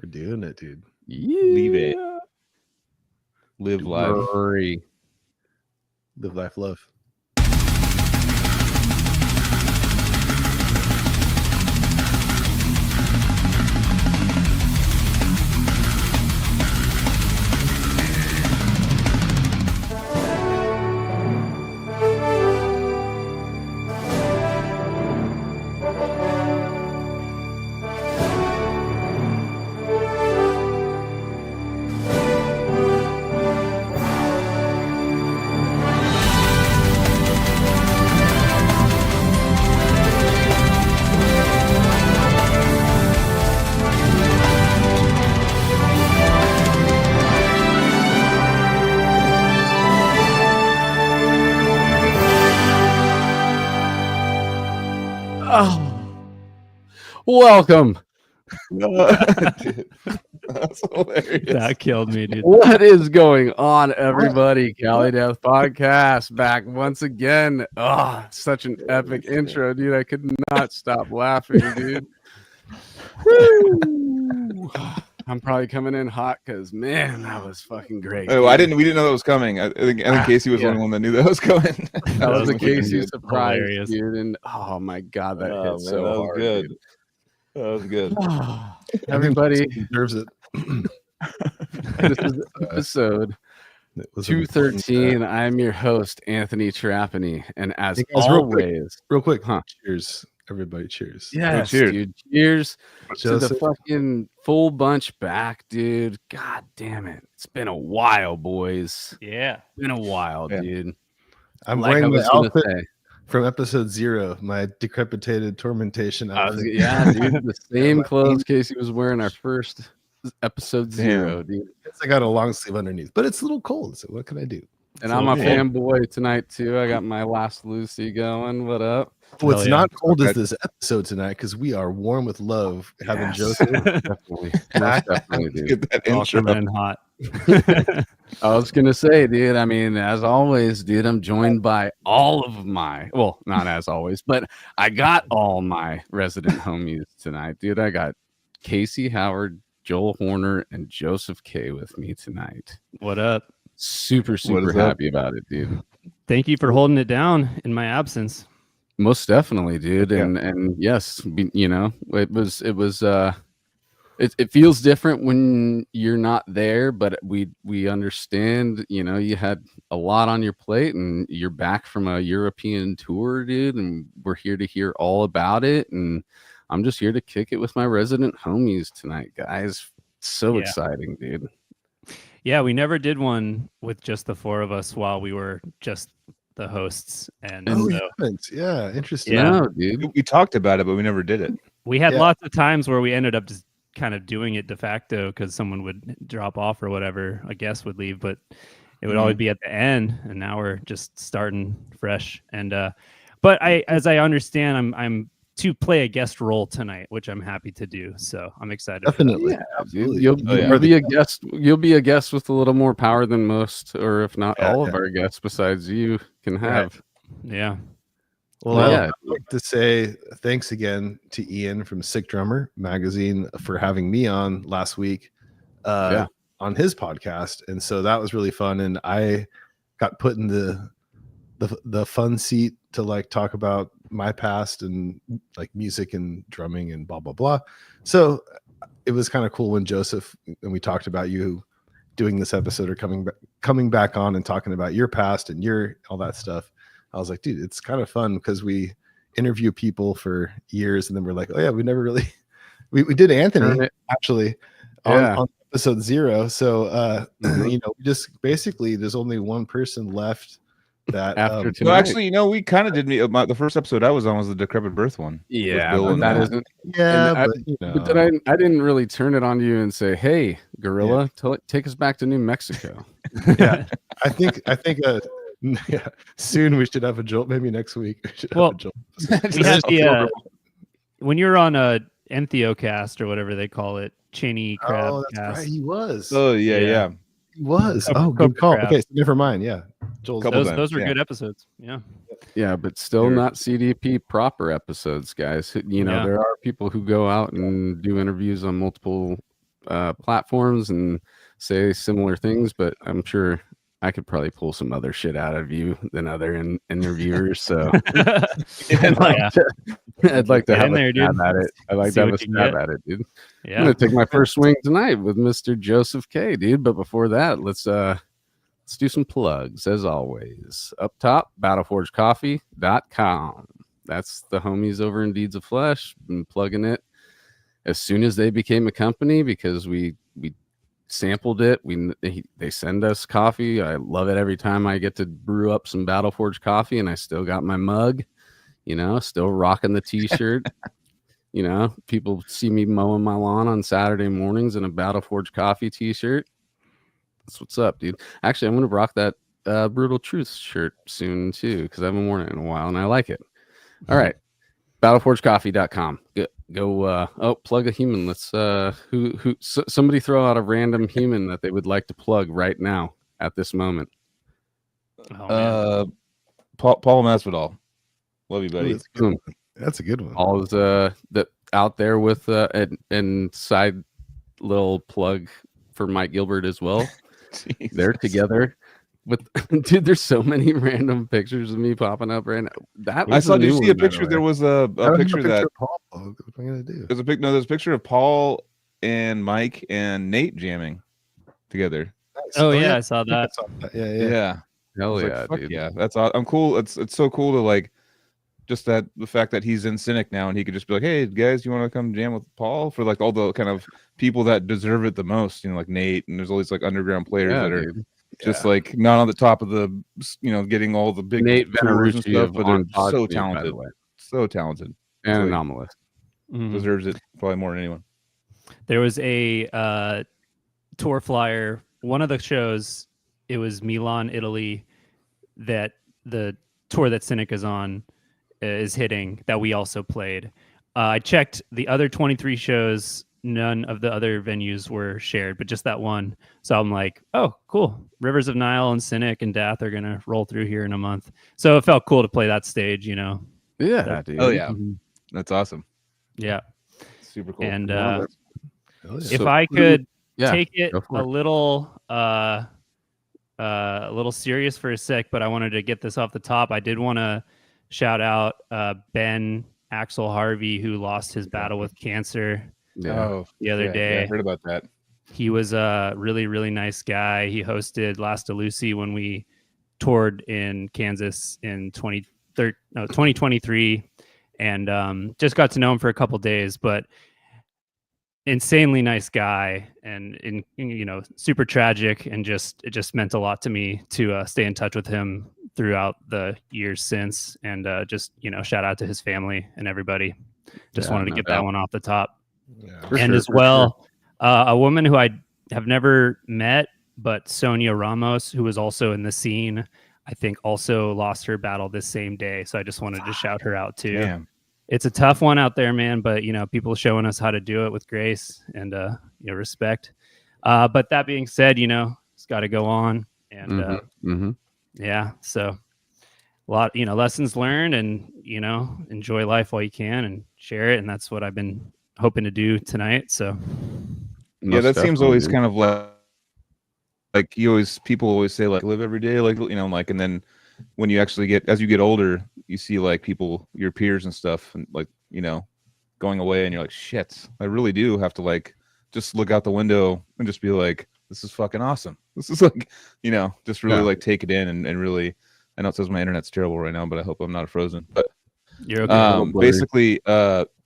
We're doing it, dude. Yeah. Leave it. Live life. Hurry. Live life, love. Welcome. Dude, that's hilarious. That killed me, dude. What is going on, everybody? Cali Death Podcast back once again. Oh, such an epic intro, dude. I could not stop laughing, dude. Woo! I'm probably coming in hot because, man, that was fucking great. Oh, dude. we didn't know that was coming. I think Casey was the only one that knew that was coming. That was a freaking Casey good. surprise, Hilarious. dude. And oh my god, that hit Man, so that was hard. good. Dude. That was good. Everybody, deserves it. this is episode It was 213. I'm your host, Anthony Trapani, and as Hey, guys, always, real quick. Huh. Cheers, everybody. Cheers. yes, cheers. dude. Cheers to the Joseph. fucking full bunch back, dude. God damn it. It's been a while, boys. Yeah. Been a while, Yeah. dude. I'm Like I wearing was the gonna outfit say. from episode 0, my decrepitated tormentation outfit. Yeah, dude. The same my clothes Casey was wearing our first episode 0, dude. I got a long sleeve underneath, but it's a little cold, so what can I do? And I'm a cool. fanboy tonight too. I got my last Lucy going. What up? Oh, it's yeah. not cold as Okay. this episode tonight because we are warm with love having Yes. Joseph. Definitely. Most definitely, dude. Get that intro. Coming in hot. I was gonna say, dude, I mean, as always, dude, I'm joined by all of my, well, not as always, but I got all my resident homies tonight, dude. I got Casey Howard, Joel Horner, and Joseph K with me tonight. What up? Super is up? happy about it, dude. Thank you for holding it down in my absence. Most definitely, dude. Yeah. And yes, you know, it feels different when you're not there, but we understand, you know, you had a lot on your plate and you're back from a European tour, dude, and we're here to hear all about it. And I'm just here to kick it with my resident homies tonight, guys. So Yeah. exciting, dude. Yeah, we never did one with just the four of us while we were just the hosts. And Oh, so you haven't? Yeah, interesting. Yeah. No, dude. We talked about it, but we never did it. we had Yeah. lots of times where we ended up just kind of doing it de facto because someone would drop off or whatever, a guest would leave, but it would always be at the end. And now we're just starting fresh. And but as I understand, I'm to play a guest role tonight, which I'm happy to do. So I'm excited. for that. Definitely. Yeah, absolutely. You'll Oh, yeah. be a guest. You'll be a guest with a little more power than most, or if not Yeah, all of yeah. our guests besides you can Right. have. Yeah. Well, Yeah. I'd like to say thanks again to Ian from Sick Drummer Magazine for having me on last week on his podcast. And so that was really fun. And I got put in the fun seat to like talk about my past and like music and drumming and blah, blah, blah. So it was kind of cool when Joseph and we talked about you doing this episode or coming back on and talking about your past and your all that stuff. I was like, dude, it's kind of fun because we interview people for years and then we're like, oh yeah, we never really we did Turn Anthony it. actually Yeah. on episode 0. So Mhm. you know, just basically there's only one person left that After No, tonight. actually, you know, we kind of did. The first episode I was on was the Decrepit Birth one. Yeah, Bill but and that Matt. isn't. yeah, and I- but you know, But then I didn't really turn it on you and say, "Hey, Gorilla, take us back to New Mexico." yeah, I think yeah, soon we should have a Joel. Maybe next week. We should have Well, a Joel. We had the when you're on a Entheocast or whatever they call it, Cheney Crab Oh, that's cast. right. He was. Oh yeah, Yeah. yeah. He was. Cobra- Oh, good Cobra call. Crab. Okay, so never mind. Yeah, Joel's Couple Those times, those were yeah. good episodes. Yeah. Yeah, but still Sure. not CDP proper episodes, guys. You know, Yeah. there are people who go out and do interviews on multiple platforms and say similar things, but I'm sure I could probably pull some other shit out of you than other interviewers. So I'd like to Get have in a there, stab dude. at it. I'd like See to have a what you stab get. at it, dude. I'm Yeah. gonna take my first swing tonight with Mr. Josef K, dude. But before that, let's do some plugs as always. Up top, battleforgecoffee.com. That's the homies over in Deeds of Flesh. Been plugging it as soon as they became a company because we sampled it. They send us coffee. I love it every time I get to brew up some Battleforge coffee, and I still got my mug, still rocking the t-shirt. People see me mowing my lawn on Saturday mornings in a Battleforge coffee t-shirt. That's what's up, dude. Actually, I'm gonna rock that Brutal Truth shirt soon too, because I haven't worn it in a while and I like it. All right. Battleforgecoffee.com. Go plug a human. Let's somebody throw out a random human that they would like to plug right now at this moment. Oh, man. Paul Masvidal. Love you, buddy. That's a good one. All is that out there with and side little plug for Mike Gilbert as well. They're together with dude. There's so many random pictures of me popping up right now. I saw. Did you see a picture? There was a picture that. Of Paul. What am I gonna do? There's a there's a picture of Paul and Mike and Nate jamming together. Oh yeah, I saw that. Yeah. Hell yeah, like, fuck dude. yeah, that's I'm cool. It's so cool to like just that the fact that he's in Cynic now and he could just be like, hey guys, you want to come jam with Paul for like all the kind of people that deserve it the most, like Nate, and there's all these like underground players that are just like not on the top of the getting all the big Nate tours and stuff, but they're so Podbean, talented, and like, anomalous. Deserves it probably more than anyone. There was a tour flyer. One of the shows, it was Milan, Italy, that the tour that Cynic is on is hitting, that we also played. I checked the other 23 shows. None of the other venues were shared, but just that one. So I'm like, oh, cool. Rivers of Nile and Cynic and Death are going to roll through here in a month. So it felt cool to play that stage, Yeah, dude. Oh, yeah. That's awesome. Yeah. Super cool. And If I could take it a little serious for a sec, but I wanted to get this off the top. I did want to shout out Ben Axel Harvey, who lost his battle with cancer the other day. Yeah, I heard about that. He was a really, really nice guy. He hosted Last Lucy when we toured in Kansas in 2023, and just got to know him for a couple days, but insanely nice guy, and super tragic, and it just meant a lot to me to stay in touch with him throughout the years since, and just shout out to his family and everybody. Just wanted to get that one off the top. A woman who I have never met, but Sonia Ramos, who was also in the scene, I think also lost her battle this same day. So I just wanted to shout her out too. Damn. It's a tough one out there, man, but people showing us how to do it with grace and respect. But that being said, it's got to go on, and yeah, so a lot, lessons learned, and enjoy life while you can and share it, and that's what I've been hoping to do tonight. So yeah, that seems always kind of like people always say like live every day, like like, and then when you actually as you get older, you see like people, your peers and stuff, and like going away, and you're like, shit, I really do have to like just look out the window and just be like, this is fucking awesome. This is like just really like take it in and really. I know it says my internet's terrible right now, but I hope I'm not frozen. But you're okay. Basically,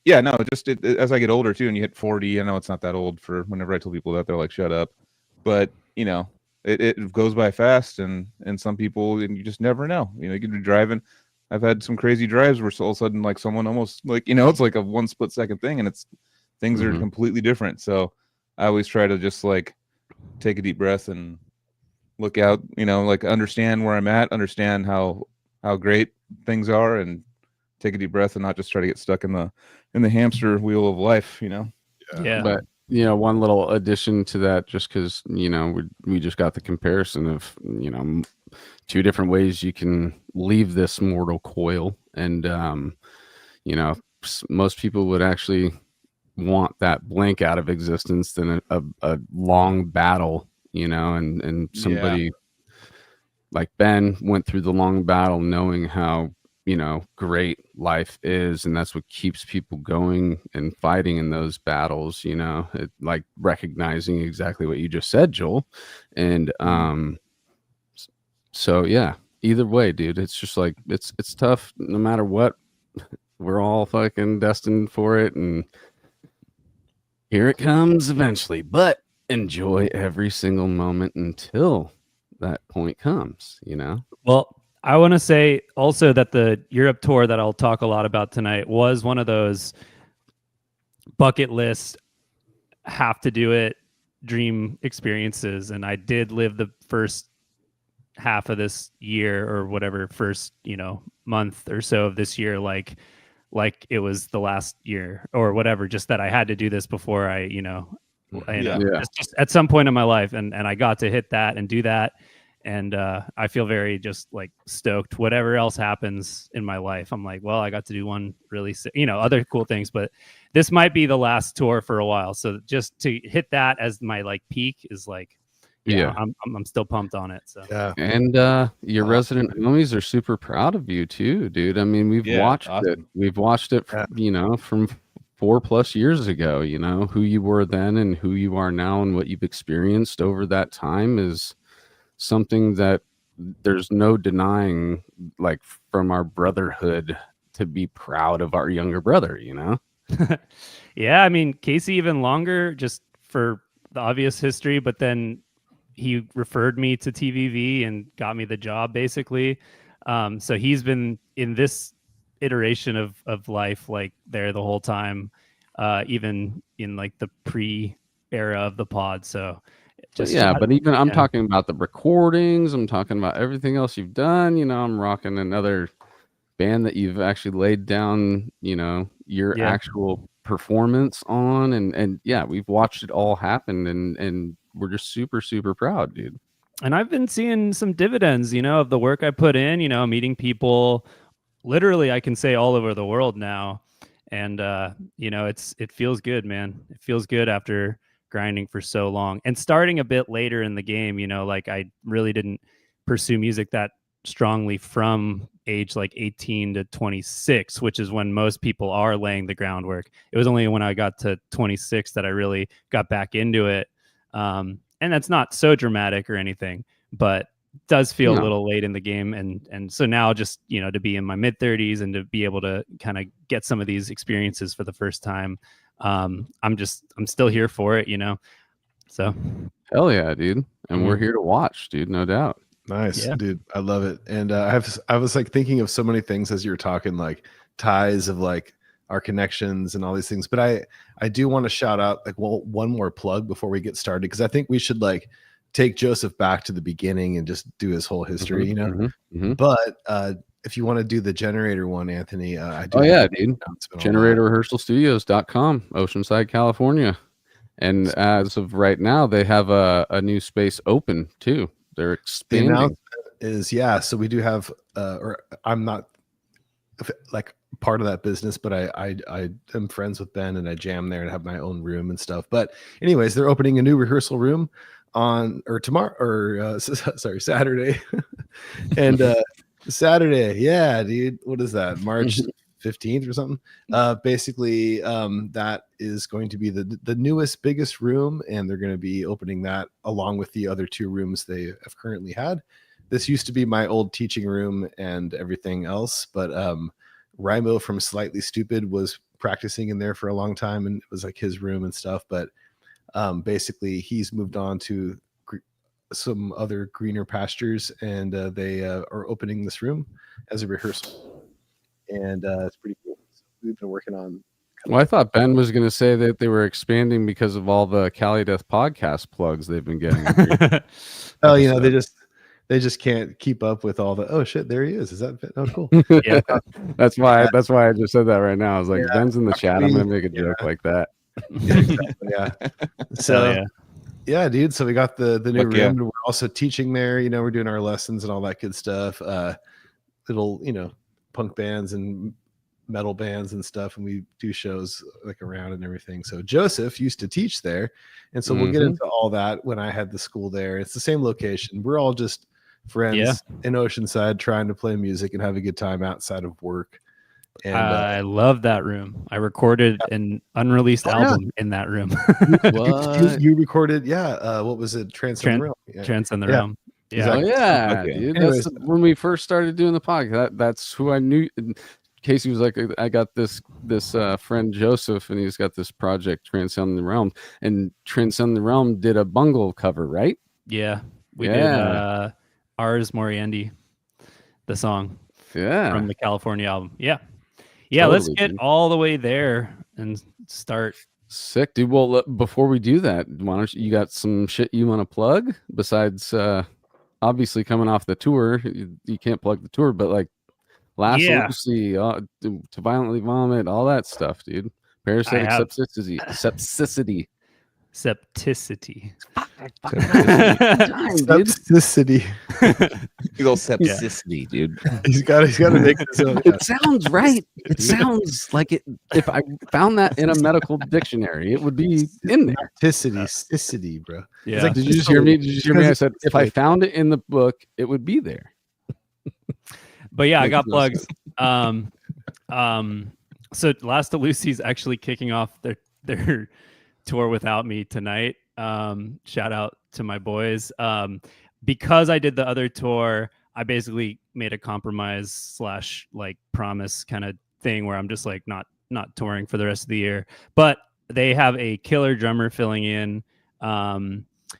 yeah, no, just as I get older too, and you hit 40, I know it's not that old for whenever I tell people that, they're like, shut up. But it goes by fast, and some people, and you just never know. You could be driving. I've had some crazy drives where all of a sudden, like, someone almost like, it's like a 1 split second thing, and things are completely different. So I always try to just like take a deep breath and look out, like understand where I'm at, understand how great things are, and take a deep breath and not just try to get stuck in the hamster wheel of life, Yeah. But one little addition to that, just because we just got the comparison of two different ways you can leave this mortal coil, and most people would actually want that blank out of existence than a long battle, you know, and somebody like Ben went through the long battle knowing how, you know, great life is, and that's what keeps people going and fighting in those battles, you know, like recognizing exactly what you just said, Joel. And so yeah, either way, dude, it's just like it's tough no matter what. We're all fucking destined for it, and here it comes eventually, but enjoy every single moment until that point comes, you know? Well, I want to say also that the Europe tour that I'll talk a lot about tonight was one of those bucket list, have to do it dream experiences. And I did live the first half of this year or whatever, first, you know, month or so of this year, like it was the last year or whatever, just that I had to do this before I, you know, just at some point in my life. And I got to hit that and do that. And I feel very just like stoked. Whatever else happens in my life, I'm like, well, I got to do one really, you know, other cool things. But this might be the last tour for a while. So just to hit that as my like peak is like, I'm still pumped on it. So and your resident homies are super proud of you too, dude. I mean, we've watched it. We've watched it, you know, from 4+ years ago. You know who you were then and who you are now, and what you've experienced over that time is something that there's no denying, like from our brotherhood, to be proud of our younger brother, you know? Yeah, I mean, Casey even longer, just for the obvious history, but then he referred me to TVV and got me the job basically. So he's been in this iteration of life, like there the whole time, even in like the pre-era of the pod. So but even I'm talking about the recordings, I'm talking about everything else you've done. You know, I'm rocking another band that you've actually laid down, you know, your actual performance on, and we've watched it all happen, and we're just super, super proud, dude. And I've been seeing some dividends, you know, of the work I put in, you know, meeting people literally, I can say all over the world now. And, you know, it feels good, man. It feels good after grinding for so long and starting a bit later in the game. You know, like I really didn't pursue music that strongly from age like 18 to 26, which is when most people are laying the groundwork. It was only when I got to 26 that I really got back into it. And that's not so dramatic or anything, but does feel a little late in the game. And so now just, you know, to be in my mid 30s and to be able to kind of get some of these experiences for the first time, I'm still here for it, you know? So hell yeah, dude. And we're here to watch, dude. No doubt. Nice, dude. I love it. And I was like thinking of so many things as you were talking, like ties of like our connections and all these things. But I do want to shout out like one more plug before we get started, because I think we should like take Joseph back to the beginning and just do his whole history, you know. But if you want to do the generator one, Anthony, I do. Oh yeah, dude. GeneratorRehearsalStudios.com, Oceanside, California. And as of right now, they have a new space open too. They're expanding. The announcement is so we do have or I'm not like part of that business, but I am friends with Ben and I jam there and have my own room and stuff. But anyways, they're opening a new rehearsal room on Saturday. And Saturday, yeah, dude, what is that, March 15th or something? Basically that is going to be the newest, biggest room, and they're going to be opening that along with the other two rooms they have currently had. This used to be my old teaching room and everything else, but Raimo from Slightly Stupid was practicing in there for a long time, and it was like his room and stuff. But basically he's moved on to some other greener pastures, and they are opening this room as a rehearsal, and it's pretty cool. So we've been working on. Well, I thought Ben was going to say that they were expanding because of all the Cali Death podcast plugs they've been getting. Oh, you know, they just can't keep up with all the, oh shit, there he is. Is that oh cool? Yeah. That's why I just said that right now. I was like, Ben's in the chat. I'm gonna make a joke like that. Yeah, exactly. Yeah. So yeah, dude. So we got the new room, and we're also teaching there. You know, we're doing our lessons and all that good stuff. Little, you know, punk bands and metal bands and stuff, and we do shows like around and everything. So Joseph used to teach there, and so we'll get into all that when I had the school there. It's the same location. We're all just friends in Oceanside trying to play music and have a good time outside of work. And I love that room. I recorded an unreleased album in that room. you recorded, what was it? Transcend the Realm. Yeah. Transcend the Realm. Yeah. Exactly. Oh, yeah, Okay. dude. Anyways. That's when we first started doing the podcast. That's who I knew. Casey was like, I got this friend Joseph, and he's got this project, Transcend the Realm. And Transcend the Realm did a Bungle cover, right? Yeah. We did Ars Moriendi, the song from the California album. Yeah. Yeah, Totally, let's get dude. all the way there and start. Sick, dude. Well, before we do that, why don't you got some shit you want to plug besides obviously coming off the tour? You can't plug the tour, but like Last Lucy, to Violently Vomit, all that stuff, dude. Parasitic sepsicity. Septicity. Septicity. Big old sepsicity, dude. He's got to make this up. It sounds right. It sounds like it. If I found that in a medical dictionary, it would be in there. Septicity, bro. Yeah. It's like, Did you just hear me? Did you just hear me? I said if I found it in the book, it would be there. But yeah, I got no plugs. So Last Lucy's actually kicking off their tour without me tonight. Shout out to my boys. Because I did the other tour, I basically made a compromise / like promise kind of thing where I'm just like not touring for the rest of the year. But they have a killer drummer filling in,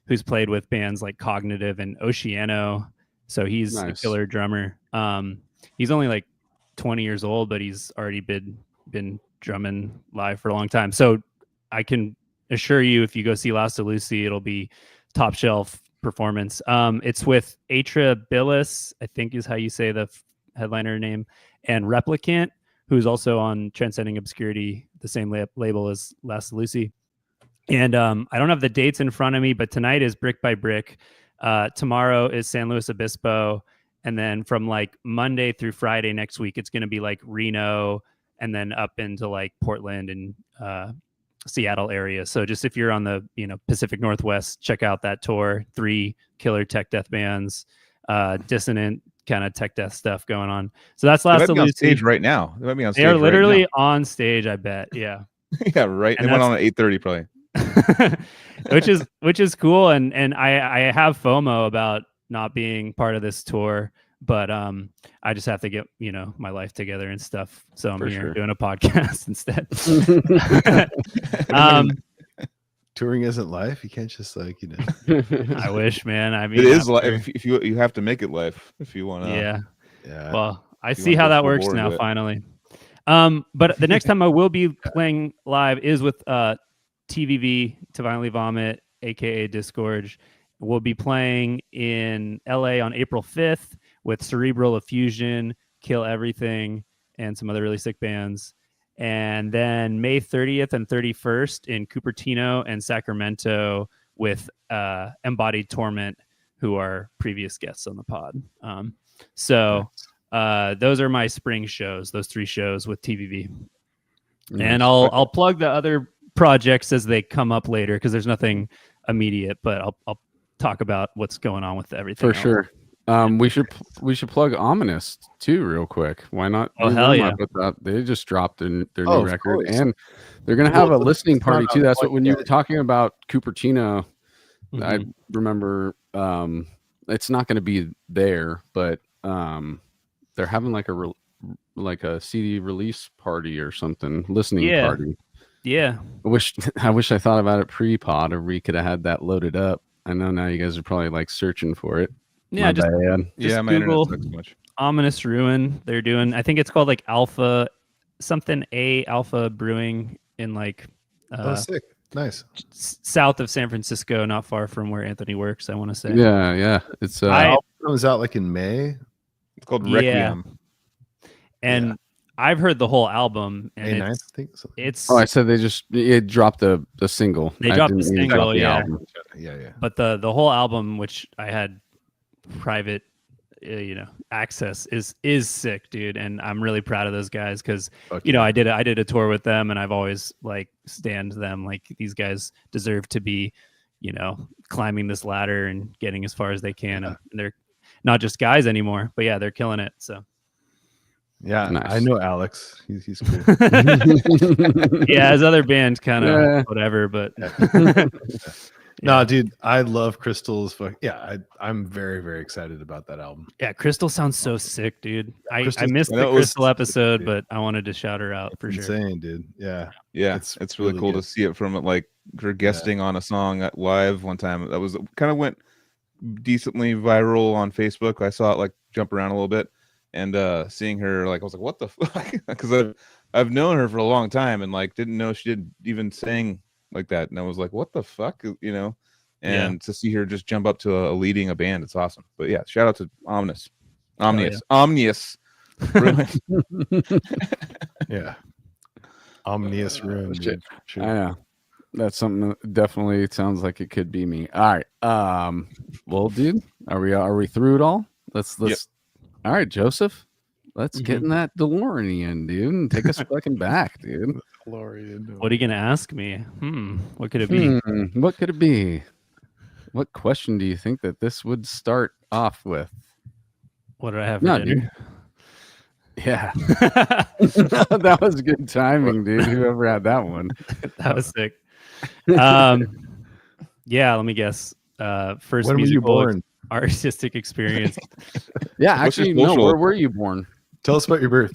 who's played with bands like Cognitive and Oceano. So he's a killer drummer. He's only like 20 years old, but he's already been drumming live for a long time. So I can assure you, if you go see Last Lucy, it'll be top shelf performance. It's with Atra Billis, I think is how you say the headliner name, and Replicant, who's also on Transcending Obscurity, the same label as Last Lucy. And I don't have the dates in front of me, but tonight is Brick by Brick. Tomorrow is San Luis Obispo. And then from like Monday through Friday next week, it's going to be like Reno and then up into like Portland and Seattle area. So just if you're on the Pacific Northwest, check out that tour. 3 killer tech death bands, dissonant kind of tech death stuff going on. So that's Last Lucy. On Lucy stage right now. They might be on stage. They are literally right on stage, I bet. Yeah. Yeah, right. And they went on at 8:30 probably. which is cool. And I have FOMO about not being part of this tour, but I just have to get my life together and stuff. So I'm here doing a podcast instead. Touring isn't life. You can't just I wish, man. I mean, it is life. If you have to make it life if you want to. Yeah. Well, I see how that works now. Finally. But the next time I will be playing live is with TVV, To Violently Vomit, aka Disgorge. We'll be playing in LA on April 5th with Cerebral Effusion, Kill Everything, and some other really sick bands. And then May 30th and 31st in Cupertino and Sacramento with Embodied Torment, who are previous guests on the pod. Those are my spring shows, those 3 shows with TVV. Nice. And I'll plug the other projects as they come up later because there's nothing immediate, but I'll talk about what's going on with everything for sure. We should plug Ominous too real quick. Why not? Oh, hell yeah. They just dropped their new record, and they're gonna have a listening party too. That's what when you were talking about Cupertino, I remember it's not going to be there, but they're having like a CD release party or something, listening party. Yeah. I wish I thought about it pre-pod, or we could have had that loaded up. I know now you guys are probably like searching for it. Yeah, just my Google internet sucks so much. Ominous Ruin. They're doing, I think it's called like Alpha Brewing in like sick. Nice. South of San Francisco, not far from where Anthony works, I want to say. Yeah. It's it was out like in May. It's called Requiem. And I've heard the whole album, and May 9th, I think so. I said it dropped the single. They dropped the single, Yeah. But the whole album, which I had private access is sick, dude. And I'm really proud of those guys because I did a tour with them, and I've always like stand them like these guys deserve to be, climbing this ladder and getting as far as they can, and they're not just guys anymore, but they're killing it. So. Yeah, nice. I know Alex. He's cool. His other band's kind of whatever, but no, dude, I love Crystal's. I'm very, very excited about that album. Yeah, Crystal sounds so sick, dude. I missed the Crystal episode, but I wanted to shout her out for sure. Insane, dude. Yeah, it's really cool to see it from like her guesting on a song live one time. That was kind of went decently viral on Facebook. I saw it like jump around a little bit. And seeing her, like, I was like, what the fuck? Because I've known her for a long time and like didn't know she did even sing like that. And I was like, what the fuck? And to see her just jump up to a leading a band, it's awesome. But yeah, shout out to Omnius. Omnius. Yeah. Omnius Ruin. Dude. Sure. I know. That's something that definitely sounds like it could be me. All right. Well, dude, are we through it all? Let's All right, Joseph, let's get in that DeLorean, dude, and take us fucking back, dude. What are you gonna ask me? What could it be? What could it be? What question do you think that this would start off with? What did I have for dinner? Dude. Yeah, that was good timing, dude. Whoever had that one, that was sick. Let me guess. First when were you born? Artistic experience. Yeah, actually, no. Where were you born? Tell us about your birth.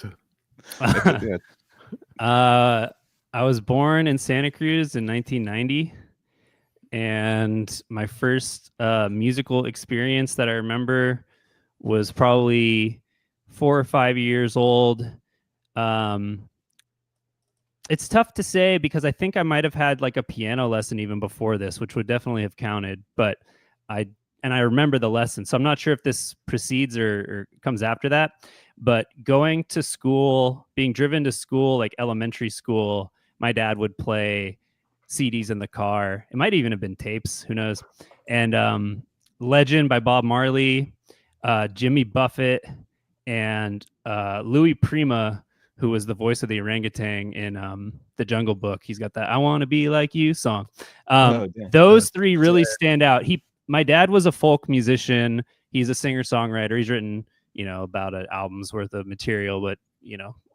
I was born in Santa Cruz in 1990, and my first musical experience that I remember was probably 4 or 5 years old. It's tough to say because I think I might have had like a piano lesson even before this, which would definitely have counted, but I remember the lesson. So I'm not sure if this precedes or comes after that, but going to school, being driven to school, like elementary school, my dad would play CDs in the car. It might even have been tapes, who knows? And Legend by Bob Marley, Jimmy Buffett, and Louis Prima, who was the voice of the orangutan in the Jungle Book. He's got that I Want to Be Like You song. Those three really stand out. My dad was a folk musician. He's a singer-songwriter. He's written, about an album's worth of material, but,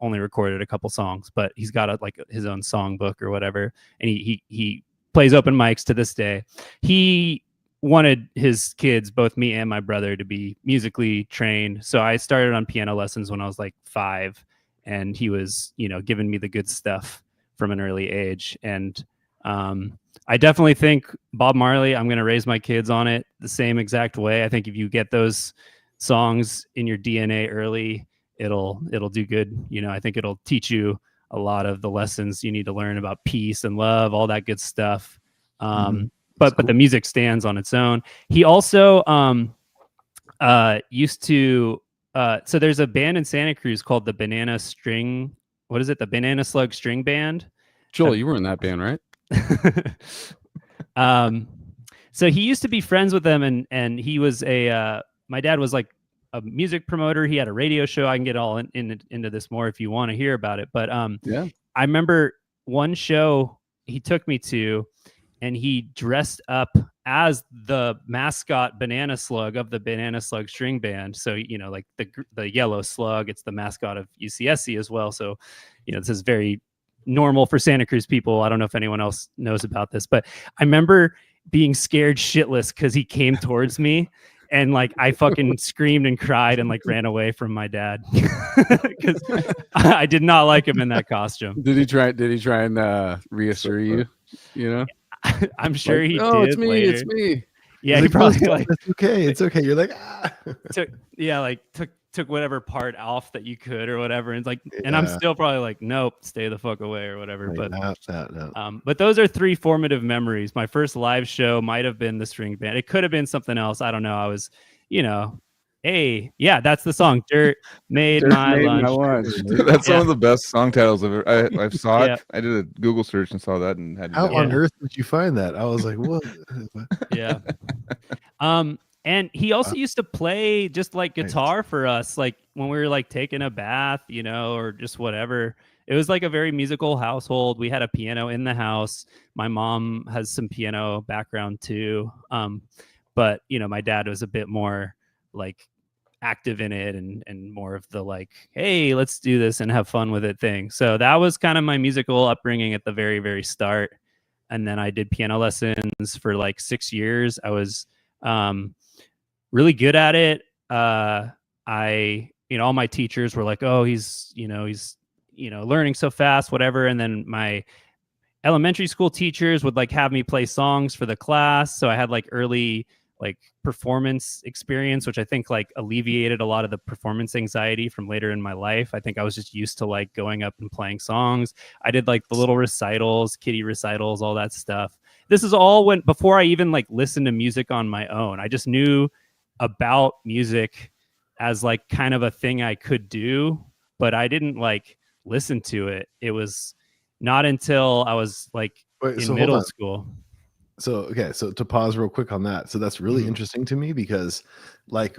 only recorded a couple songs. But he's got his own songbook or whatever. And he plays open mics to this day. He wanted his kids, both me and my brother, to be musically trained. So I started on piano lessons when I was like 5. And he was, giving me the good stuff from an early age. And I definitely think Bob Marley, I'm going to raise my kids on it the same exact way. I think if you get those songs in your DNA early, it'll do good. I think it'll teach you a lot of the lessons you need to learn about peace and love, all that good stuff. But the music stands on its own. He also used to so there's a band in Santa Cruz called the Banana Slug String Band. Joel, you were in that band, right? So he used to be friends with them, and he was my dad was like a music promoter. He had a radio show. I can get all into this more if you want to hear about it. But I remember one show he took me to, and he dressed up as the mascot Banana Slug of the Banana Slug String Band. So, like the yellow slug, it's the mascot of UCSC as well. So, this is very normal for Santa Cruz people. I don't know if anyone else knows about this, but I remember being scared shitless because he came towards me, and like I fucking screamed and cried and like ran away from my dad because I did not like him in that costume. Did he try and reassure you? I'm sure he did. It's me. Later. It's me. Yeah, he probably it's okay. It's okay. You're like took whatever part off that you could or whatever, and and I'm still probably like, nope, stay the fuck away or whatever. But those are 3 formative memories. My first live show might have been the string band. It could have been something else. I don't know. I was, hey, yeah, that's the song. Dirt made my lunch. That's one of the best song titles I've ever. I saw it. I did a Google search and saw that and had. How on earth did you find that? I was like, what? Yeah. And he also used to play just like guitar for us, like when we were like taking a bath, you know, or just whatever. It was like a very musical household. We had a piano in the house. My mom has some piano background too. But you know, my dad was a bit more like active in it and more of the like, hey, let's do this and have fun with it thing. So that was kind of my musical upbringing at the very, very start. And then I did piano lessons for like 6 years. I was really good at it. All my teachers were like, oh, he's learning so fast, whatever. And then my elementary school teachers would like have me play songs for the class. So I had like early like performance experience, which I think like alleviated a lot of the performance anxiety from later in my life. I think I was just used to like going up and playing songs. I did like the little recitals, kiddie recitals, all that stuff. This is all when before I even like listened to music on my own. I just knew about music as like kind of a thing I could do, but I didn't like listen to it. It was not until I was like in middle school. So to pause real quick on that. So that's really interesting to me because like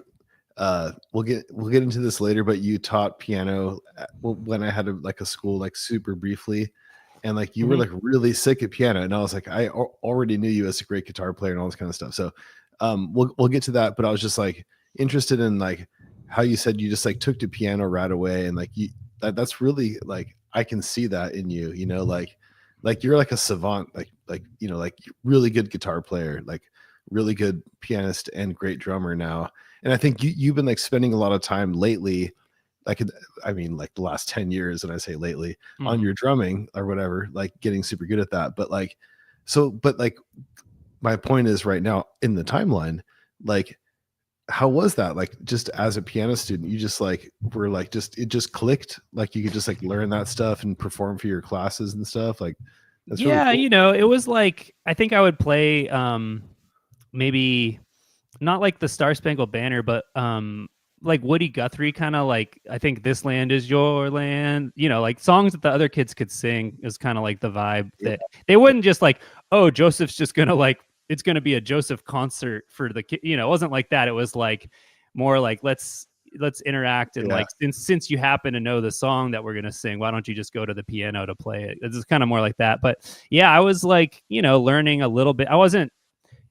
we'll get into this later, but you taught piano when I had a school like super briefly, and like you were like really sick at piano, and I was like, I already knew you as a great guitar player and all this kind of stuff. So we'll get to that, but I was just like interested in like how you said you just like took to piano right away, and like that's really like I can see that in you, you know, like you're like a savant, like you know, like really good guitar player, like really good pianist and great drummer now. And I think you've been like spending a lot of time lately, like like the last 10 years, and I say lately, on your drumming or whatever, like getting super good at that. But like my point is right now in the timeline, like how was that? Like just as a piano student, you just like were like it just clicked, like you could just like learn that stuff and perform for your classes and stuff. Like that's really cool. You know, it was like I think I would play maybe not like the Star Spangled Banner, but like Woody Guthrie, kind of like I think This Land Is Your Land, you know, like songs that the other kids could sing is kind of like the vibe that they wouldn't just like, oh, Joseph's just gonna like, it's gonna be a Joseph concert for the kid, you know. It wasn't like that. It was like more like let's interact, and like since you happen to know the song that we're gonna sing, why don't you just go to the piano to play it? It's kind of more like that. But yeah, I was like, you know, learning a little bit.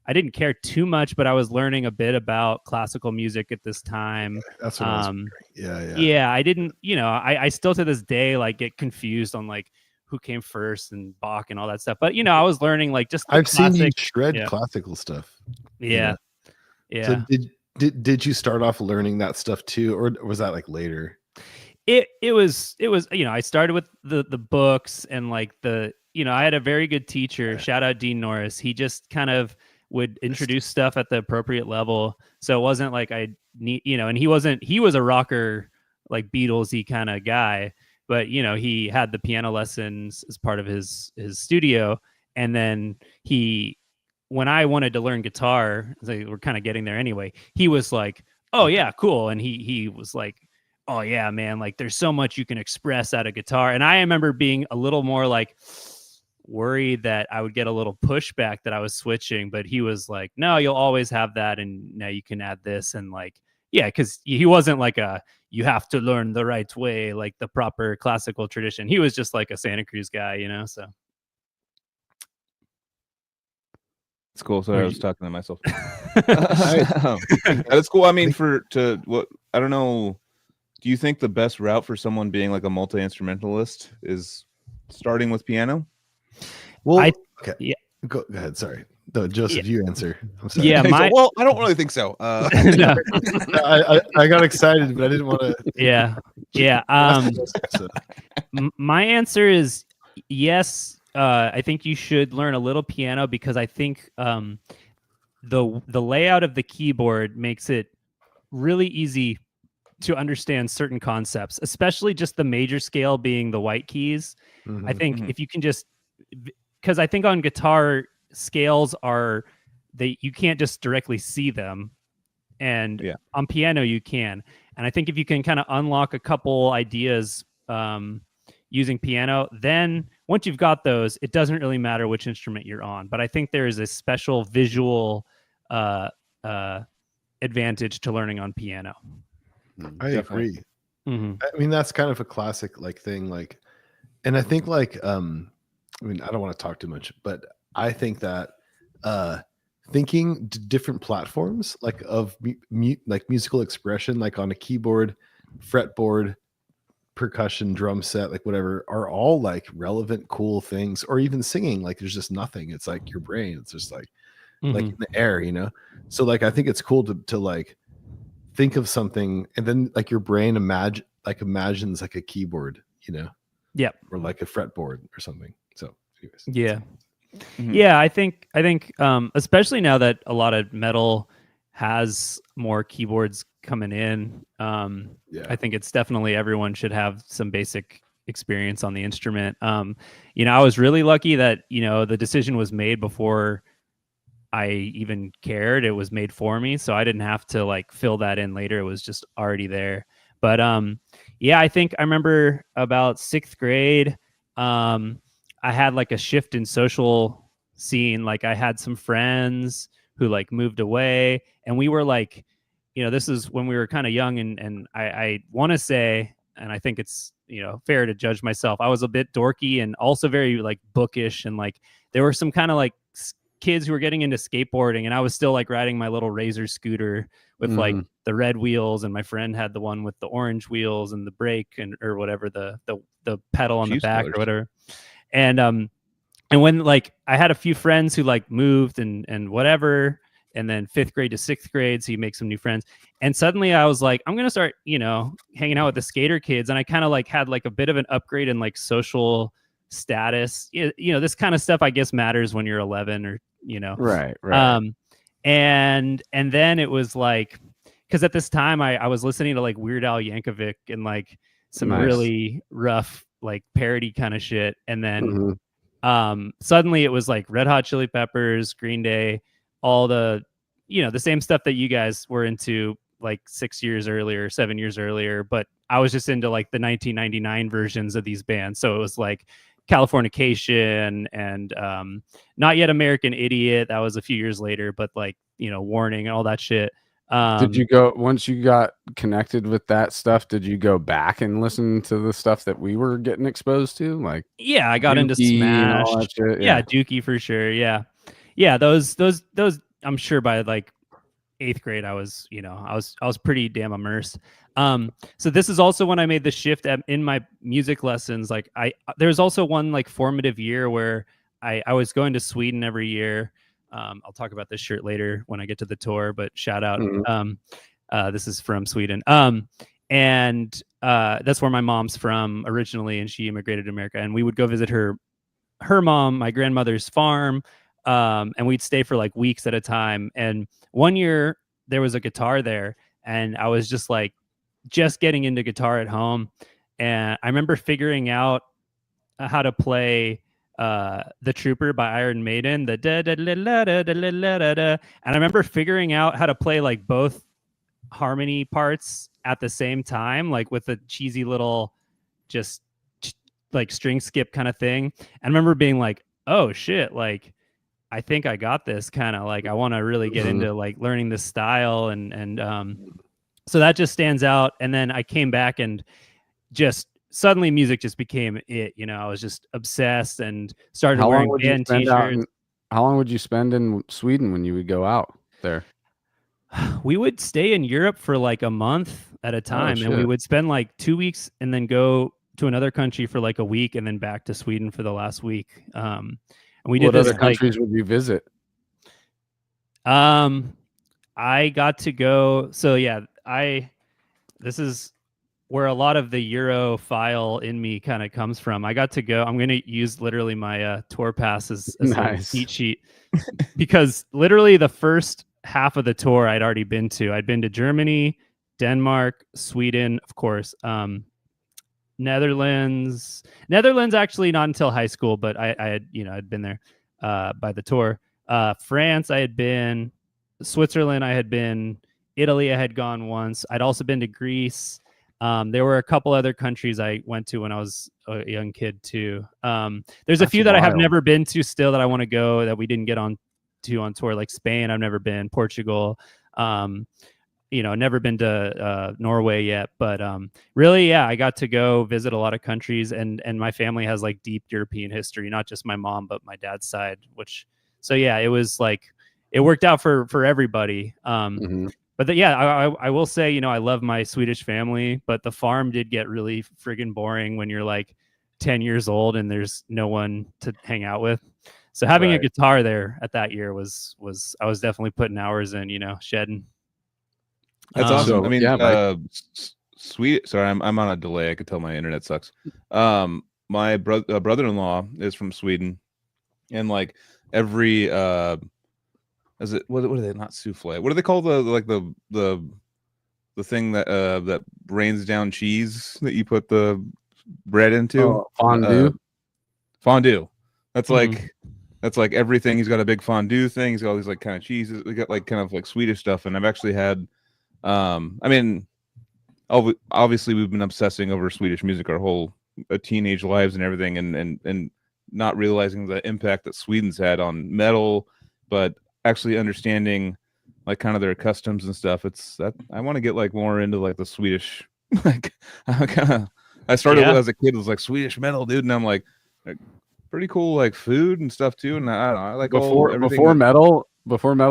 I didn't care too much, but I was learning a bit about classical music at this time. That's what I was yeah. I didn't, you know, I still to this day like get confused on like who came first and Bach and all that stuff. But you know, I was learning like just I've seen you shred classical stuff. Yeah. You know? So did you start off learning that stuff too, or was that like later? It was, you know, I started with the books and like you know, I had a very good teacher. Shout out Dean Norris. He just kind of would introduce stuff at the appropriate level. So it wasn't like I need, you know, and he was a rocker, like Beatlesy kind of guy, but you know, he had the piano lessons as part of his studio. And then when I wanted to learn guitar, so we're kind of getting there anyway, he was like, oh yeah, cool. And he was like, oh yeah, man, like there's so much you can express out of guitar. And I remember being a little more like worried that I would get a little pushback that I was switching, but he was like, no, you'll always have that, and now you can add this. And like, yeah, because he wasn't like you have to learn the right way, like the proper classical tradition. He was just like a Santa Cruz guy, you know. So it's cool. So I was talking to myself. That's cool. I mean, I don't know, do you think the best route for someone being like a multi-instrumentalist is starting with piano? Well, okay. Yeah. Go ahead. Sorry. No, Joseph, you answer. I'm sorry. Yeah. Well, I don't really think so. No. I got excited, but I didn't want to. Yeah. Yeah. My answer is yes. I think you should learn a little piano because I think the layout of the keyboard makes it really easy to understand certain concepts, especially just the major scale being the white keys. I think if you can just, because I think on guitar scales you can't just directly see them, and on piano you can. And I think if you can kind of unlock a couple ideas using piano, then once you've got those, it doesn't really matter which instrument you're on. But I think there is a special visual advantage to learning on piano. I agree. Mm-hmm. I mean, that's kind of a classic like thing. Like, and I think like, I mean, I don't want to talk too much, but I think that thinking different platforms like of like musical expression, like on a keyboard, fretboard, percussion, drum set, like whatever, are all like relevant, cool things. Or even singing, like there's just nothing. It's like your brain. It's just like in the air, you know. So like I think it's cool to like think of something, and then like your brain imagines like a keyboard, you know. Yep. Or like a fretboard or something. So anyways, yeah. Mhm. Yeah, I think especially now that a lot of metal has more keyboards coming in, yeah. I think it's definitely everyone should have some basic experience on the instrument. You know, I was really lucky that, you know, the decision was made before I even cared. It was made for me, so I didn't have to like fill that in later. It was just already there. But yeah, I think I remember about 6th grade, I had like a shift in social scene. Like I had some friends who like moved away, and we were like, you know, this is when we were kind of young, and I want to say, and I think it's, you know, fair to judge myself, I was a bit dorky and also very like bookish, and like there were some kind of like kids who were getting into skateboarding, and I was still like riding my little Razor scooter with like the red wheels, and my friend had the one with the orange wheels and the brake and or whatever, the pedal on the back or whatever. And when like I had a few friends who like moved and whatever, and then 5th grade to 6th grade, so you make some new friends, and suddenly I was like, I'm gonna start, you know, hanging out with the skater kids, and I kind of like had like a bit of an upgrade in like social status. You know, this kind of stuff I guess matters when you're 11, or you know, Right. and then it was like, because at this time I was listening to like Weird Al Yankovic and like some really rough like parody kind of shit, and then suddenly it was like Red Hot Chili Peppers, Green Day, all the, you know, the same stuff that you guys were into like 6 years earlier, 7 years earlier, but I was just into like the 1999 versions of these bands. So it was like Californication and Not Yet American Idiot. That was a few years later, but like, you know, Warning and all that shit. Did you go, once you got connected with that stuff, did you go back and listen to the stuff that we were getting exposed to? Like, yeah, I got into Dookie Smash. and all that shit, yeah, Dookie for sure. Yeah. Those I'm sure by like 8th grade I was, you know, I was pretty damn immersed. So this is also when I made the shift in my music lessons. Like there's also one like formative year where I was going to Sweden every year. I'll talk about this shirt later when I get to the tour, but shout out. This is from Sweden. And that's where my mom's from originally, and she immigrated to America, and we would go visit her mom, my grandmother's farm. And we'd stay for like weeks at a time. And one year there was a guitar there, and I was just like getting into guitar at home. And I remember figuring out how to play The Trooper by Iron Maiden, the da da da da da da da da da. And I remember figuring out how to play like both harmony parts at the same time, like with a cheesy little just like string skip kind of thing. And I remember being like, oh shit, like I think I got this, kind of like I want to really get into like learning this style, and so that just stands out. And then I came back and just suddenly music just became it, you know. I was just obsessed and started wearing band t-shirts. How long would you spend in Sweden when you would go out there? We would stay in Europe for like a month at a time, and we would spend like 2 weeks and then go to another country for like a week and then back to Sweden for the last week. And we did what this, other countries would you visit? I got to go. So yeah, this is where a lot of the Europhile in me kind of comes from. I got to go. I'm going to use literally my tour pass as a cheat sheet, because literally the first half of the tour I'd already been to. I'd been to Germany, Denmark, Sweden, of course, Netherlands actually not until high school, but I had, you know, I'd been there by the tour. France I had been, Switzerland I had been, Italy I had gone once. I'd also been to Greece. There were a couple other countries I went to when I was a young kid too. There's a few that I have never been to still that I want to go, that we didn't get on tour, like Spain I've never been, Portugal. never been to Norway yet, but really, yeah, I got to go visit a lot of countries, and my family has like deep European history, not just my mom, but my dad's side, so yeah, it was like, it worked out for everybody. But yeah, I will say, I love my Swedish family, but the farm did get really friggin' boring when you're like 10 years old and there's no one to hang out with. So having a guitar there at that year was I was definitely putting hours in, shedding. That's awesome. So, I mean, yeah, sweet. Sorry, I'm on a delay. I could tell my internet sucks. My brother-in-law is from Sweden, and like every is it what are they, not souffle? What do they call the thing that that rains down cheese that you put the bread into? Fondue. Fondue. That's like everything. He's got a big fondue thing. He's got all these like kind of cheeses. We got like kind of like Swedish stuff, and I've actually had. I mean, obviously we've been obsessing over Swedish music our whole teenage lives and everything, and not realizing the impact that Sweden's had on metal, but actually understanding like kind of their customs and stuff. It's that I want to get like more into like the Swedish. Like I started as a kid, it was like Swedish metal, dude, and I'm like pretty cool like food and stuff too. And I don't know, I like before metal,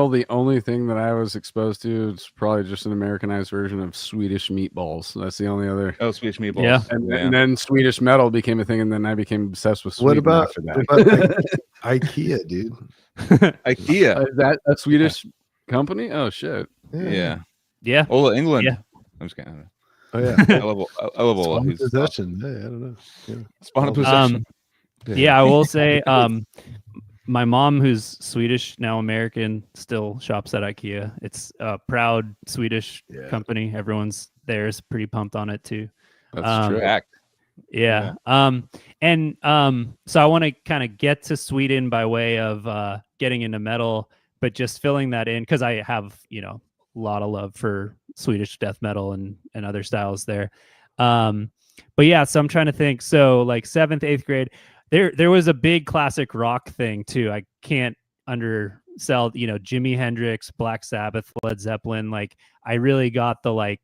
the only thing that I was exposed to is probably just an Americanized version of Swedish meatballs. That's the only other. Oh, Swedish meatballs. Yeah. And then Swedish metal became a thing, and then I became obsessed with Sweden. What about, after that? IKEA, dude? IKEA. Is that a Swedish company? Oh shit. Yeah. Ola England. Yeah. I'm just kidding. Oh yeah. I love Ola. Spawn possession. Hey, I don't know. Yeah. Spawn possession. Yeah, I will say, my mom, who's Swedish, now American, still shops at IKEA. It's a proud Swedish company. Everyone's there is pretty pumped on it too. That's true. Yeah. So I want to kind of get to Sweden by way of getting into metal, but just filling that in because I have, a lot of love for Swedish death metal and other styles there. But yeah, so I'm trying to think. So like 7th, 8th grade, there was a big classic rock thing too. I can't undersell, Jimi Hendrix, Black Sabbath, Led Zeppelin. Like I really got the like,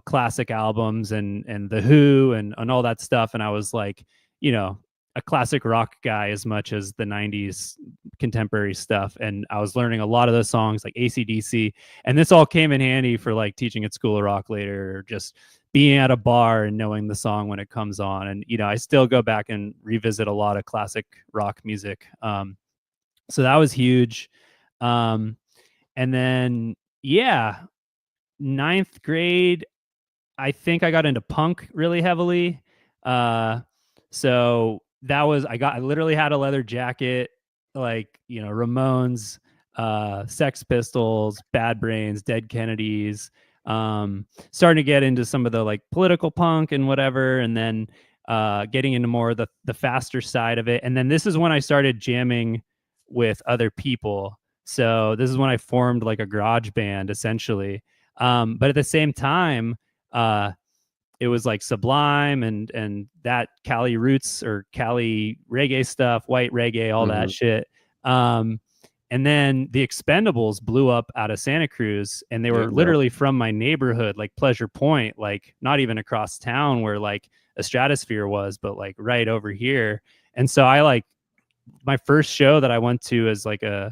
classic albums and the Who and all that stuff. And I was like, a classic rock guy as much as the 90s contemporary stuff. And I was learning a lot of those songs like AC/DC. And this all came in handy for like teaching at School of Rock later, or just being at a bar and knowing the song when it comes on. And, I still go back and revisit a lot of classic rock music. So that was huge. And then, 9th grade, I think I got into punk really heavily. So that was, I literally had a leather jacket, like, Ramones, Sex Pistols, Bad Brains, Dead Kennedys, starting to get into some of the like political punk and whatever. And then, getting into more of the faster side of it. And then this is when I started jamming with other people. So this is when I formed like a garage band essentially. But at the same time, it was like Sublime and that Cali roots or Cali reggae stuff, white reggae, all that shit. And then the Expendables blew up out of Santa Cruz, and they were literally from my neighborhood, like Pleasure Point, like not even across town where like a Stratosphere was, but like right over here. And so I like my first show that I went to as like I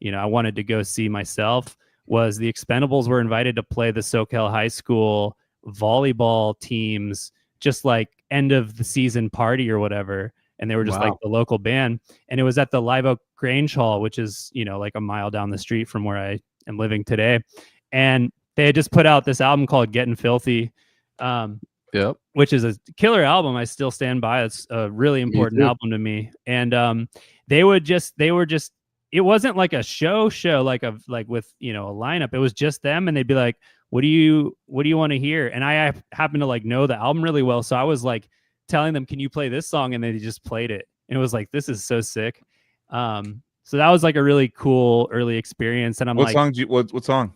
wanted to go see myself was the Expendables were invited to play the SoCal High School volleyball teams, just like end of the season party or whatever. And they were just like the local band. And it was at the Live Oak Grange Hall, which is, like a mile down the street from where I am living today. And they had just put out this album called Getting Filthy, which is a killer album. I still stand by. It's a really important album to me. And they were just, it wasn't like a show like with, a lineup. It was just them. And they'd be like, what do you want to hear? And I happen to like know the album really well. So I was like telling them, can you play this song? And they just played it. And it was like, this is so sick. So that was like a really cool early experience. And I'm what song?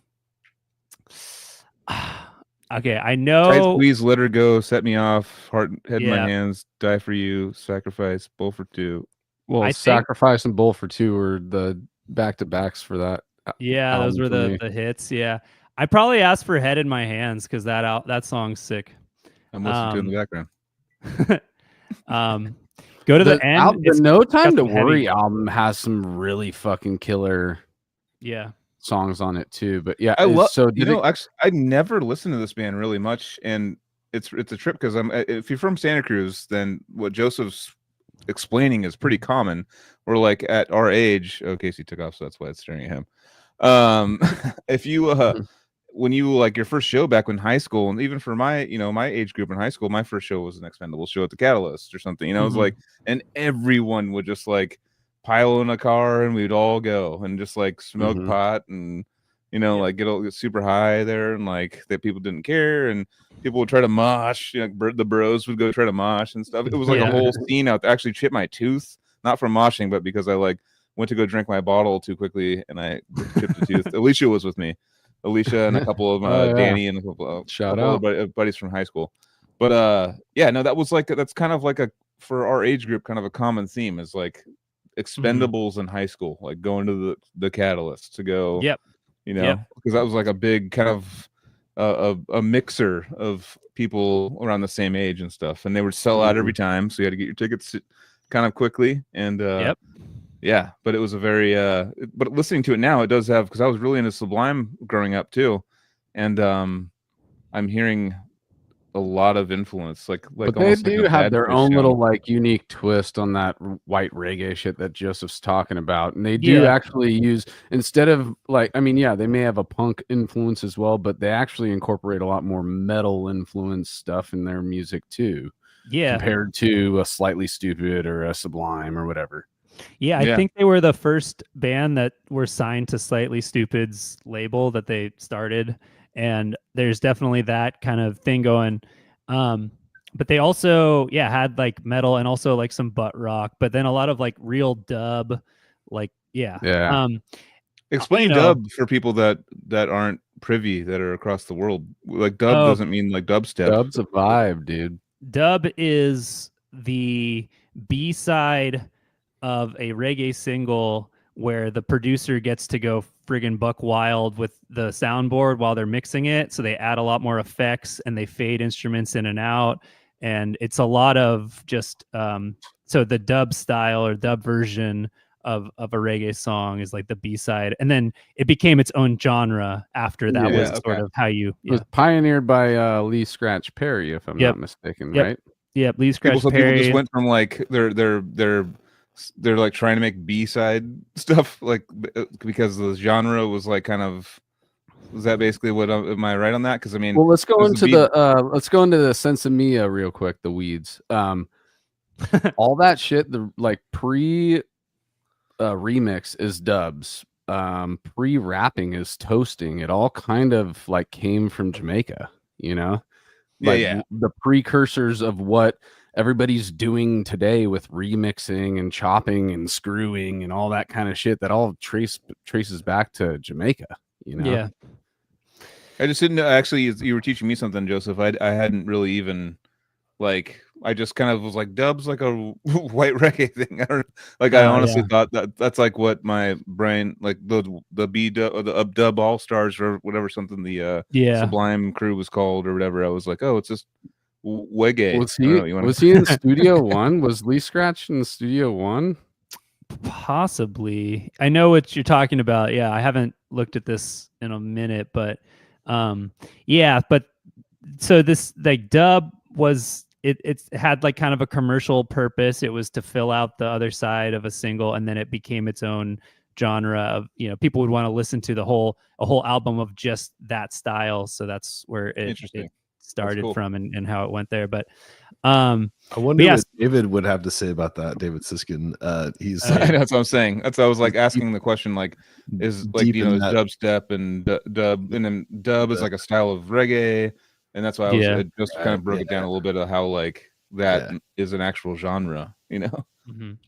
Okay, I know. Tight Squeeze, Let Her Go, Set Me Off, Head in My Hands, Die for You, Sacrifice, Bull for Two. Well, Sacrifice and Bull for Two were the back-to-backs for that. Yeah, those were the hits. Yeah. I probably asked for Head in My Hands because that song's sick. I'm listening to it in the background. Go to the end. The No Time to got some heavy- Worry album has some really fucking killer Yeah. songs on it too. But yeah, I love. so Actually, I never listened to this band really much, and it's a trip because if you're from Santa Cruz, then what Joseph's explaining is pretty common. We're like at our age. Oh, Casey took off, so that's why it's staring at him. If you when you like your first show back in high school, and even for my my age group in high school, my first show was an Expendables show at the Catalyst or something. It was like, and everyone would just like pile in a car and we'd all go and just like smoke pot and like get super high there, and like that people didn't care, and people would try to mosh, the bros would go try to mosh and stuff. It was like a whole scene out there. I actually chipped my tooth, not from moshing, but because I like went to go drink my bottle too quickly and I chipped a tooth. Alicia was with me, Alicia and a couple of Danny and a couple of buddies from high school. But that was like, that's kind of like for our age group, kind of a common theme is like Expendables in high school, like going to the Catalyst to go, because that was like a big kind of a mixer of people around the same age and stuff, and they would sell out every time, so you had to get your tickets kind of quickly. And but it was a very but listening to it now, it does have, because I was really into Sublime growing up too, and I'm hearing a lot of influence, but they do have their own little like unique twist on that white reggae shit that Joseph's talking about, and they do actually use, instead of like, I mean, they may have a punk influence as well, but they actually incorporate a lot more metal influence stuff in their music too, compared to a Slightly Stupid or a Sublime or whatever. I think they were the first band that were signed to Slightly Stupid's label that they started. And there's definitely that kind of thing going. But they also, had like metal and also like some butt rock, but then a lot of like real dub, Explain dub for people that aren't privy, that are across the world. Like dub doesn't mean like dubstep. Dub's a vibe, dude. Dub is the B-side of a reggae single where the producer gets to go friggin' buck wild with the soundboard while they're mixing it. So they add a lot more effects and they fade instruments in and out. And it's a lot of just, so the dub style or dub version of a reggae song is like the B-side. And then it became its own genre after that was sort of how you... It was pioneered by Lee Scratch Perry, if I'm not mistaken, right? Yep, Lee Scratch Perry. People just went from like they're like trying to make B-side stuff, like because the genre was like kind of, was that basically what, am I right on that? Because I mean, well, let's go into the Sense of Mia real quick, the Weeds, all that shit, the like pre remix is dubs, pre-rapping is toasting. It all kind of like came from Jamaica, the precursors of what everybody's doing today with remixing and chopping and screwing and all that kind of shit, that all traces back to Jamaica, I just didn't know, actually, you were teaching me something, Joseph. I hadn't really even, like, I just kind of was like, dub's like a white reggae thing. I honestly thought that's like what my brain, like the B dub or the dub all stars or whatever, something the Sublime crew was called or whatever. I was like, oh, it's just reggae. Was he in Studio One? Was Lee Scratch in Studio One? Possibly. I know what you're talking about. I haven't looked at this in a minute, but but so this like dub was, it had like kind of a commercial purpose. It was to fill out the other side of a single, and then it became its own genre of, people would want to listen to a whole album of just that style. So that's where it started from and how it went there. But I wonder what David would have to say about that. David Siskin, he's that's what I'm saying. That's why I was like asking the question, like, is like is dubstep and dub, and then dub is like a style of reggae, and that's why I just kind of broke it down a little bit of how like that is an actual genre,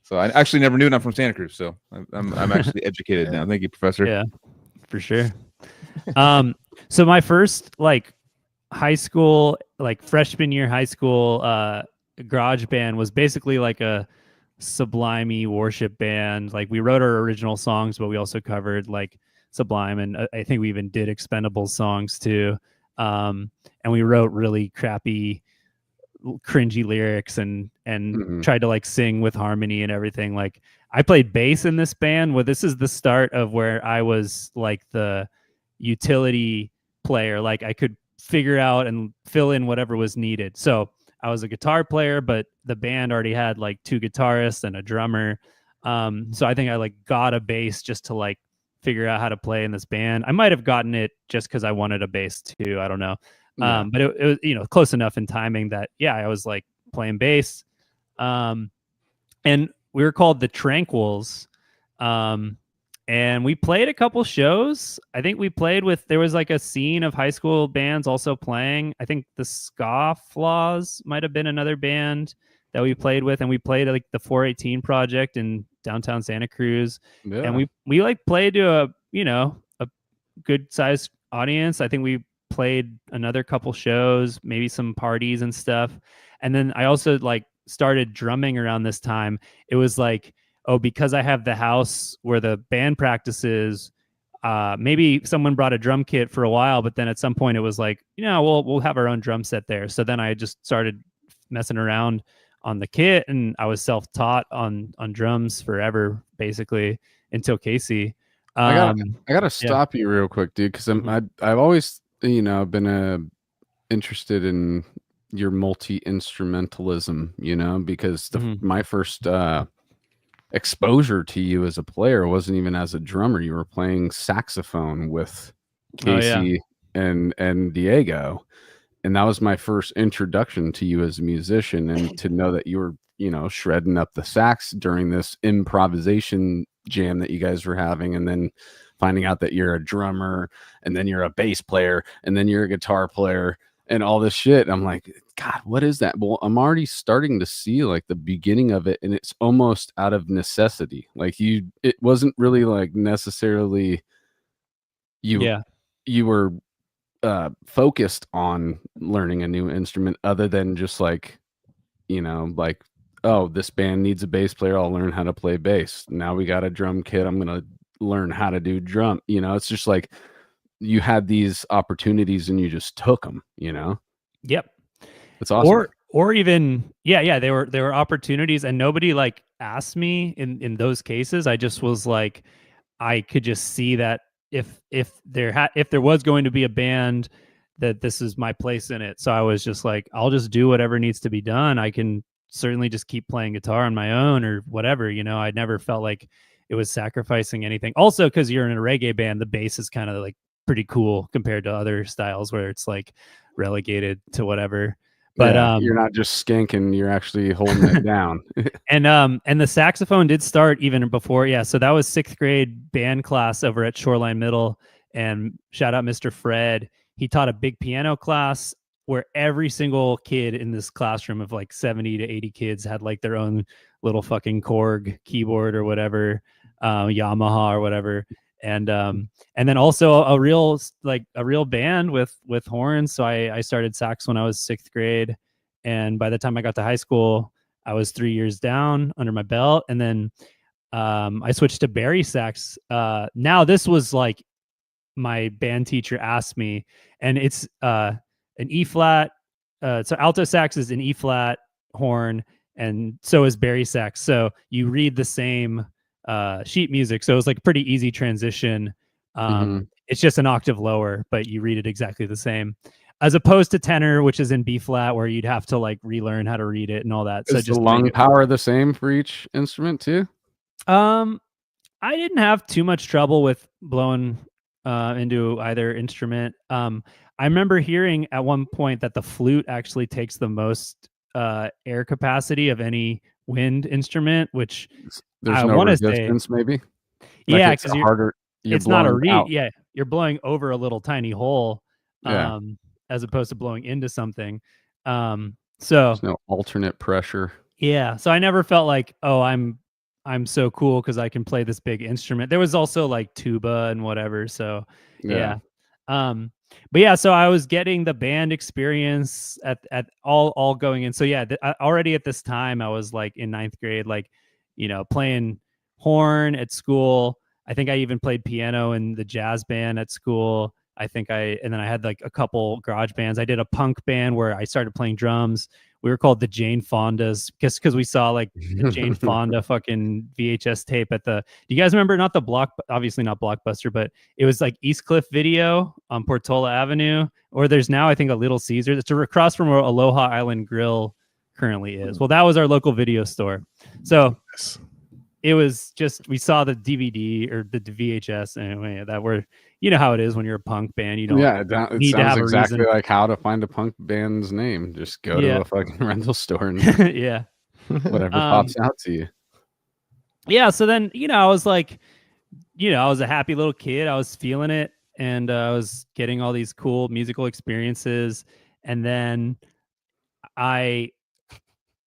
So I actually never knew, and I'm from Santa Cruz, so I'm actually educated now. Thank you, Professor. Yeah, for sure. So my first like high school, like freshman year high school garage band was basically like a Sublime worship band. Like we wrote our original songs, but we also covered like sublime. And I think we even did Expendables songs too. And we wrote really crappy, cringy lyrics and tried to like sing with harmony and everything. Like I played bass in this band. Well, this is the start of where I was like the utility player. Like I could figure out and fill in whatever was needed. So I was a guitar player, but the band already had like 2 guitarists and a drummer. So I think I like got a bass just to like figure out how to play in this band. I might have gotten it just because I wanted a bass too. I don't know. But it was, you know, close enough in timing that, yeah, I was like playing bass. And we were called the Tranquils. And we played a couple shows. I think we played with, there was like a scene of high school bands also playing. I think the Scofflaws might have been another band that we played with. And we played like the 418 Project in downtown Santa Cruz. Yeah. And we like played to a, you know, a good sized audience. I think we played another couple shows, maybe some parties and stuff. And then I also like started drumming around this time. It was like, oh, because I have the house where the band practices, maybe someone brought a drum kit for a while, but then at some point it was like, you know, we'll have our own drum set there. So then I just started messing around on the kit, and I was self-taught on drums forever, basically, until Casey. I gotta stop you real quick, dude, because I've always, you know, been interested in your multi-instrumentalism, you know, because my first exposure to you as a player wasn't even as a drummer. You were playing saxophone with Casey and Diego, and that was my first introduction to you as a musician, and to know that you were, you know, shredding up the sax during this improvisation jam that you guys were having, and then finding out that you're a drummer, and then you're a bass player, and then you're a guitar player, and all this shit. I'm like, God, what is that? Well, I'm already starting to see like the beginning of it, and it's almost out of necessity. Like it wasn't really like necessarily you were focused on learning a new instrument, other than just like, you know, like, oh, this band needs a bass player, I'll learn how to play bass. Now we got a drum kit, I'm gonna learn how to do drum. You know, it's just like you had these opportunities and you just took them, you know? Yep. It's awesome. Or even, there were opportunities, and nobody like asked me in those cases. I just was like, I could just see that if there was going to be a band, that this is my place in it. So I was just like, I'll just do whatever needs to be done. I can certainly just keep playing guitar on my own or whatever, you know. I never felt like it was sacrificing anything. Also, because you're in a reggae band, the bass is kind of like pretty cool compared to other styles where it's like relegated to whatever. But you're not just skanking, you're actually holding it down. And the saxophone did start even before. Yeah. So that was 6th grade band class over at Shoreline Middle, and shout out Mr. Fred. He taught a big piano class where every single kid in this classroom of like 70 to 80 kids had like their own little fucking Korg keyboard or whatever, Yamaha or whatever. And then also a real band with horns. So I started sax when I was 6th grade, and by the time I got to high school, I was 3 years down under my belt. And then I switched to bari sax. Now this was like my band teacher asked me, and it's an E flat. So alto sax is an E flat horn, and so is bari sax. So you read the same sheet music, so it was like a pretty easy transition. It's just an octave lower, but you read it exactly the same, as opposed to tenor, which is in B flat, where you'd have to like relearn how to read it and all that. So is just the lung power the same for each instrument too? I didn't have too much trouble with blowing into either instrument. I remember hearing at one point that the flute actually takes the most air capacity of any wind instrument, which there's no resistance, maybe. Yeah, because it's harder. It's not a reed. Out. Yeah, you're blowing over a little tiny hole, as opposed to blowing into something. So there's no alternate pressure. Yeah, so I never felt like, oh, I'm so cool because I can play this big instrument. There was also like tuba and whatever. So yeah. But yeah, so I was getting the band experience at all going in. So yeah, already at this time I was like in 9th grade, like, you know, playing horn at school. I think I even played piano in the jazz band at school. And then I had like a couple garage bands. I did a punk band where I started playing drums. We were called the Jane Fondas just because we saw like the Jane Fonda fucking VHS tape at the. Do you guys remember? Not the obviously not Blockbuster, but it was like East Cliff Video on Portola Avenue, or there's now I think a Little Caesar. It's across from where Aloha Island Grill currently is. Well, that was our local video store. So it was just we saw the DVD or the VHS anyway. That were you know how it is when you're a punk band. You don't it need to have exactly a reason. like how to find a punk band's name. Just go to a fucking rental store and yeah, whatever pops out to you. Yeah. So then I was like, I was a happy little kid. I was feeling it, and I was getting all these cool musical experiences, and then I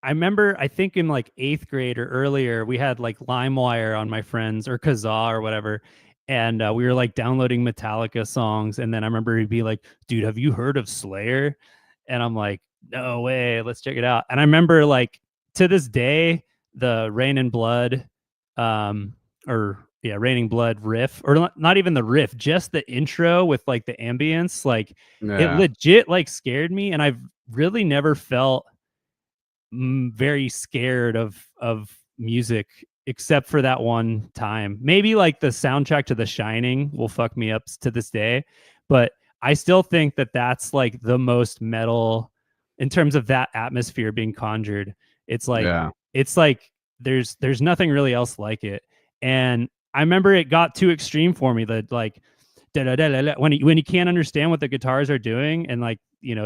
remember, I think in like 8th grade or earlier, we had like LimeWire on my friends or Kazaa or whatever. And we were like downloading Metallica songs. And then I remember he'd be like, dude, have you heard of Slayer? And I'm like, no way, let's check it out. And I remember like to this day, the Rain Blood Raining Blood riff, or not even the riff, just the intro with like the ambience, like it legit like scared me. And I've really never felt very scared of music except for that one time. Maybe like the soundtrack to The Shining will fuck me up to this day, but I still think that that's like the most metal in terms of that atmosphere being conjured. It's like there's nothing really else like it. And I remember it got too extreme for me, that like when you can't understand what the guitars are doing, and like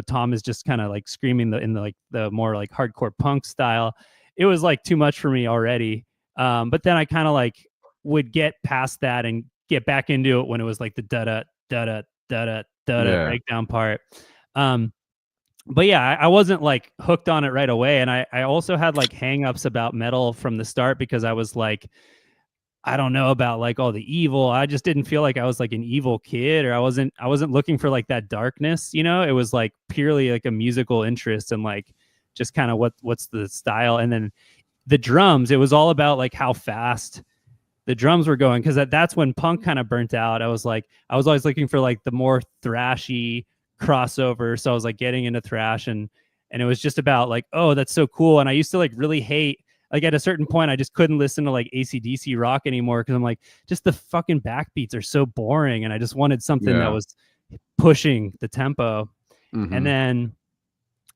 Tom is just kind of like screaming in the more like hardcore punk style. It was like too much for me already. But then I kind of like would get past that and get back into it when it was like the da da da da da breakdown part. But yeah, I wasn't like hooked on it right away, and I also had like hangups about metal from the start because I was like, I don't know about like all the evil. I just didn't feel like I was like an evil kid, or I wasn't looking for like that darkness, it was like purely like a musical interest and like just kind of what's the style. And then the drums, it was all about like how fast the drums were going, because that's when punk kind of burnt out. I was always looking for like the more thrashy crossover. So I was like getting into thrash, and it was just about like, oh, that's so cool. And I used to like really hate, like at a certain point, I just couldn't listen to like AC/DC rock anymore, because I'm like, just the fucking backbeats are so boring, and I just wanted something that was pushing the tempo. Mm-hmm. And then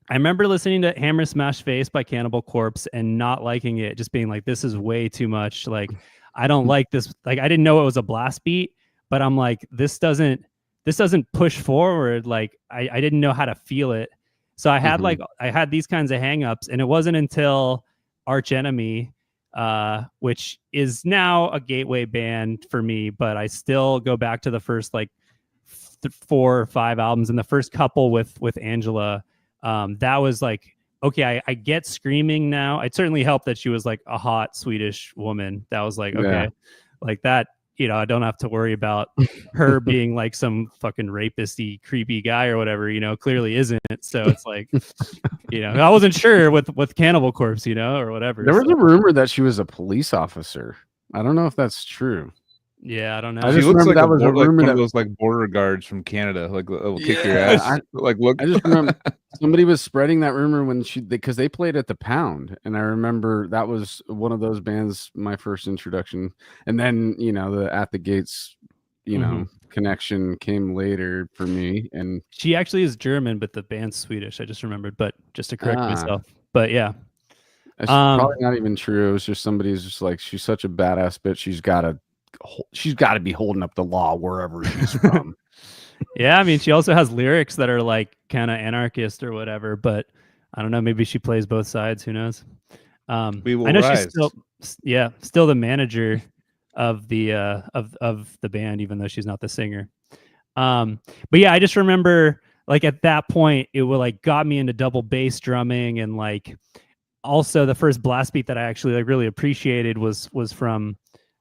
I remember listening to Hammer Smash Face by Cannibal Corpse and not liking it, just being like, this is way too much. Like, I don't like this. Like, I didn't know it was a blast beat, but I'm like, this doesn't push forward. Like, I didn't know how to feel it. So I had I had these kinds of hangups, and it wasn't until Arch Enemy, which is now a gateway band for me, but I still go back to the first like 4 or 5 albums, and the first couple with Angela. That was like, okay, I get screaming now. It certainly helped that she was like a hot Swedish woman. That was like, okay, like that, I don't have to worry about her being like some fucking rapisty, creepy guy or whatever, clearly isn't. So it's like, I wasn't sure with Cannibal Corpse, or whatever. There was a rumor that she was a police officer. I don't know if that's true. Yeah, I don't know. She looks like one of those like border guards from Canada, like will kick your ass. Look. I just remember somebody was spreading that rumor because they played at the Pound, and I remember that was one of those bands, my first introduction. And then the At the Gates, connection came later for me. And she actually is German, but the band's Swedish. I just remembered, but just to correct myself. But yeah, it's probably not even true. It was just somebody's just like, she's such a badass bitch. She's got to be holding up the law wherever she's from. Yeah, I mean, she also has lyrics that are like kind of anarchist or whatever, but I don't know, maybe she plays both sides, who knows. We will I know rise. She's still the manager of the of the band, even though she's not the singer. But yeah, I just remember like at that point it would like got me into double bass drumming, and like also the first blast beat that I actually like really appreciated was from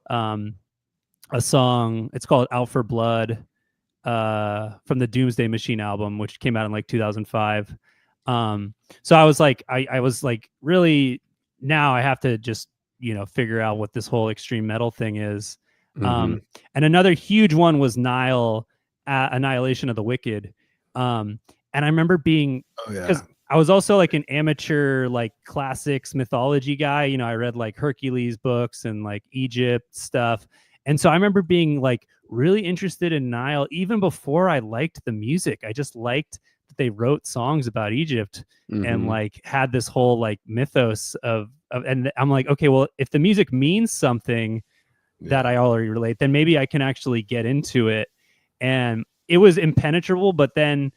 a song. It's called Out for Blood, from the Doomsday Machine album, which came out in like 2005. So I was like really, now I have to just figure out what this whole extreme metal thing is. And another huge one was Nile, Annihilation of the Wicked. And I remember being, because I was also like an amateur, like classics mythology guy. You know, I read like Hercules books and like Egypt stuff. And so I remember being like really interested in Nile even before I liked the music. I just liked that they wrote songs about Egypt and like had this whole like mythos of, and I'm like, okay, well, if the music means something that I already relate, then maybe I can actually get into it. And it was impenetrable, but then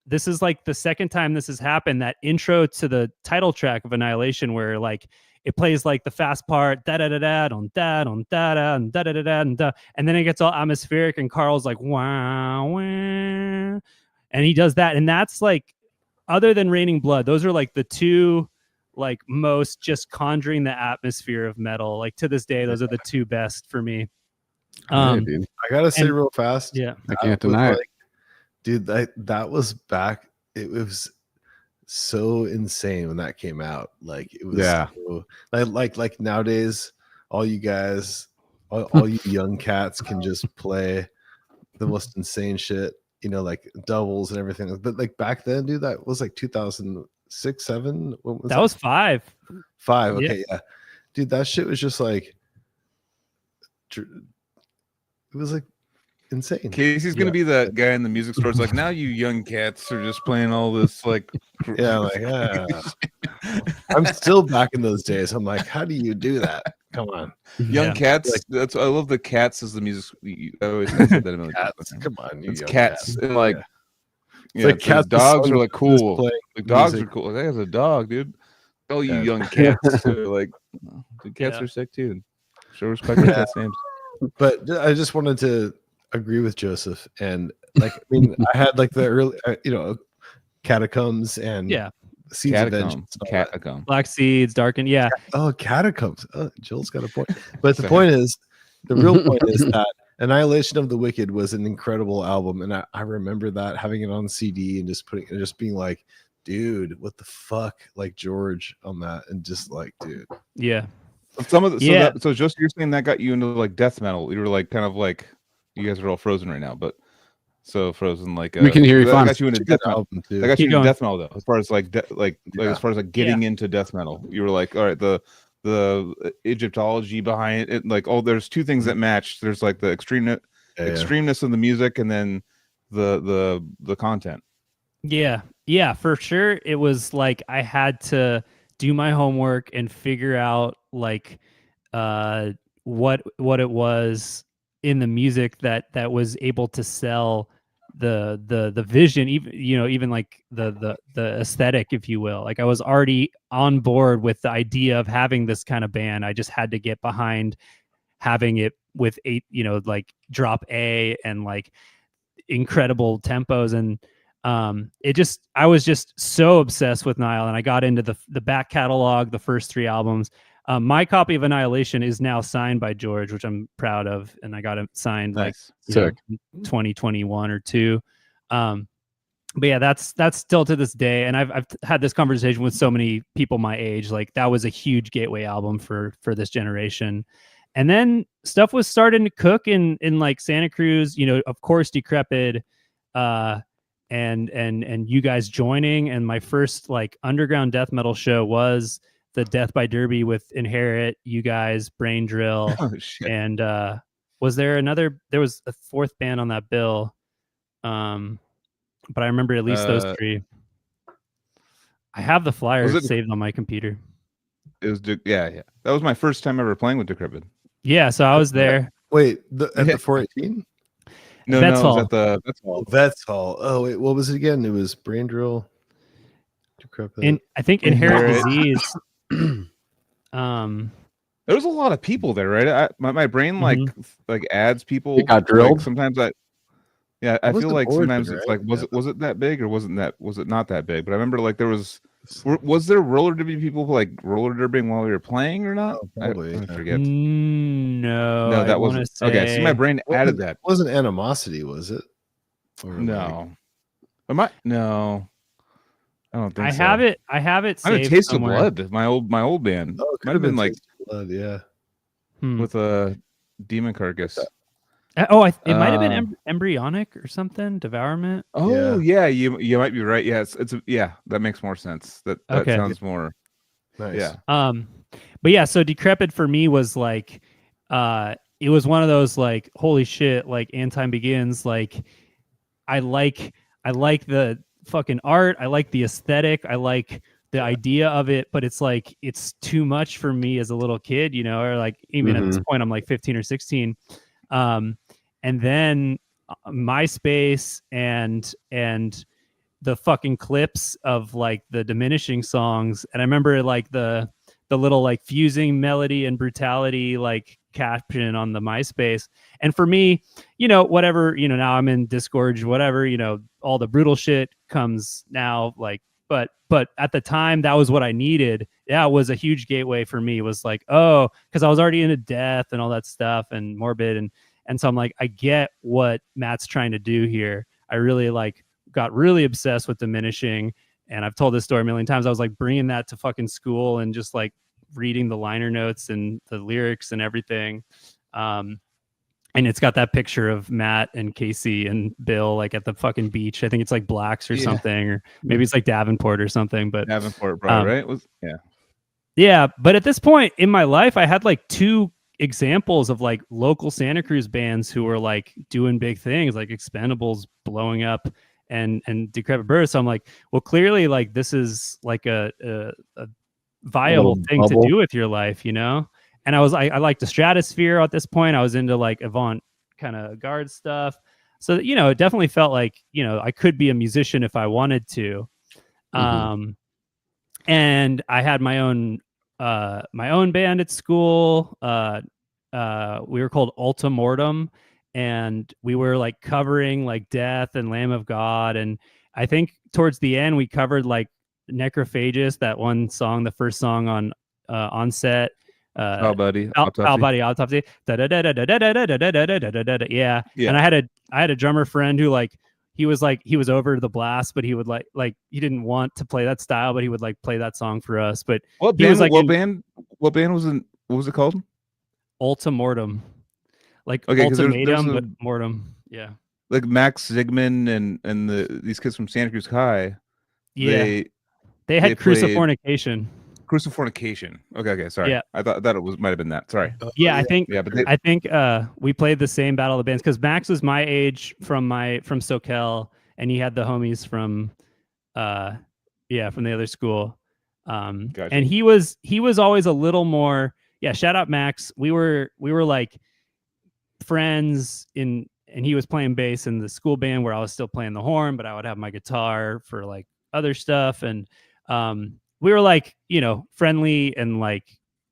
this is like the second time this has happened, that intro to the title track of Annihilation, where like it plays like the fast part, da da da da da da da da da da da da, and then it gets all atmospheric, and Carl's like wow, wow, and he does that, and that's like, other than Raining Blood, those are like the two like most just conjuring the atmosphere of metal. Like to this day, those are the two best for me. I gotta say real fast, I can't deny it. Dude, that was back. It was so insane when that came out. Like it was so, like nowadays, all you guys, all you young cats can just play the most insane shit, you know, like doubles and everything. But like back then, dude, that was like 2006, 7. What was that? Was 5. Okay, yeah. Dude, that shit was just like, it was like insane. Casey's gonna be that guy in the music store. It's like, now you young cats are just playing all this like I'm still back in those days. I'm like, how do you do that? Come on. Young cats. Like, that's, I love the cats as the music. I always said that in cats, come on, you it's cats. And like like cats, dogs are like cool. Like dogs are cool. That is a dog, dude. Oh, you young cats are like, dude, cats are sick too. Show respect to cats' names. But I just wanted to agree with Joseph, and like, I mean, I had like the early, Catacombs and Seeds of Vengeance, Catacomb, Black Seeds, Darkened, Catacombs. Oh, Joel's got a point. But the point is, the real point is that Annihilation of the Wicked was an incredible album, and I remember that, having it on CD and just being like, dude, what the fuck, like George on that, and just like, dude, some of the so just you're saying that got you into like death metal. You were like kind of like, you guys are all frozen right now, but so frozen, like we can hear you fine. Got you into death metal. That got you into death metal though. As far as like as far as like getting into death metal, you were like, all right, the Egyptology behind it, like, oh, there's two things that match. There's like the extremeness of the music, and then the content. Yeah, for sure. It was like I had to do my homework and figure out like what it was in the music that was able to sell the vision, even like the aesthetic, if you will. Like I was already on board with the idea of having this kind of band. I just had to get behind having it with like drop A and like incredible tempos, and I was just so obsessed with Nile, and I got into the back catalog, the first 3 albums. My copy of Annihilation is now signed by George, which I'm proud of, and I got it signed like 2021 or 2. But yeah, that's still to this day, and I've had this conversation with so many people my age. Like that was a huge gateway album for this generation. And then stuff was starting to cook in like Santa Cruz, of course, Decrepit, and you guys joining. And my first like underground death metal show was the Death by Derby with Inherit, you guys, Brain Drill, and was there was a 4th band on that bill, but I remember at least those 3. I have the flyer saved on my computer. It was that was my first time ever playing with Decrepit. Yeah, so I was there. Wait, at the 418? No, Vets it was at the Vets Hall. Oh wait, what was it again? It was Brain Drill, Decrepit, and I think Inherit Disease. There was a lot of people there, right? My brain like adds people. It got drilled. Like, sometimes I feel like sometimes it's like, was it that big, or was it not that big? But I remember like there was there roller derby people like roller derbying while we were playing or not? Oh, probably. I forget. No, that wasn't. Okay, see, my brain added that. It wasn't Animosity, was it? No. No. I don't think so. I have it saved. I had a Taste somewhere. of Blood, my old band. Oh, it might have been like Blood, yeah. With a demon carcass. It might have been embryonic or something, devourment. Oh yeah, you might be right. Yeah, yeah, that makes more sense. That sounds more nice. Yeah. But yeah, so Decrepit for me was like, it was one of those like, holy shit, like And Time Begins. Like, I like the fucking art. I like the aesthetic. I like the idea of it, but it's like, it's too much for me as a little kid, you know, or like even at this point, I'm like 15 or 16. And then MySpace and the fucking clips of like the diminishing songs. And I remember like the little like fusing melody and brutality like caption on the MySpace. And for me, you know, whatever, you know, now I'm in Disgorge, whatever, you know, all the brutal shit comes now, like, but at the time that was what I needed. Yeah, it was a huge gateway for me. It was like, oh, because I was already into death and all that stuff and morbid, and so I'm like, I get what Matt's trying to do here. I really like got really obsessed with diminishing, and I've told this story a million times. I was like bringing that to fucking school and just like reading the liner notes and the lyrics and everything. And it's got that picture of Matt and Casey and Bill like at the fucking beach. I think it's like Blacks or something, or maybe it's like Davenport or something. But Davenport, right? Yeah. But at this point in my life, I had like two examples of like local Santa Cruz bands who were like doing big things, like Expendables blowing up and Decrepit Birth. So I'm like, well, clearly like this is like a viable thing to do with your life, you know? And I liked the Stratosphere at this point. I was into like avant kind of guard stuff. So, you know, it definitely felt like, you know, I could be a musician if I wanted to. And I had my own band at school. We were called Ultra Mortem, and we were like covering like Death and Lamb of God. And I think towards the end we covered like Necrophagist, that one song, the first song on Onset. Foul Body Autopsy. Yeah. And I had a drummer friend who like he was over the blast, but he would like he didn't want to play that style, but he would like play that song for us. But what band was like what band was in, what was it called? Ultra Mortem. Like ultimatum, but mortem. Yeah. Like Max Zigman and these kids from Santa Cruz High. Yeah. They had Crucifornication. Crucifornication. Okay, sorry. Yeah. I thought it might have been that. Sorry. Yeah, I think we played the same Battle of the Bands because Max was my age from SoCal, and he had the homies from from the other school. Gotcha. And he was always a little more, shout out Max. We were like friends and he was playing bass in the school band where I was still playing the horn, but I would have my guitar for like other stuff. And we were like, you know, friendly and like,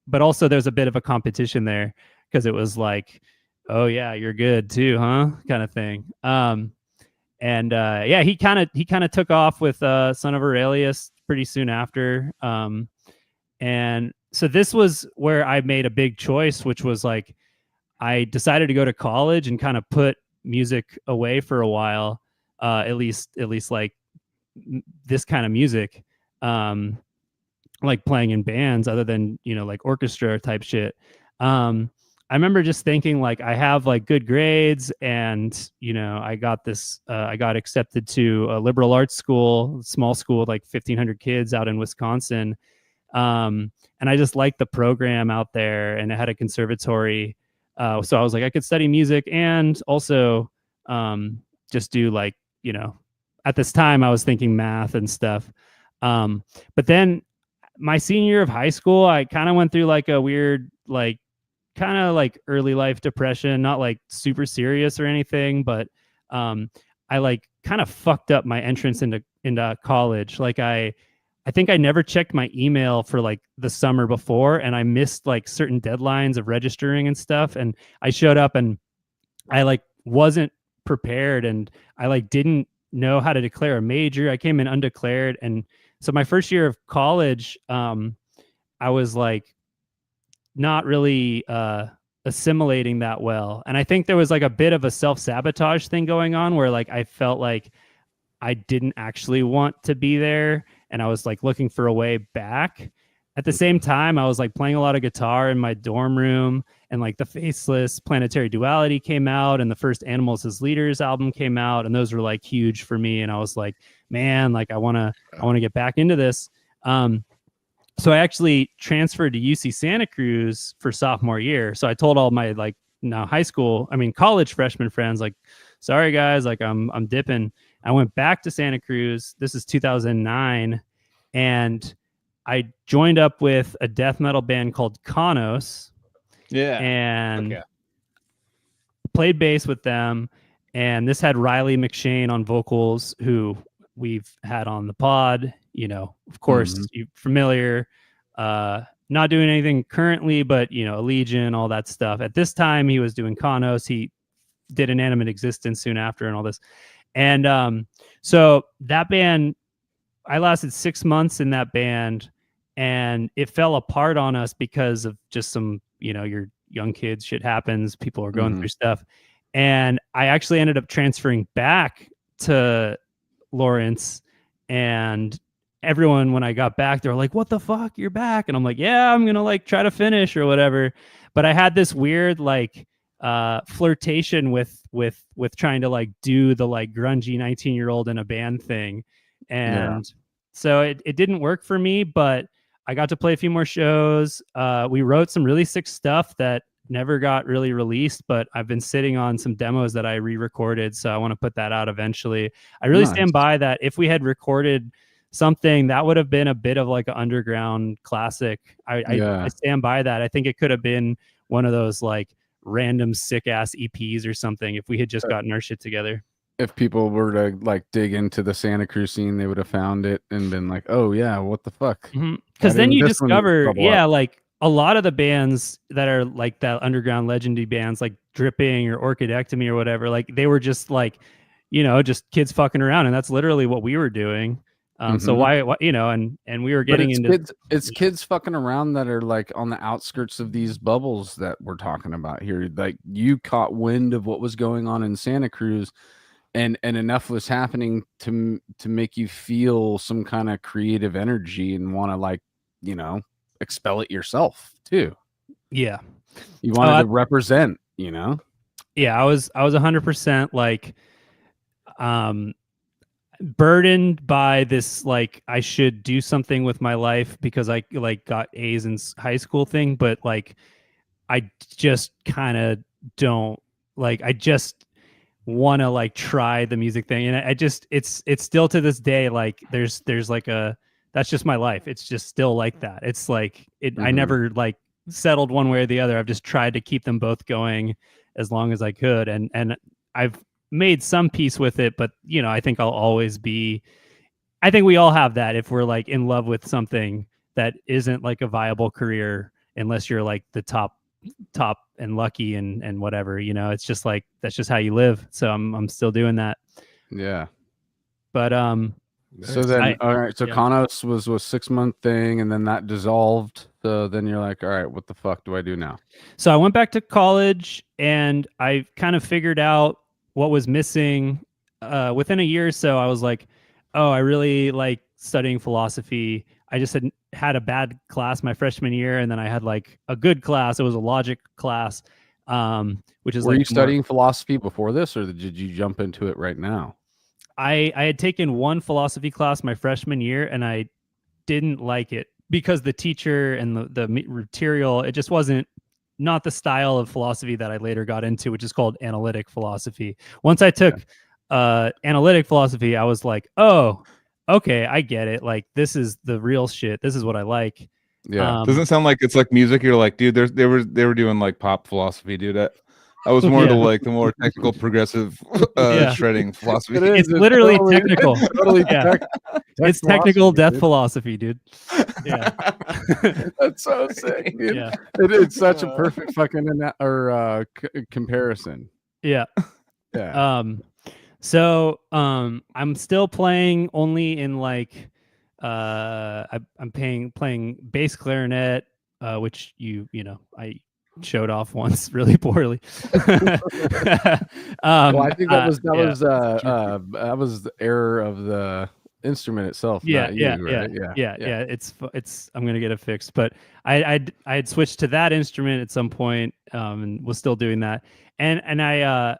but also there's a bit of a competition there because it was like, oh yeah, you're good too, huh? Kind of thing. He kind of took off with Son of Aurelius pretty soon after. And so this was where I made a big choice, which was like, I decided to go to college and kind of put music away for a while, at least like this kind of music. Like playing in bands other than, you know, like orchestra type shit. I remember just thinking like I have like good grades and, you know, I got accepted to a liberal arts school, small school with like 1,500 kids out in Wisconsin. And I just liked the program out there, and it had a conservatory. So I was like, I could study music and also just do like, you know, at this time I was thinking math and stuff. But then my senior year of high school, I kind of went through like a weird, like kind of like early life depression, not like super serious or anything, but I like kind of fucked up my entrance into college. Like I think I never checked my email for like the summer before, and I missed like certain deadlines of registering and stuff. And I showed up and I like wasn't prepared, and I like didn't know how to declare a major. I came in undeclared, and so my first year of college, I was like not really assimilating that well. And I think there was like a bit of a self-sabotage thing going on where like I felt like I didn't actually want to be there, and I was like looking for a way back. at the same time, I was like playing a lot of guitar in my dorm room, and like the Faceless Planetary Duality came out, and the first Animals as Leaders album came out, and those were like huge for me. And I was like, man, like I want to get back into this. So I actually transferred to UC Santa Cruz for sophomore year. So I told all my like now college freshman friends, like, sorry guys, like I'm dipping. I went back to Santa Cruz. This is 2009, and I joined up with a death metal band called Kanos. Yeah. And played bass with them. And this had Riley McShane on vocals, who we've had on the pod, you know, of course, you're familiar, not doing anything currently, but, you know, Allegiant, all that stuff. At this time, he was doing Kanos. He did Inanimate Existence soon after and all this. And so that band, I lasted 6 months in that band, and it fell apart on us because of just some, you know, your young kids, shit happens, people are going through stuff. And I actually ended up transferring back to Lawrence, and everyone, when I got back, they were like, what the fuck, you're back? And I'm like, yeah, I'm gonna like try to finish or whatever. But I had this weird like flirtation with trying to like do the like grungy 19-year-old in a band thing. And so it didn't work for me, but I got to play a few more shows. We wrote some really sick stuff that never got really released, but I've been sitting on some demos that I re-recorded, so I want to put that out eventually. I really stand by that. If we had recorded something, that would have been a bit of like an underground classic. I stand by that. I think it could have been one of those like random sick ass EPs or something if we had just gotten our shit together. If people were to like dig into the Santa Cruz scene, they would have found it and been like, oh yeah, what the fuck? Because then you discover, like a lot of the bands that are like that underground legendary bands like Dripping or Orchidectomy or whatever, like they were just like, you know, just kids fucking around, and that's literally what we were doing. So why, you know, and we were getting into kids fucking around that are like on the outskirts of these bubbles that we're talking about here. Like you caught wind of what was going on in Santa Cruz, and enough was happening to make you feel some kind of creative energy and want to like, you know, expel it yourself too. Yeah, you wanted to represent, you know. Yeah, I was 100% like burdened by this like I should do something with my life because I like got A's in high school thing, but like I just kind of don't like, I just want to like try the music thing, and I just it's still to this day like there's like a, that's just my life. It's just still like that. It's like I never like settled one way or the other. I've just tried to keep them both going as long as I could, and I've made some peace with it, but you know, I think I'll always be, I think we all have that if we're like in love with something that isn't like a viable career unless you're like the top and lucky and whatever, you know. It's just like that's just how you live. So I'm still doing that. Yeah. But so then all right, so Kanos was a 6 month thing, and then that dissolved. So then you're like, all right, what the fuck do I do now? So I went back to college, and I kind of figured out what was missing. Within a year or so, I was like, oh, I really like studying philosophy. I just had a bad class my freshman year, and then I had like a good class. It was a logic class, which is Were like you studying philosophy before this, or did you jump into it right now? I had taken one philosophy class my freshman year, and I didn't like it because the teacher and the material, it just wasn't not the style of philosophy that I later got into, which is called analytic philosophy. Once I took analytic philosophy, I was like, oh, okay, I get it. Like, this is the real shit. This is what I like. Yeah. Doesn't sound like it's like music. You're like, dude, they were doing like pop philosophy, dude. I was more the more technical, progressive shredding philosophy. It's literally technical. It's technical death philosophy, dude. Yeah. That's so sick, dude. Yeah. It's such a perfect fucking comparison. Yeah. Yeah. So I'm still playing only in like I'm playing bass clarinet, which you know I showed off once really poorly. Well, I think that was the error of the instrument itself. Yeah, not yeah, you, yeah, right? yeah. It's. I'm gonna get it fixed, but I had switched to that instrument at some point, and was still doing that. And I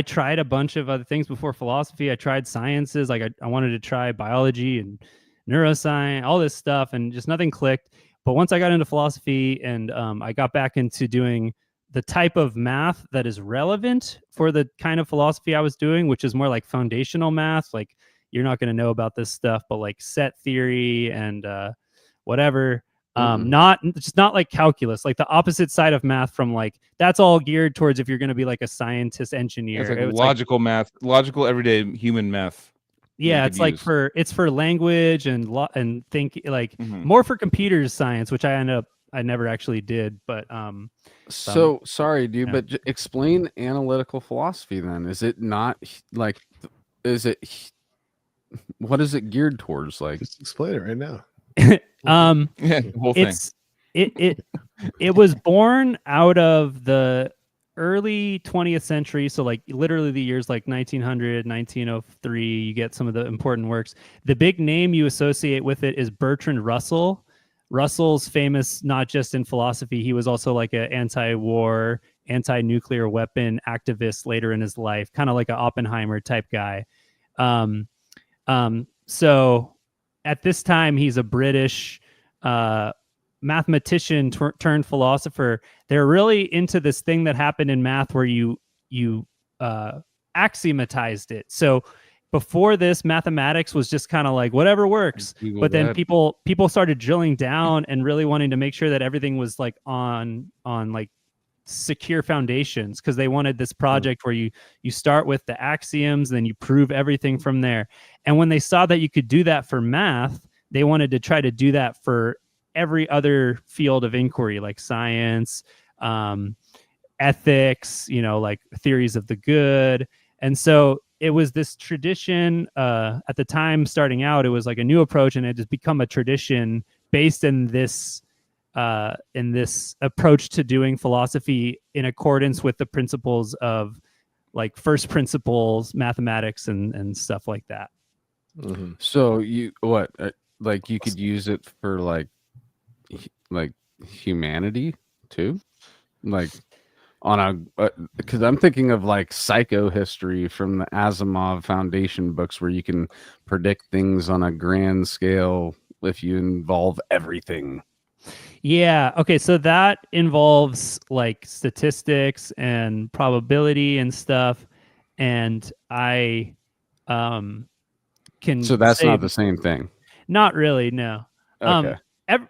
tried a bunch of other things before philosophy. I tried sciences, like I wanted to try biology and neuroscience, all this stuff, and just nothing clicked. But once I got into philosophy and I got back into doing the type of math that is relevant for the kind of philosophy I was doing, which is more like foundational math, like you're not going to know about this stuff, but like set theory and whatever. Not like calculus, like the opposite side of math from like that's all geared towards if you're going to be like a scientist, engineer. It's like logical math, logical everyday human math. Yeah, it's like use. for language and think like more for computers science, which I never actually did. But so sorry, dude, but explain analytical philosophy then. Is it not like, what is it geared towards? Like, just explain it right now. Yeah, the whole thing. It was born out of the early 20th century, so like literally the years like 1900, 1903. You get some of the important works. The big name you associate with it is Bertrand Russell. Russell's famous not just in philosophy, he was also like an anti-war, anti-nuclear weapon activist later in his life, kind of like an Oppenheimer type guy. So at this time, he's a British mathematician turned philosopher. They're really into this thing that happened in math where you axiomatized it. So before this, mathematics was just kind of like whatever works. But then people started drilling down and really wanting to make sure that everything was like on like secure foundations, because they wanted this project where you start with the axioms, then you prove everything from there. And when they saw that you could do that for math, they wanted to try to do that for every other field of inquiry, like science, ethics, like theories of the good. And so it was this tradition at the time starting out. It was like a new approach, and it has become a tradition based in this approach to doing philosophy in accordance with the principles of like first principles mathematics and stuff like that. So you like you could use it for like humanity too, like on a because I'm thinking of like psychohistory from the Asimov Foundation books, where you can predict things on a grand scale if you involve everything. Yeah. Okay. So that involves like statistics and probability and stuff. And I can. So that's not the same thing. Not really. No. Okay.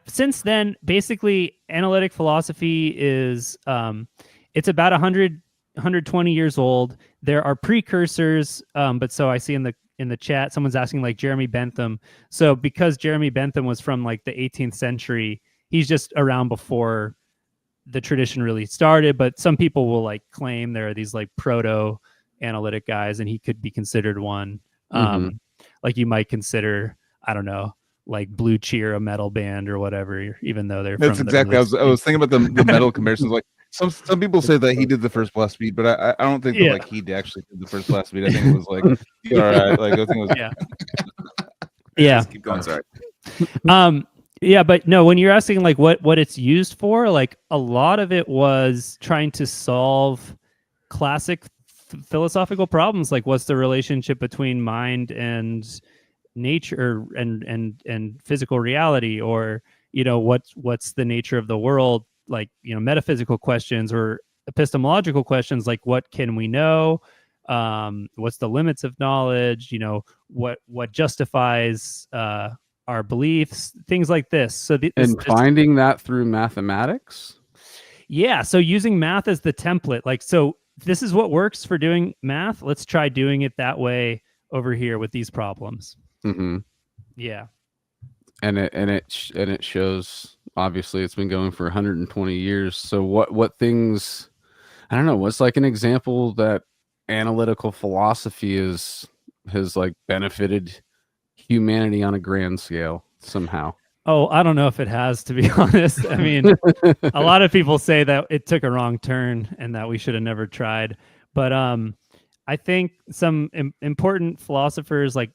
Since then, basically, analytic philosophy is it's about 120 years old. There are precursors, but so I see in the chat, someone's asking like Jeremy Bentham. So because Jeremy Bentham was from like the 18th century, he's just around before the tradition really started. But some people will like claim there are these like proto analytic guys, and he could be considered one. Like you might consider, I don't know, like Blue Cheer a metal band or whatever, even though they're that's exactly. I was thinking about the metal comparisons. Like some people say that he did the first blast beat, but I don't think that like he actually did the first blast beat. I think it was like all right, like I think it was yeah. Keep going. Sorry. Yeah, but no, when you're asking like what it's used for, like a lot of it was trying to solve classic philosophical problems, like what's the relationship between mind and nature and physical reality, or what's the nature of the world, like metaphysical questions or epistemological questions, like what can we know, what's the limits of knowledge, what justifies our beliefs, things like this. So finding that through mathematics. Yeah, so using math as the template, like, so this is what works for doing math, let's try doing it that way over here with these problems. Yeah. And it shows, obviously it's been going for 120 years. So what things, I don't know, what's like an example that analytical philosophy has like benefited humanity on a grand scale somehow? Oh, I don't know if it has, to be honest. I mean, a lot of people say that it took a wrong turn and that we should have never tried. But I think some important philosophers like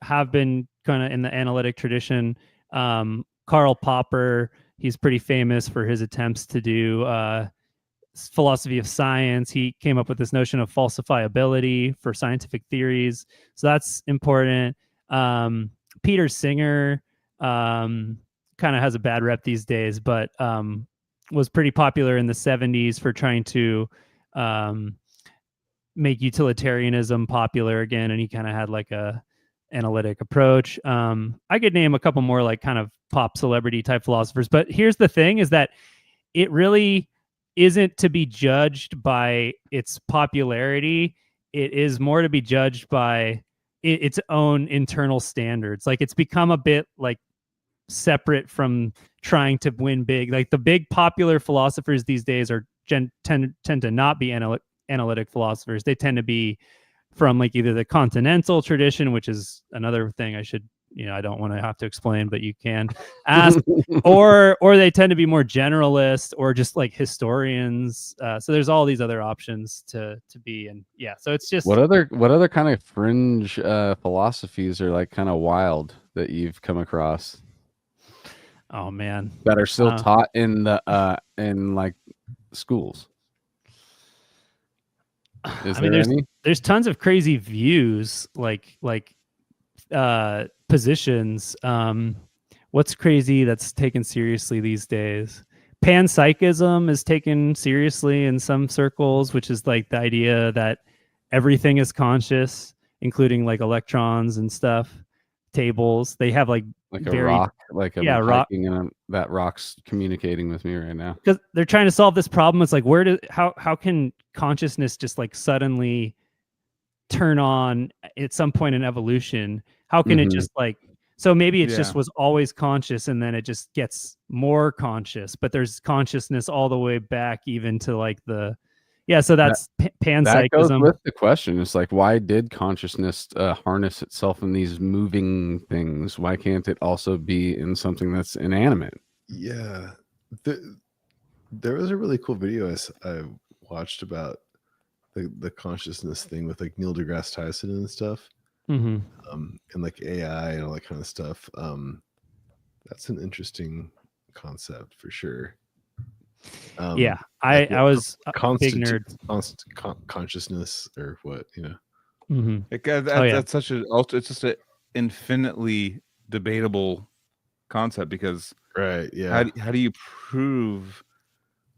have been kind of in the analytic tradition. Karl Popper, he's pretty famous for his attempts to do philosophy of science. He came up with this notion of falsifiability for scientific theories, so that's important. Peter Singer kind of has a bad rep these days, but was pretty popular in the 70s for trying to make utilitarianism popular again, and he kind of had like a analytic approach. I could name a couple more like kind of pop celebrity type philosophers, but here's the thing is that it really isn't to be judged by its popularity. It is more to be judged by its own internal standards. Like it's become a bit like separate from trying to win big. Like the big popular philosophers these days are tend to not be analytic philosophers. They tend to be from like either the continental tradition, which is another thing I should, I don't want to have to explain, but you can ask, or they tend to be more generalist or just like historians. So there's all these other options to be, and yeah, so it's just what other kind of fringe philosophies are like kind of wild that you've come across? Oh man, that are still taught in the in like schools. There's tons of crazy views, like positions. What's crazy that's taken seriously these days? Panpsychism is taken seriously in some circles, which is like the idea that everything is conscious, including like electrons and stuff. Tables, they have like a rock, like a rock, and that rock's communicating with me right now because they're trying to solve this problem. It's like how can consciousness just like suddenly turn on at some point in evolution? How can it just like, so maybe it just was always conscious and then it just gets more conscious, but there's consciousness all the way back even to like the so that's panpsychism. That goes with the question. It's like, why did consciousness harness itself in these moving things? Why can't it also be in something that's inanimate? Yeah, there was a really cool video I watched about the consciousness thing with like Neil deGrasse Tyson and stuff, and like AI and all that kind of stuff. That's an interesting concept for sure. I was a big nerd. Consciousness or what, That's such it's just an infinitely debatable concept because how do you prove,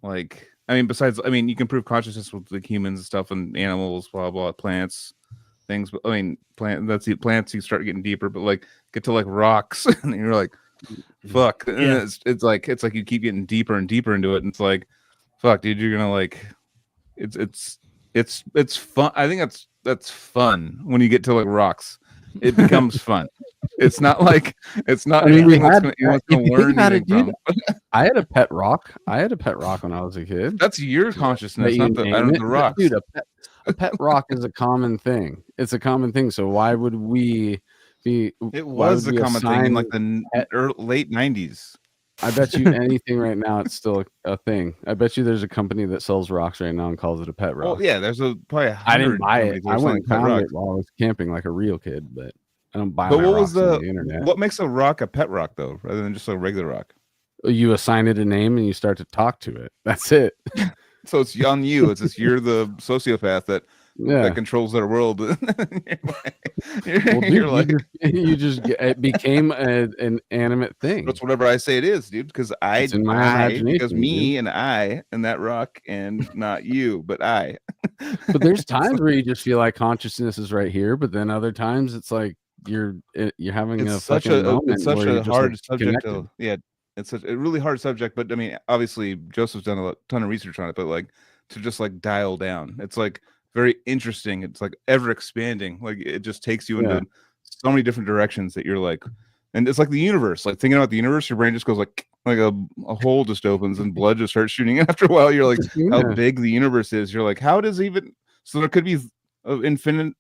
like, besides you can prove consciousness with like humans and stuff and animals, blah blah, plants, things, but plants you start getting deeper, but like get to like rocks and you're like, fuck. And it's like you keep getting deeper and deeper into it, and it's like, fuck, dude, you're gonna like, it's fun. I think that's fun when you get to like rocks. It becomes fun. It's not anything that's gonna learn anything from. I had a pet rock. When I was a kid. That's your consciousness, not the rock. Dude, a pet rock is a common thing. It's a common thing. So why would we be? It was a common thing in like the late 90s. I bet you anything right now it's still a thing. I bet you there's a company that sells rocks right now and calls it a pet rock. Well, yeah, there's probably I didn't buy it. I went and found it while I was camping like a real kid, but I don't buy. But what was the internet? What makes a rock a pet rock though, rather than just a regular rock? You assign it a name and you start to talk to it. That's it. So it's on you. It's just you're the sociopath that controls their world. It became an animate thing. That's whatever I say it is, dude. Because it's in my imagination. Because me and I and that rock, and not you, but I. But there's times where you just feel like consciousness is right here, but then other times it's like you're having it's such a hard subject. It's a really hard subject, but obviously Joseph's done a ton of research on it, but like to just like dial down, it's like very interesting. It's like ever expanding. Like it just takes you into so many different directions that you're like, and it's like the universe. Like thinking about the universe, your brain just goes like a hole just opens and blood just starts shooting. And after a while, you're like, how big the universe is. You're like, how does even? So there could be infinite.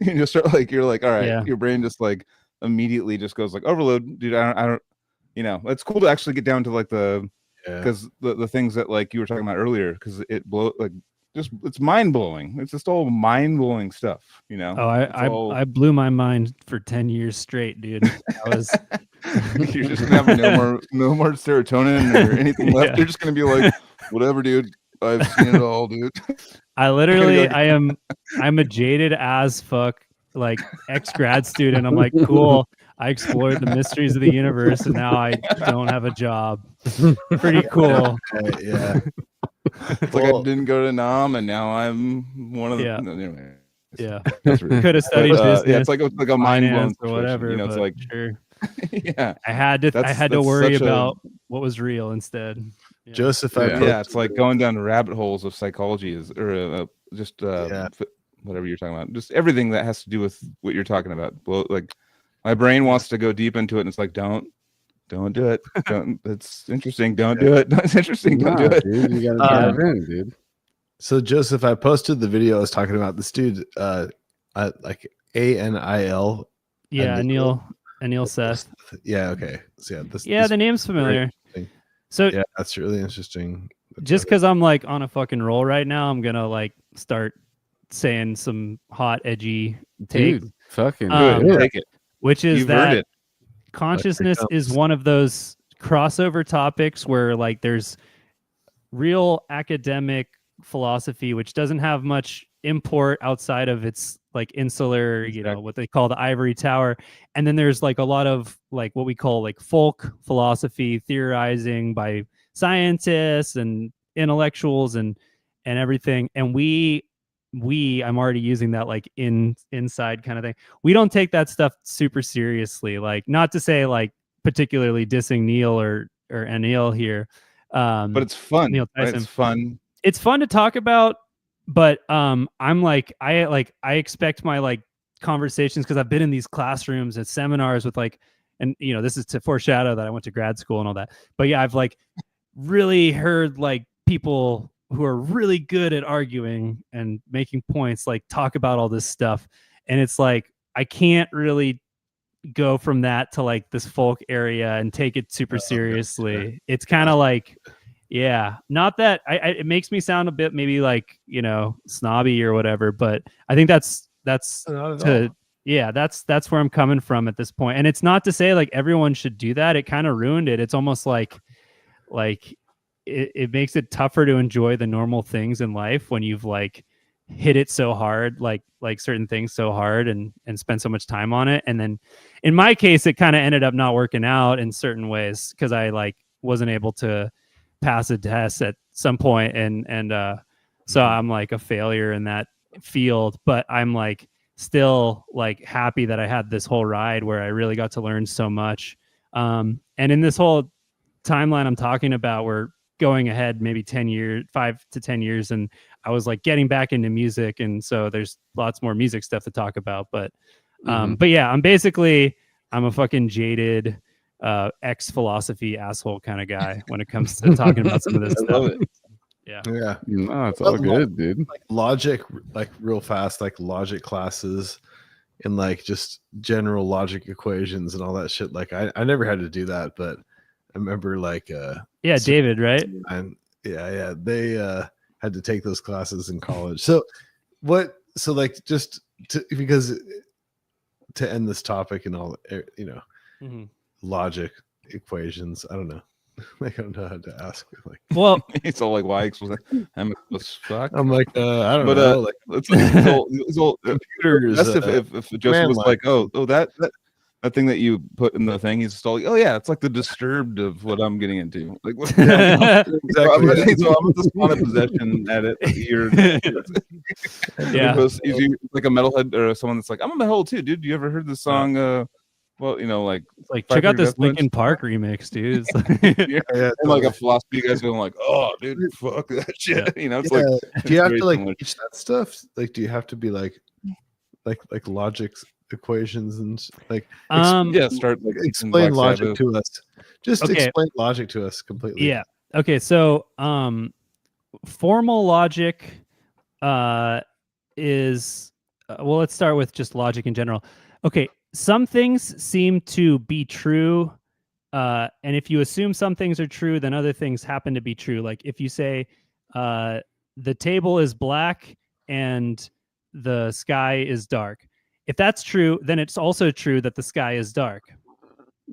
You just start like you're like, all right, your brain just like immediately just goes like overload, dude. I don't. It's cool to actually get down to like the because the things that like you were talking about earlier, because it it's mind blowing. It's just all mind blowing stuff, you know. Oh, I blew my mind for 10 years straight, dude. I was You're just gonna have no more serotonin or anything left. Yeah. You're just gonna be like, whatever, dude. I've seen it all, dude. I literally I'm a jaded as fuck like ex-grad student. I'm like, cool. I explored the mysteries of the universe and now I don't have a job. Pretty cool. Yeah. It's like I didn't go to Nam and now I'm one of the anyway. Yeah. That's really, Could have studied business. Yeah, it's like a mind blown or whatever. You know, it's like sure. yeah. I had to worry about what was real instead. Yeah. Joseph, it's like going down rabbit holes of psychology whatever you're talking about, just everything that has to do with what you're talking about. Well, like my brain wants to go deep into it, and it's like, don't do it. Don't. It's interesting. Don't do it. It's interesting. Don't do it. Dude, you gotta dive in, dude. So Joseph, I posted the video I was talking about. This dude, like ANIL. Yeah, Anil Seth. Yeah. Okay. So yeah, the name's familiar. So yeah, that's really interesting. Just because I'm like on a fucking roll right now, I'm gonna like start saying some hot, edgy takes. Dude, fucking good. Take it. Which is You've that earned it. Consciousness is one of those crossover topics where like there's real academic philosophy, which doesn't have much import outside of its like insular, you know, what they call the ivory tower. And then there's like a lot of like what we call like folk philosophy, theorizing by scientists and intellectuals and everything. And I'm already using that like inside kind of thing. We don't take that stuff super seriously. Like, not to say like particularly dissing Neil or Anil here. But it's fun. Neil Right? Tyson. It's fun. It's fun to talk about, but I'm like I expect my like conversations, because I've been in these classrooms and seminars with like, and you know, this is to foreshadow that I went to grad school and all that. But yeah, I've like really heard like people who are really good at arguing and making points like talk about all this stuff, and it's like I can't really go from that to like this folk area and take it super seriously. It's kind of like, yeah, not that it makes me sound a bit maybe like, you know, snobby or whatever, but I think that's where I'm coming from at this point. And it's not to say like everyone should do that. It kind of ruined it. It's almost like it makes it tougher to enjoy the normal things in life when you've like hit it so hard, like certain things so hard and spend so much time on it. And then in my case, it kind of ended up not working out in certain ways because I like wasn't able to pass a test at some point. And so I'm like a failure in that field, but I'm like still like happy that I had this whole ride where I really got to learn so much. And in this whole timeline I'm talking about, we're going ahead maybe 5 to 10 years, and I was like getting back into music, and so there's lots more music stuff to talk about. But yeah, I'm a fucking jaded ex philosophy asshole kind of guy when it comes to talking about some of this stuff. Yeah. No, it's all good, dude. Like logic, like real fast, like logic classes and like just general logic equations and all that shit. Like I never had to do that, but I remember like David, right? And yeah, they had to take those classes in college. So like just because to end this topic and all, you know, logic equations, I don't know. Like I don't know how to ask. Like, well, it's all like why I'm fuck. I'm like I don't know. Like it's all computers. That's if Joseph was like, oh that thing that you put in the thing, he's just all like, oh yeah, it's like the Disturbed of what I'm getting into. Like exactly. So I'm just on a possession at it. Yeah. He's like a metalhead or someone that's like, I'm a metalhead too, dude. You ever heard the song? Well, you know, like check out this Linkin Park remix, dude. It's like, yeah, like a philosophy guys going like, oh, dude, fuck that shit. You know, it's like, do you have to like teach that stuff? Like, do you have to be like logic equations and like start like explain logic to us. Just explain logic to us completely. Yeah. Okay. So, formal logic is well. Let's start with just logic in general. Okay. Some things seem to be true, and if you assume some things are true, then other things happen to be true. Like if you say the table is black and the sky is dark. If that's true, then it's also true that the sky is dark.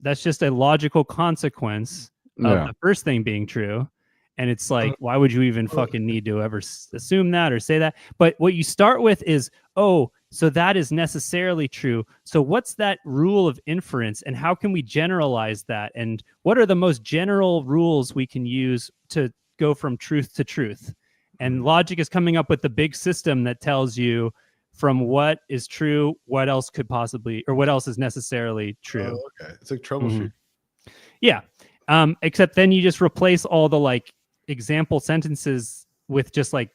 That's just a logical consequence of the first thing being true. And it's like, why would you even fucking need to ever assume that or say that? But what you start with is, oh, so that is necessarily true. So what's that rule of inference, and how can we generalize that? And what are the most general rules we can use to go from truth to truth? And logic is coming up with the big system that tells you from what is true, what else could possibly, or what else is necessarily true. Oh, okay. It's like troubleshooting. Yeah. Except then you just replace all the like example sentences with just like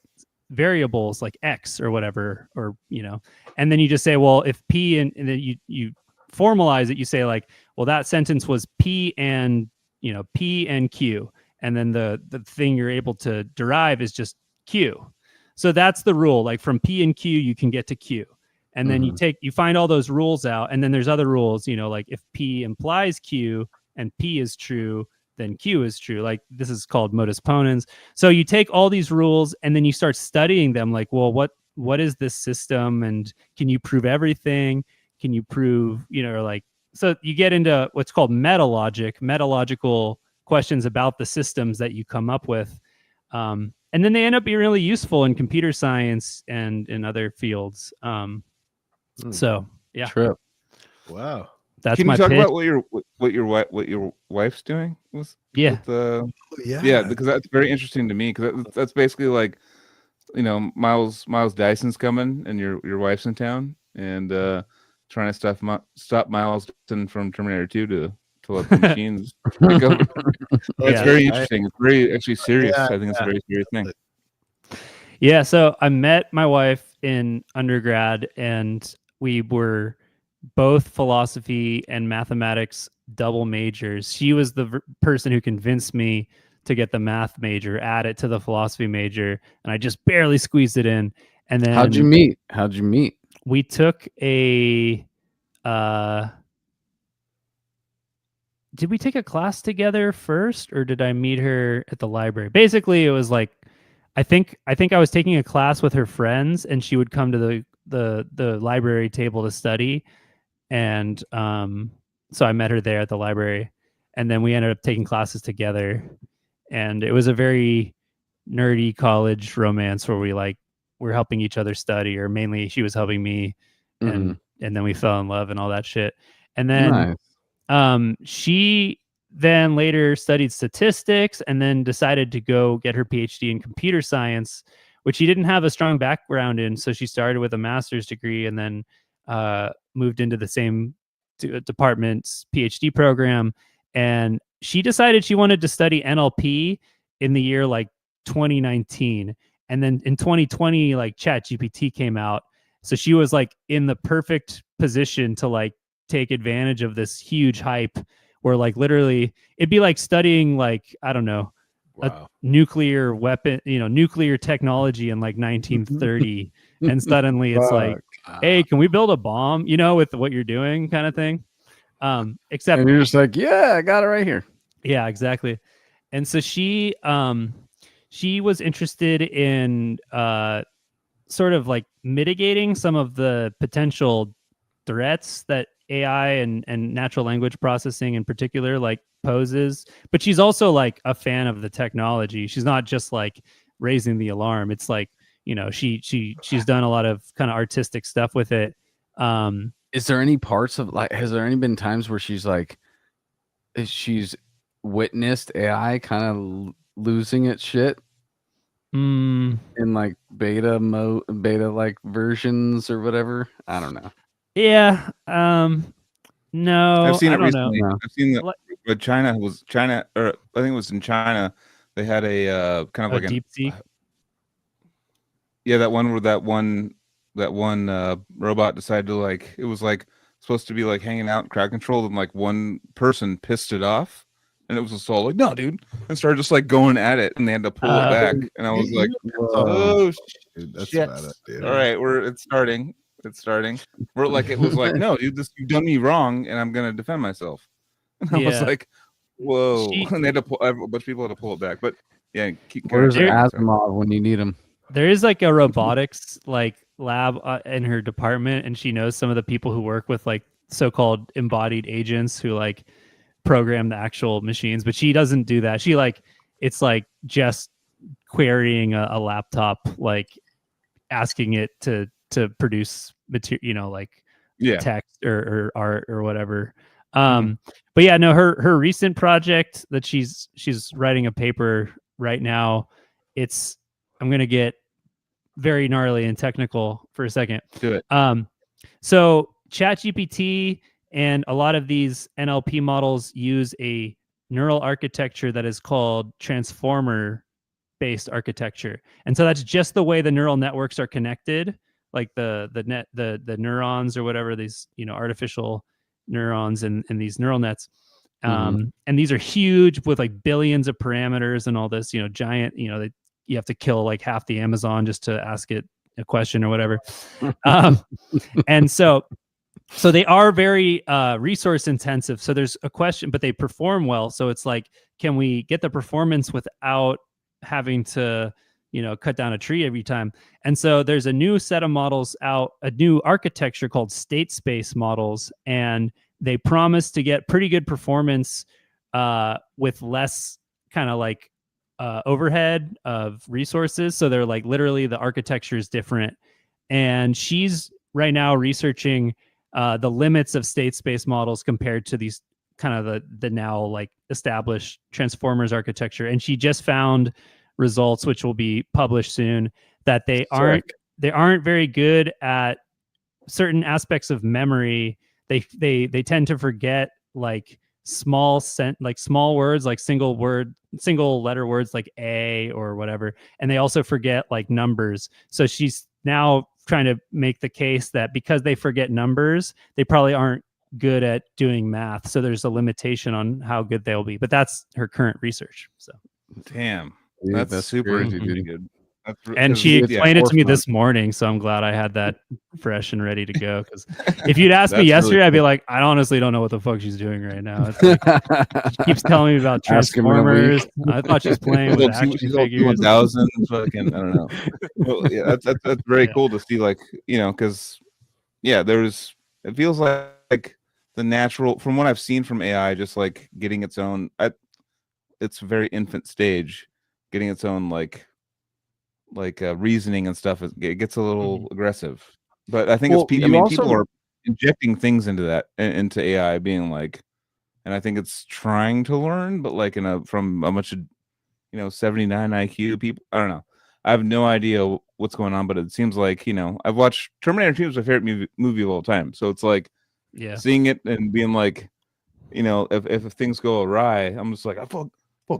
variables like X or whatever, or, you know, and then you just say, well, if P and then you formalize it, you say like, well, that sentence was P and, you know, P and Q. And then the thing you're able to derive is just Q. So that's the rule. Like from P and Q, you can get to Q. And then you find all those rules out. And then there's other rules, you know, like if P implies Q and P is true, then Q is true. Like this is called modus ponens. So you take all these rules and then you start studying them. Like, well, what is this system? And can you prove everything? Can you prove, you know, like, so you get into what's called metalogical questions about the systems that you come up with. And then they end up being really useful in computer science and in other fields. So yeah. Trip. Wow. That's Can my you talk pitch. about what your wife's doing? Yeah. Yeah. Because that's very interesting to me. Because that's basically like, you know, Miles Dyson's coming, and your wife's in town, and trying to stop Miles Dyson from Terminator 2 to let the machines take over. It's very interesting. It's very actually serious. I think it's a very serious thing. Yeah. So I met my wife in undergrad, and we were both philosophy and mathematics double majors. She was the person who convinced me to get the math major, add it to the philosophy major, and I just barely squeezed it in. And then How'd you meet? We took a did we take a class together first, or did I meet her at the library? Basically, it was like I think I was taking a class with her friends, and she would come to the library table to study. And so I met her there at the library, and then we ended up taking classes together. And it was a very nerdy college romance where we're helping each other study, or mainly she was helping me, and then we fell in love and all that shit. And then she then later studied statistics and then decided to go get her PhD in computer science, which she didn't have a strong background in. So she started with a master's degree and then moved into the same department's PhD program. And she decided she wanted to study NLP in the year like 2019. And then in 2020, like ChatGPT came out. So she was like in the perfect position to like take advantage of this huge hype where like literally it'd be like studying like, I don't know, a nuclear weapon, you know, nuclear technology in like 1930. And suddenly it's like, hey, can we build a bomb, you know, with what you're doing kind of thing. Except and you're just like, yeah, I got it right here. Yeah, exactly. And so she was interested in sort of like mitigating some of the potential threats that AI and natural language processing in particular like poses. But she's also like a fan of the technology. She's not just like raising the alarm. It's like, you know, she's done a lot of kind of artistic stuff with it. Is there any parts of like, has there any been times where she's like, she's witnessed AI kind of losing its shit in like beta like versions or whatever? I don't know. Yeah. No, I've seen I it don't recently. know. I've seen that China, or I think it was in China. They had a kind of like deep sea. Yeah, that one where that one robot decided to like, it was like supposed to be like hanging out in crowd control, and like one person pissed it off, and it was just all like, no, dude, and started just like going at it, and they had to pull it back, and I was like, oh dude, that's shit! bad, dude. All right, it's starting. We're like, it was like, no, dude, you've done me wrong, and I'm gonna defend myself. And I was like, whoa, and they had to pull. A bunch of people had to pull it back, but yeah, where's Asimov when you need him? there is like a robotics like lab in her department, and she knows some of the people who work with like so-called embodied agents who like program the actual machines, but she doesn't do that. She like it's like just querying a laptop, like asking it to produce material, you know, like text or art or whatever. But yeah, no, her recent project that she's writing a paper right now. I'm gonna get very gnarly and technical for a second. Do it. So ChatGPT and a lot of these NLP models use a neural architecture that is called transformer based architecture. And so that's just the way the neural networks are connected, like the neurons or whatever, these, you know, artificial neurons and these neural nets. And these are huge with like billions of parameters and all this, you know, giant, you know, you have to kill like half the Amazon just to ask it a question or whatever. And so they are very resource intensive. So there's a question, but they perform well. So it's like, can we get the performance without having to, you know, cut down a tree every time? And so there's a new set of models out, a new architecture called state space models, and they promise to get pretty good performance with less kind of like overhead of resources. So they're like literally the architecture is different. And she's right now researching the limits of state space models compared to these kind of the now like established transformers architecture. And she just found results, which will be published soon, that they aren't very good at certain aspects of memory. They tend to forget like small words, like single letter words like a or whatever, and they also forget like numbers. So she's now trying to make the case that because they forget numbers, they probably aren't good at doing math. So there's a limitation on how good they'll be. But that's her current research. So damn, Dude, that's super crazy, dude. good. And she explained it to me this morning, so I'm glad I had that fresh and ready to go. Because if you'd asked me yesterday, really cool. I'd be like, I honestly don't know what the fuck she's doing right now. It's like, she keeps telling me about Transformers. I thought she was playing with action figures. 1,000 fucking, I don't know. Well, yeah, that's very cool to see. Like, you know, because it feels like the natural, from what I've seen from AI, just like getting its own. It's very infant stage, getting its own like reasoning and stuff. It gets a little aggressive, but I think people are injecting things into AI, being like, and I think it's trying to learn, but like from a bunch of 79 IQ people. I don't know. I have no idea what's going on, but it seems like, I've watched Terminator 2 is my favorite movie of all time. So it's like, seeing it and being like, if things go awry, I'm just like, I fucking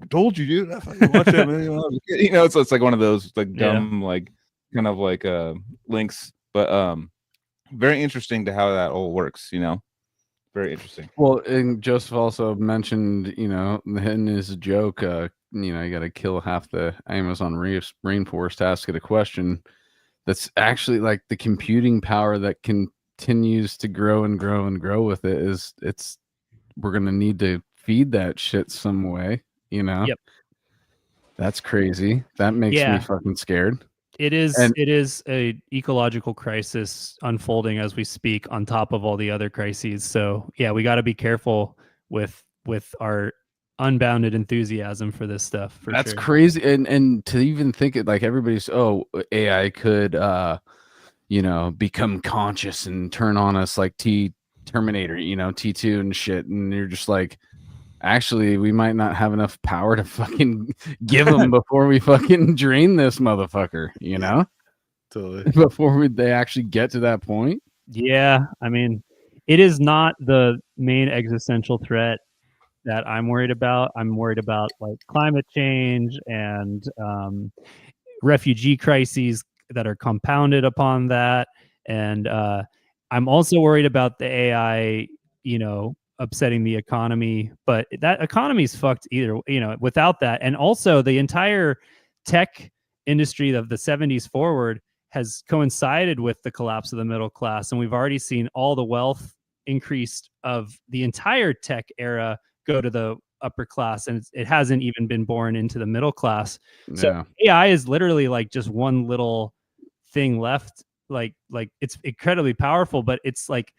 told you, dude. I fucking watched that movie when I was a kid. So it's like one of those like dumb, like kind of like links, but very interesting to how that all works. Very interesting. Well, and Joseph also mentioned, in his joke, you got to kill half the Amazon rainforest to ask it a question. That's actually like the computing power that continues to grow and grow and grow with it. We're gonna need to feed that shit some way. Yep. That's crazy. That makes me fucking scared. It is a ecological crisis unfolding as we speak, on top of all the other crises. So yeah, we got to be careful with our unbounded enthusiasm for this stuff. That's crazy. And to even think it, like everybody's, AI could become conscious and turn on us like Terminator, T2 and shit, and you're just like, actually, we might not have enough power to fucking give them before we fucking drain this motherfucker, Totally. Before they actually get to that point. Yeah, I mean, it is not the main existential threat that I'm worried about. I'm worried about like climate change and refugee crises that are compounded upon that. And I'm also worried about the AI, upsetting the economy, but that economy is fucked either, without that. And also the entire tech industry of the 70s forward has coincided with the collapse of the middle class. And we've already seen all the wealth increased of the entire tech era go to the upper class, and it hasn't even been born into the middle class. So Yeah. AI is literally like just one little thing left. Like it's incredibly powerful, but it's like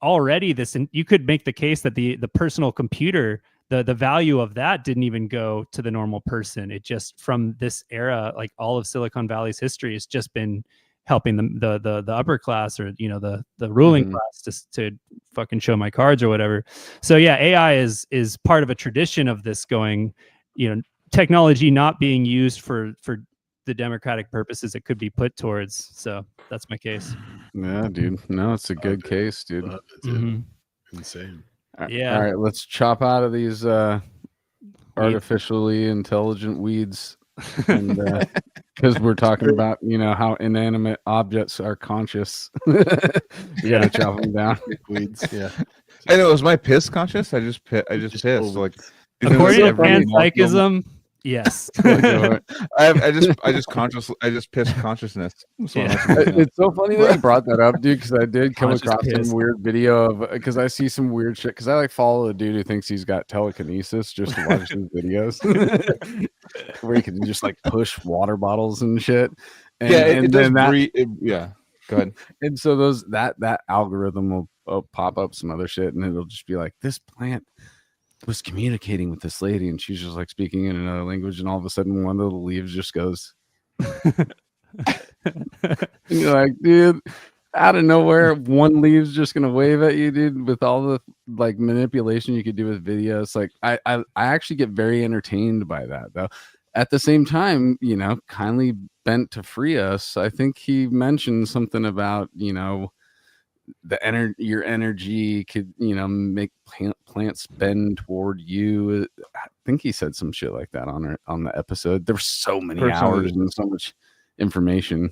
already this, and you could make the case that the personal computer, the value of that didn't even go to the normal person. It just, from this era, like all of Silicon Valley's history, has just been helping the upper class, or the ruling class to fucking show my cards or whatever. So yeah, AI is part of a tradition of this going, technology not being used for the democratic purposes it could be put towards. So that's my case. Yeah, dude. No, it's a good case, dude. Insane. Yeah. All right, let's chop out of these artificially intelligent weeds, and because we're talking about how inanimate objects are conscious. You gotta chop them down. Weeds. Yeah. I know. Was my piss conscious? I just pissed. Like, according to panpsychism, yes. I just pissed consciousness. It's so funny that you brought that up, dude, because I did come across some weird video of, because I see some weird shit, because I like follow a dude who thinks he's got telekinesis just to watch his videos where he can just like push water bottles and shit. And, yeah, go ahead. And so that algorithm will pop up some other shit, and it'll just be like, this plant was communicating with this lady, and she's just like speaking in another language, and all of a sudden one of the leaves just goes. You're like, dude, out of nowhere, one leave's just gonna wave at you, dude. With all the like manipulation you could do with videos, like I actually get very entertained by that, though. At the same time, kindly bent to free us. I think he mentioned something about your energy could make plants bend toward you. I think he said some shit like that on the episode. There were so many hours and so much information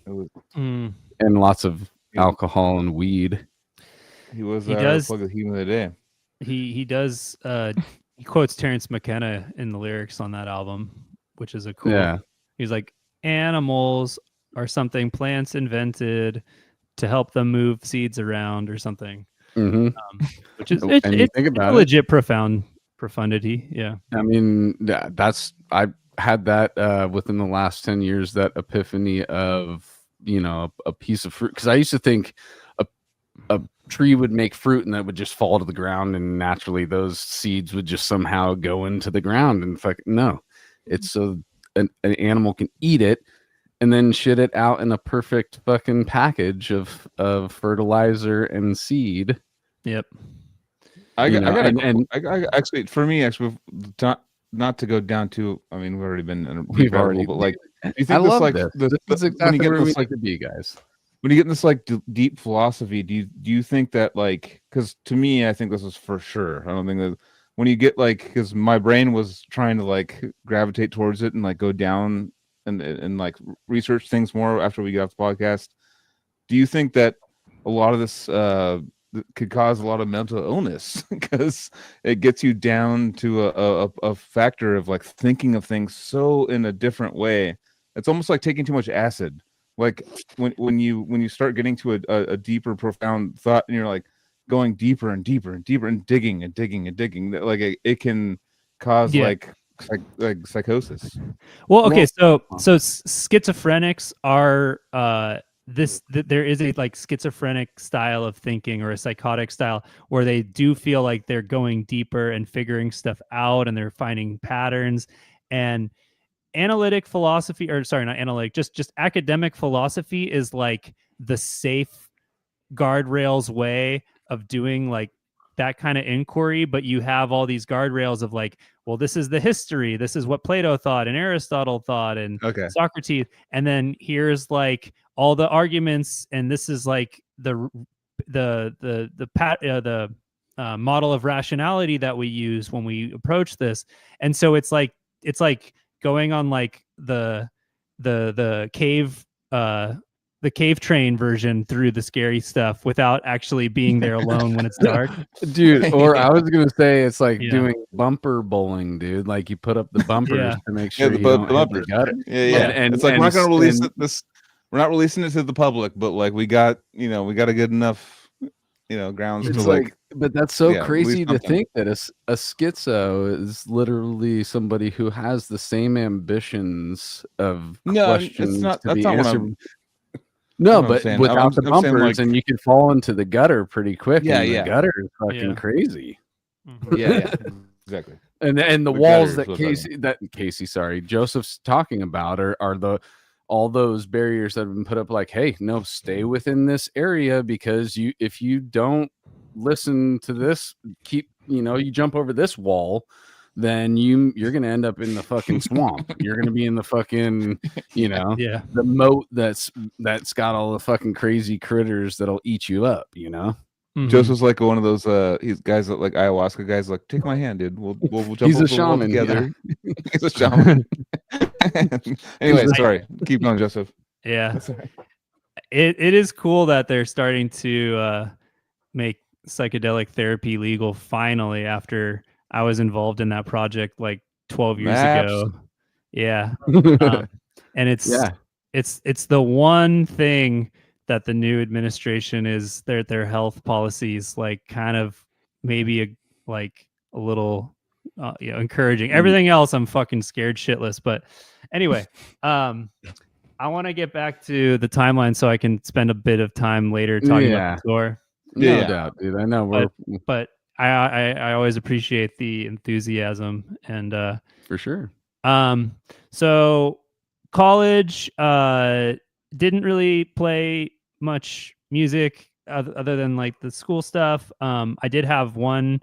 and lots of alcohol and weed. He does plug the human of the day. He does he quotes Terrence McKenna in the lyrics on that album, which is a cool. Yeah. He's like, animals are something plants invented to help them move seeds around or something. Which is it's a legit profundity. Yeah. I mean, I had that within the last 10 years, that epiphany of, a piece of fruit. Because I used to think a tree would make fruit and that would just fall to the ground, and naturally those seeds would just somehow go into the ground. And no, it's so an animal can eat it and then shit it out in a perfect fucking package of fertilizer and seed. Yep. Actually, for me, not to go down to. I mean, we've already been. We've already. But like, you think this is exactly where we like to be, guys. When you get in this like deep philosophy, do you think that like? Because to me, I think this is for sure. I don't think that when you get like, because my brain was trying to like gravitate towards it and like go down and like research things more after we get off the podcast. Do you think that a lot of this could cause a lot of mental illness because it gets you down to a factor of like thinking of things so in a different way? It's almost like taking too much acid. Like when you start getting to a deeper, profound thought, and you're like going deeper and deeper and deeper and digging and digging and digging, like it can cause like psychosis. Well, okay, so schizophrenics are there is a like schizophrenic style of thinking, or a psychotic style, where they do feel like they're going deeper and figuring stuff out, and they're finding patterns. And analytic philosophy, or sorry, not analytic, just academic philosophy is like the safe guardrails way of doing like that kind of inquiry. But you have all these guardrails of like, well, this is the history, this is what Plato thought and Aristotle thought and Socrates, and then here's like all the arguments, and this is like the model of rationality that we use when we approach this. And so it's like going on like the cave train version through the scary stuff without actually being there alone when it's dark, dude. Or I was gonna say it's like doing bumper bowling, dude. Like you put up the bumpers to make sure you don't hit the gutter. And it's like we're not gonna release this. We're not releasing it to the public, but like we got a good enough grounds It's to like, but that's so yeah, release crazy to something. think that a schizo is literally somebody who has the same ambitions of No, it's questions not. to That's be not what answered. what No, I'm but saying. without the I'm saying, bumpers, like, and you can fall into the gutter pretty quick, Yeah, and the yeah. gutter is fucking Yeah. crazy. yeah, exactly. And the The walls gutter is that what I'm Casey, sorry, Joseph's talking about are all those barriers that have been put up, like, hey, no, stay within this area, because if you don't listen to this, you jump over this wall, then you're gonna end up in the fucking swamp. You're gonna be in the fucking, Yeah. the moat that's got all the fucking crazy critters that'll eat you up, Mhm. Joseph's like one of those he's guys that, like, ayahuasca guys, like, take my hand, dude. We'll jump He's a over the wall shaman, together. He's a shaman. Anyway, sorry. Keep going, Joseph. Yeah. That's all right. It is cool that they're starting to make psychedelic therapy legal finally, after I was involved in that project like 12 years ago. Yeah. And it's the one thing that the new administration is their health policies, like, kind of maybe a little encouraging. Everything else I'm fucking scared shitless. But anyway, I want to get back to the timeline so I can spend a bit of time later talking about the tour. No doubt, dude. I know But I always appreciate the enthusiasm, and for sure. So college, didn't really play much music other than like the school stuff. I did have one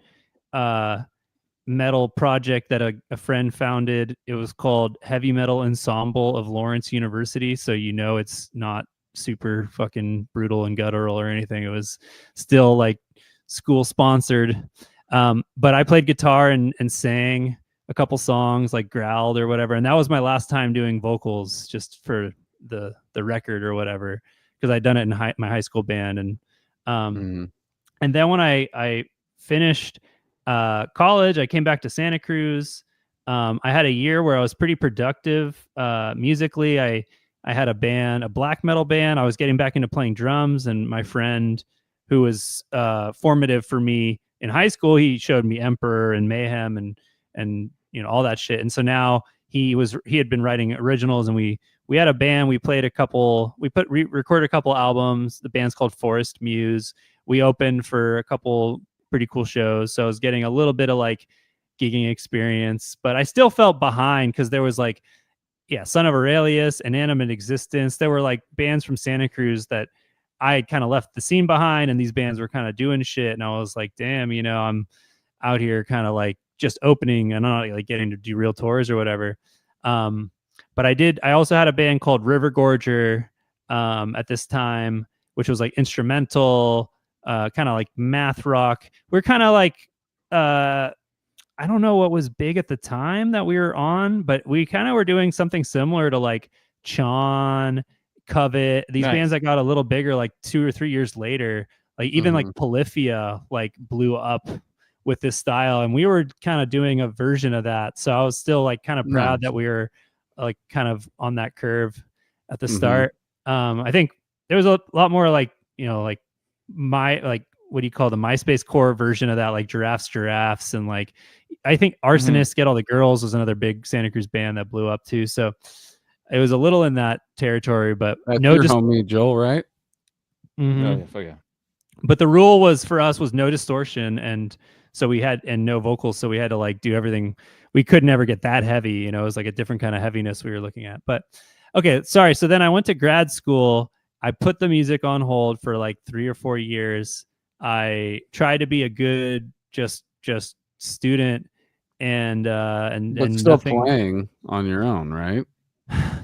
metal project that a friend founded. It was called Heavy Metal Ensemble of Lawrence University. So it's not super fucking brutal and guttural or anything. It was still like school sponsored. But I played guitar and sang a couple songs, like growled or whatever. And that was my last time doing vocals, just for the record or whatever, because I'd done it in my high school band. And and then when I finished college, I came back to Santa Cruz. I had a year where I was pretty productive musically. I had a band, a black metal band. I was getting back into playing drums, and my friend, who was formative for me in high school, he showed me Emperor and Mayhem and all that shit. And so now he had been writing originals, and we had a band. We played recorded a couple albums. The band's called Forest Muse. We opened for a couple pretty cool shows, so I was getting a little bit of like gigging experience, but I still felt behind because there was like, Son of Aurelius, Inanimate Existence. There were like bands from Santa Cruz that I had kind of left the scene behind, and these bands were kind of doing shit, and I was like, damn, I'm out here kind of like just opening and not like getting to do real tours or whatever. But I also had a band called River Gorger at this time, which was like instrumental, kind of like math rock. We're kind of like, I don't know what was big at the time that we were on, but we kind of were doing something similar to like Chon, Covet, these bands that got a little bigger like 2 or 3 years later. Like even like Polyphia like blew up with this style, and we were kind of doing a version of that. So I was still like kind of proud that we were like kind of on that curve at the start. I think there was a lot more like, like what do you call the MySpace core version of that, like Giraffes, and like I think Arsonists Get All the Girls was another big Santa Cruz band that blew up too. So it was a little in that territory, but that's your homie Joel, right? Oh yeah, fuck yeah. But the rule was for us was no distortion, and so and no vocals, so we had to like do everything. We could never get that heavy, it was like a different kind of heaviness we were looking at. But okay, sorry. So then I went to grad school. I put the music on hold for like 3 or 4 years. I tried to be a good just student, and still nothing. Playing on your own, right?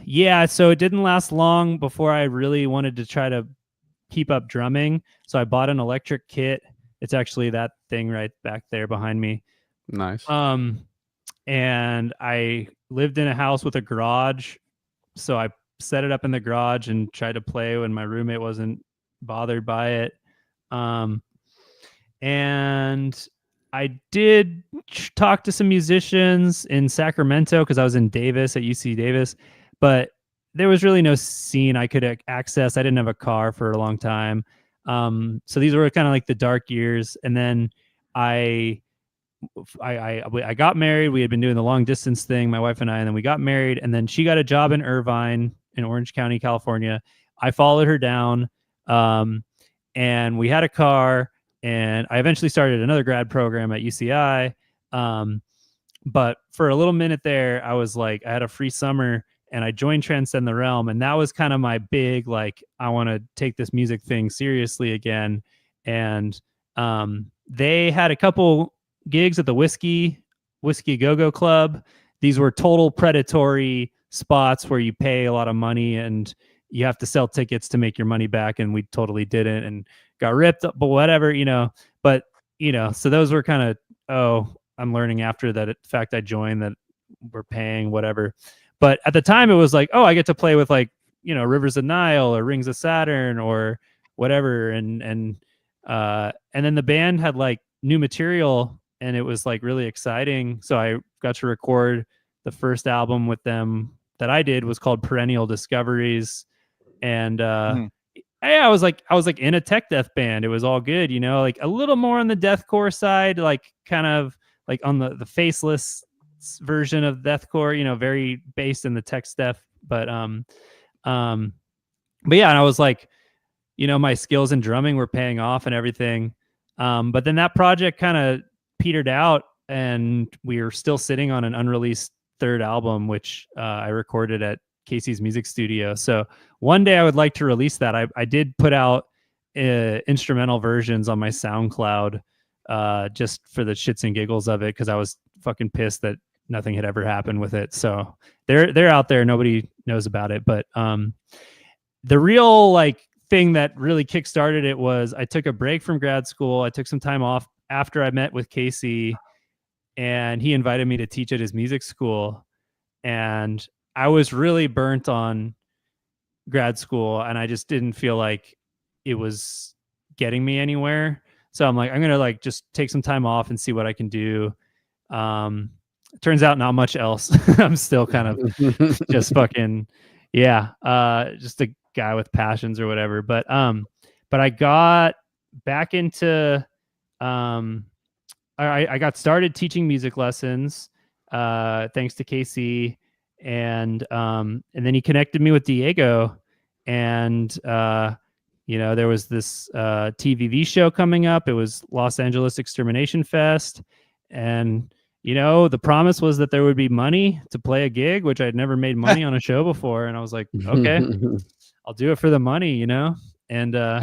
Yeah, so it didn't last long before I really wanted to try to keep up drumming. So I bought an electric kit. It's actually that thing right back there behind me. Nice. And I lived in a house with a garage, so I set it up in the garage and tried to play when my roommate wasn't bothered by it. And I did talk to some musicians in Sacramento because I was in Davis at UC Davis, but there was really no scene I could access. I didn't have a car for a long time. So these were kind of like the dark years. And then I got married. We had been doing the long distance thing, my wife and I, and then we got married. And then she got a job in Irvine in Orange County, California. I followed her down, and we had a car. And I eventually started another grad program at UCI. But for a little minute there, I was like, I had a free summer and I joined Transcend the Realm. And that was kind of my big, like, I want to take this music thing seriously again. And they had a couple gigs at the Whiskey Go-Go Club. These were total predatory spots where you pay a lot of money and you have to sell tickets to make your money back. And we totally didn't and got ripped up, but whatever, but, so those were kind of, I'm learning after that. In fact, I joined that we're paying whatever. But at the time it was like, I get to play with like, Rivers of Nile or Rings of Saturn or whatever. And then the band had like new material and it was like really exciting. So I got to record the first album with them that I did was called Perennial Discoveries. And, I was like in a tech death band. It was all good, like a little more on the deathcore side, like kind of like on the faceless version of deathcore, very based in the tech stuff. But yeah, and I was like, my skills in drumming were paying off and everything. But then that project kind of petered out and we were still sitting on an unreleased third album, which I recorded at Casey's music studio. So one day I would like to release that. I did put out instrumental versions on my SoundCloud just for the shits and giggles of it because I was fucking pissed that nothing had ever happened with it. So they're out there. Nobody knows about it. But the real like thing that really kickstarted it was I took a break from grad school. I took some time off after I met with Casey and he invited me to teach at his music school. And I was really burnt on grad school and I just didn't feel like it was getting me anywhere. So I'm like, I'm going to like just take some time off and see what I can do. Turns out not much else. I'm still kind of just fucking, just a guy with passions or whatever. But I got back into, I got started teaching music lessons, thanks to Casey. And then he connected me with Diego and, there was this TVV show coming up. It was Los Angeles Extermination Fest. And, the promise was that there would be money to play a gig, which I'd never made money on a show before. And I was like, okay, I'll do it for the money, And no,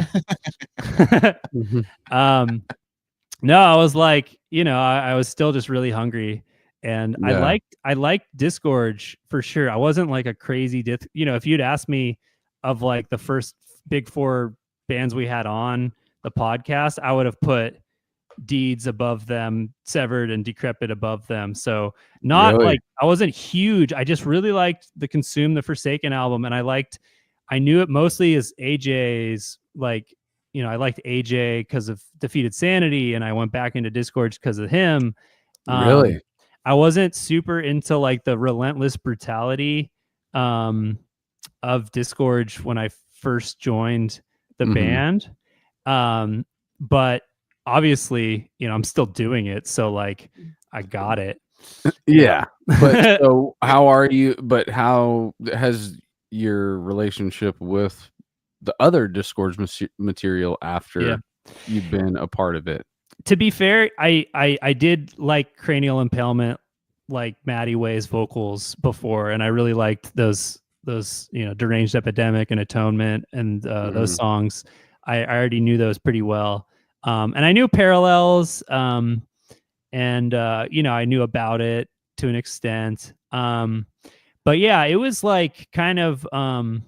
I was like, I was still just really hungry. And I liked Disgorge for sure. I wasn't like a crazy, if you'd asked me of like the first big four bands we had on the podcast, I would have put Deeds above them, Severed and Decrepit above them. So not really? Like I wasn't huge. I just really liked the Consume the Forsaken album. And I knew it mostly as AJ's like, I liked AJ because of Defeated Sanity. And I went back into Disgorge because of him. Really? I wasn't super into like the relentless brutality of Disgorge when I first joined the band. But obviously, I'm still doing it. So like I got it. Yeah. But so how has your relationship with the other Disgorge material after you've been a part of it? To be fair, I did like Cranial Impalement, like Maddie Way's vocals before, and I really liked those Deranged Epidemic and Atonement and those songs. I already knew those pretty well, and I knew Parallels, and I knew about it to an extent. But yeah, it was like kind of not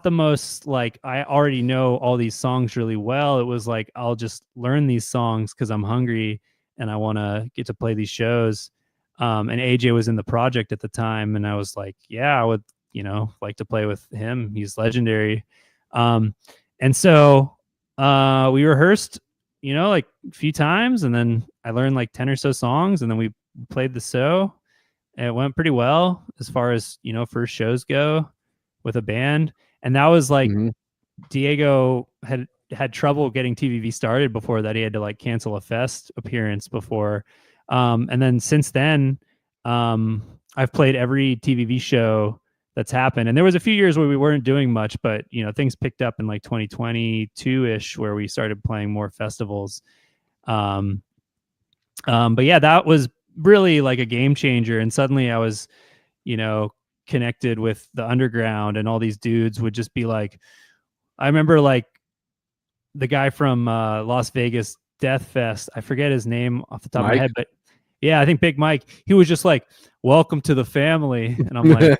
the most like I already know all these songs really well. It was like I'll just learn these songs because I'm hungry and I want to get to play these shows. And AJ was in the project at the time, and I was like, yeah, I would, like to play with him. He's legendary. And so we rehearsed, like a few times, and then I learned like 10 or so songs, and then we played the show. And it went pretty well as far as, first shows go with a band. And that was like Diego had trouble getting TVV started before that. He had to like cancel a fest appearance before. And then since then, I've played every TVV show that's happened. And there was a few years where we weren't doing much, but you know, things picked up in like 2022-ish where we started playing more festivals. But yeah, that was really like a game changer. And suddenly I was, you know, connected with the underground, and all these dudes would just be like, I remember like the guy from Las Vegas Death Fest. I forget his name off the top of my head, but yeah, I think Big Mike. He was just like, "Welcome to the family," and I'm like,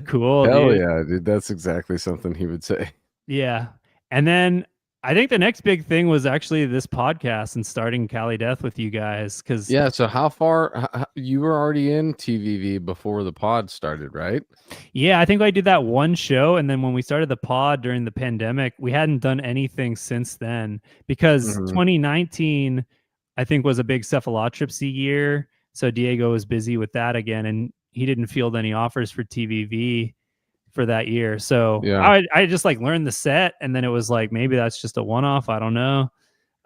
"Cool, hell dude." yeah, dude. That's exactly something he would say. Yeah, and then I think the next big thing was actually this podcast and starting Cali Death with you guys. Because yeah, so how far you were already in TVV before the pod started, right? Yeah, I think I did that one show, and then when we started the pod during the pandemic, we hadn't done anything since then, because 2019, I think, was a big cephalotropsy year. So Diego was busy with that again, and he didn't field any offers for TVV for that year. So yeah. I just like learned the set, and then it was like, maybe that's just a one-off. I don't know.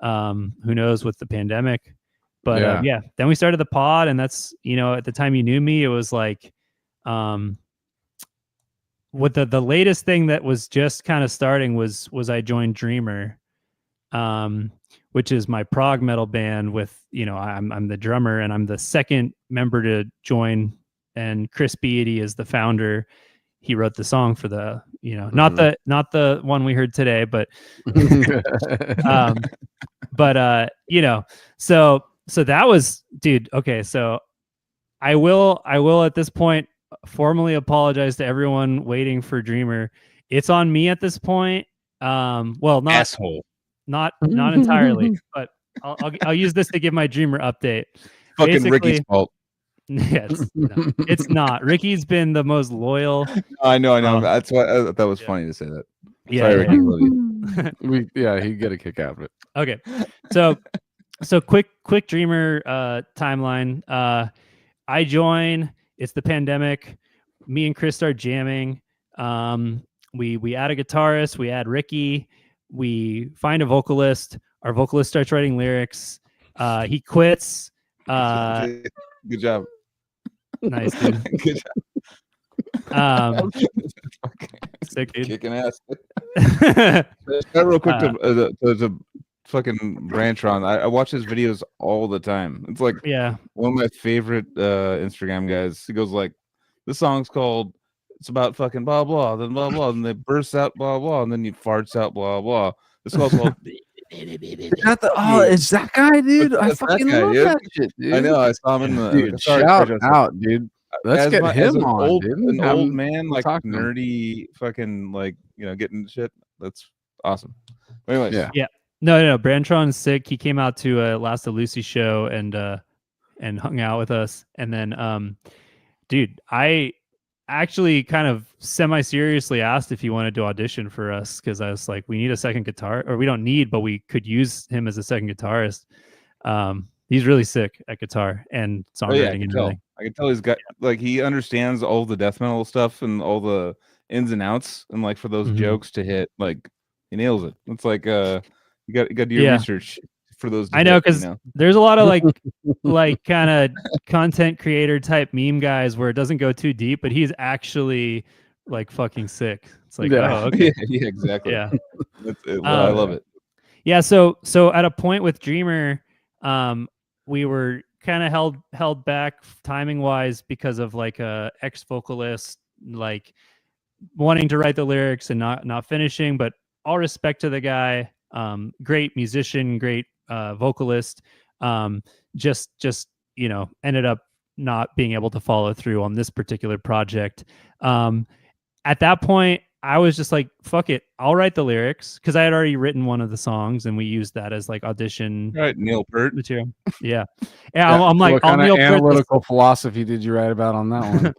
Who knows with the pandemic? But yeah, then we started the pod, and that's, you know, at the time you knew me, it was like, what the latest thing that was just kind of starting was I joined Dreamer, which is my prog metal band with, you know, I'm the drummer, and I'm the second member to join, and Chris Beatty is the founder. He wrote the song for the, you know, not the one we heard today, but you know, so that was, dude. Okay. So I will at this point formally apologize to everyone waiting for Dreamer. It's on me at this point. Well, not asshole, not entirely, but I'll use this to give my Dreamer update. Fucking basically, Ricky's fault. Yeah, it's not. Ricky's been the most loyal. I know. That's why that was funny to say that. Yeah, sorry, Ricky. Love you. He'd get a kick out of it. Okay, so quick Dreamer timeline. I join. It's the pandemic. Me and Chris start jamming. We add a guitarist. We add Ricky. We find a vocalist. Our vocalist starts writing lyrics. He quits. Good job. Nice, dude. Good job. Sick, dude. Kicking ass. Real quick to fucking branch on. I watch his videos all the time. It's like one of my favorite Instagram guys. He goes like, this song's called, it's about fucking blah blah, then blah blah, and they burst out blah blah, and then he farts out blah blah. This song's called it's that guy, dude. I fucking love that shit, dude. I know. I saw him in the dude. Shout out, dude. Let's get him on, dude. An old man, like nerdy, fucking, like, you know, getting shit. That's awesome. Anyways, yeah. No. Brantron's sick. He came out to Last of Lucy show and hung out with us. And then, dude, I actually kind of semi-seriously asked if he wanted to audition for us, because I was like, we need a second guitar, or we don't need, but we could use him as a second guitarist. He's really sick at guitar and songwriting and everything. I can tell he's got like, he understands all the death metal stuff and all the ins and outs, and like for those jokes to hit, like he nails it. It's like you got to do your research for those. I know, because there's a lot of like kind of content creator type meme guys where it doesn't go too deep, but he's actually like fucking sick. It's like, oh, okay. Yeah, exactly. Yeah, I love it. Yeah, so at a point with Dreamer, we were kind of held back timing wise because of like a ex vocalist like wanting to write the lyrics and not finishing. But all respect to the guy, great musician, great vocalist. Just you know, ended up not being able to follow through on this particular project. At that point, I was just like, fuck it, I'll write the lyrics, because I had already written one of the songs and we used that as like audition Neil Peart material. Yeah. I'm like, what kind of analytical philosophy did you write about on that one?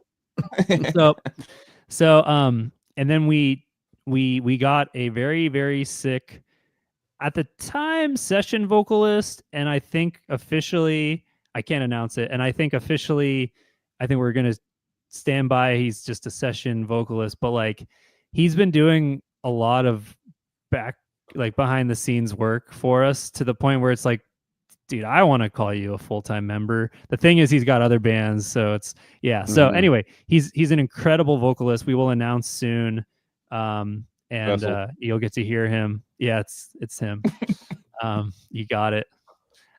so and then we got a very, very sick, at the time, session vocalist, and I think officially, I can't announce it, and I think officially, I think we're gonna stand by he's just a session vocalist, but like, he's been doing a lot of behind the scenes work for us to the point where it's like, dude, I want to call you a full-time member. The thing is, he's got other bands, so it's So anyway, he's an incredible vocalist. We will announce soon, and you'll get to hear him. Yeah, it's him. You got it.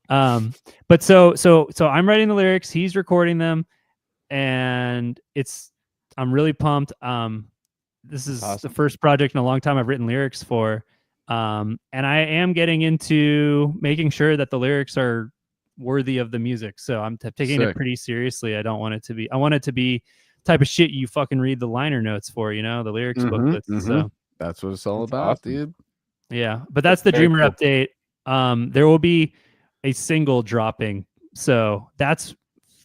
But so I'm writing the lyrics, he's recording them, and I'm really pumped. This is the first project in a long time I've written lyrics for. And I am getting into making sure that the lyrics are worthy of the music. So I'm taking it pretty seriously. I want it to be type of shit you fucking read the liner notes for, the lyrics booklets. So that's what it's all about, dude. Yeah. But that's the Dreamer update. There will be a single dropping. So that's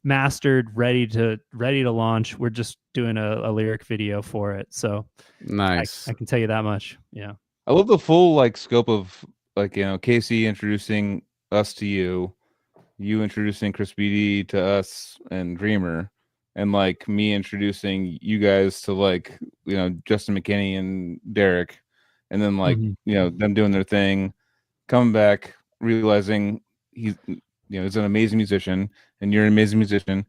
mastered, ready to launch. We're just doing a lyric video for it. So nice. I can tell you that much. Yeah. I love the full scope of Casey introducing us to you introducing Chris Beatty to us and Dreamer, and me introducing you guys to Justin McKinney and Derek, and then them doing their thing, coming back, realizing he's an amazing musician and you're an amazing musician,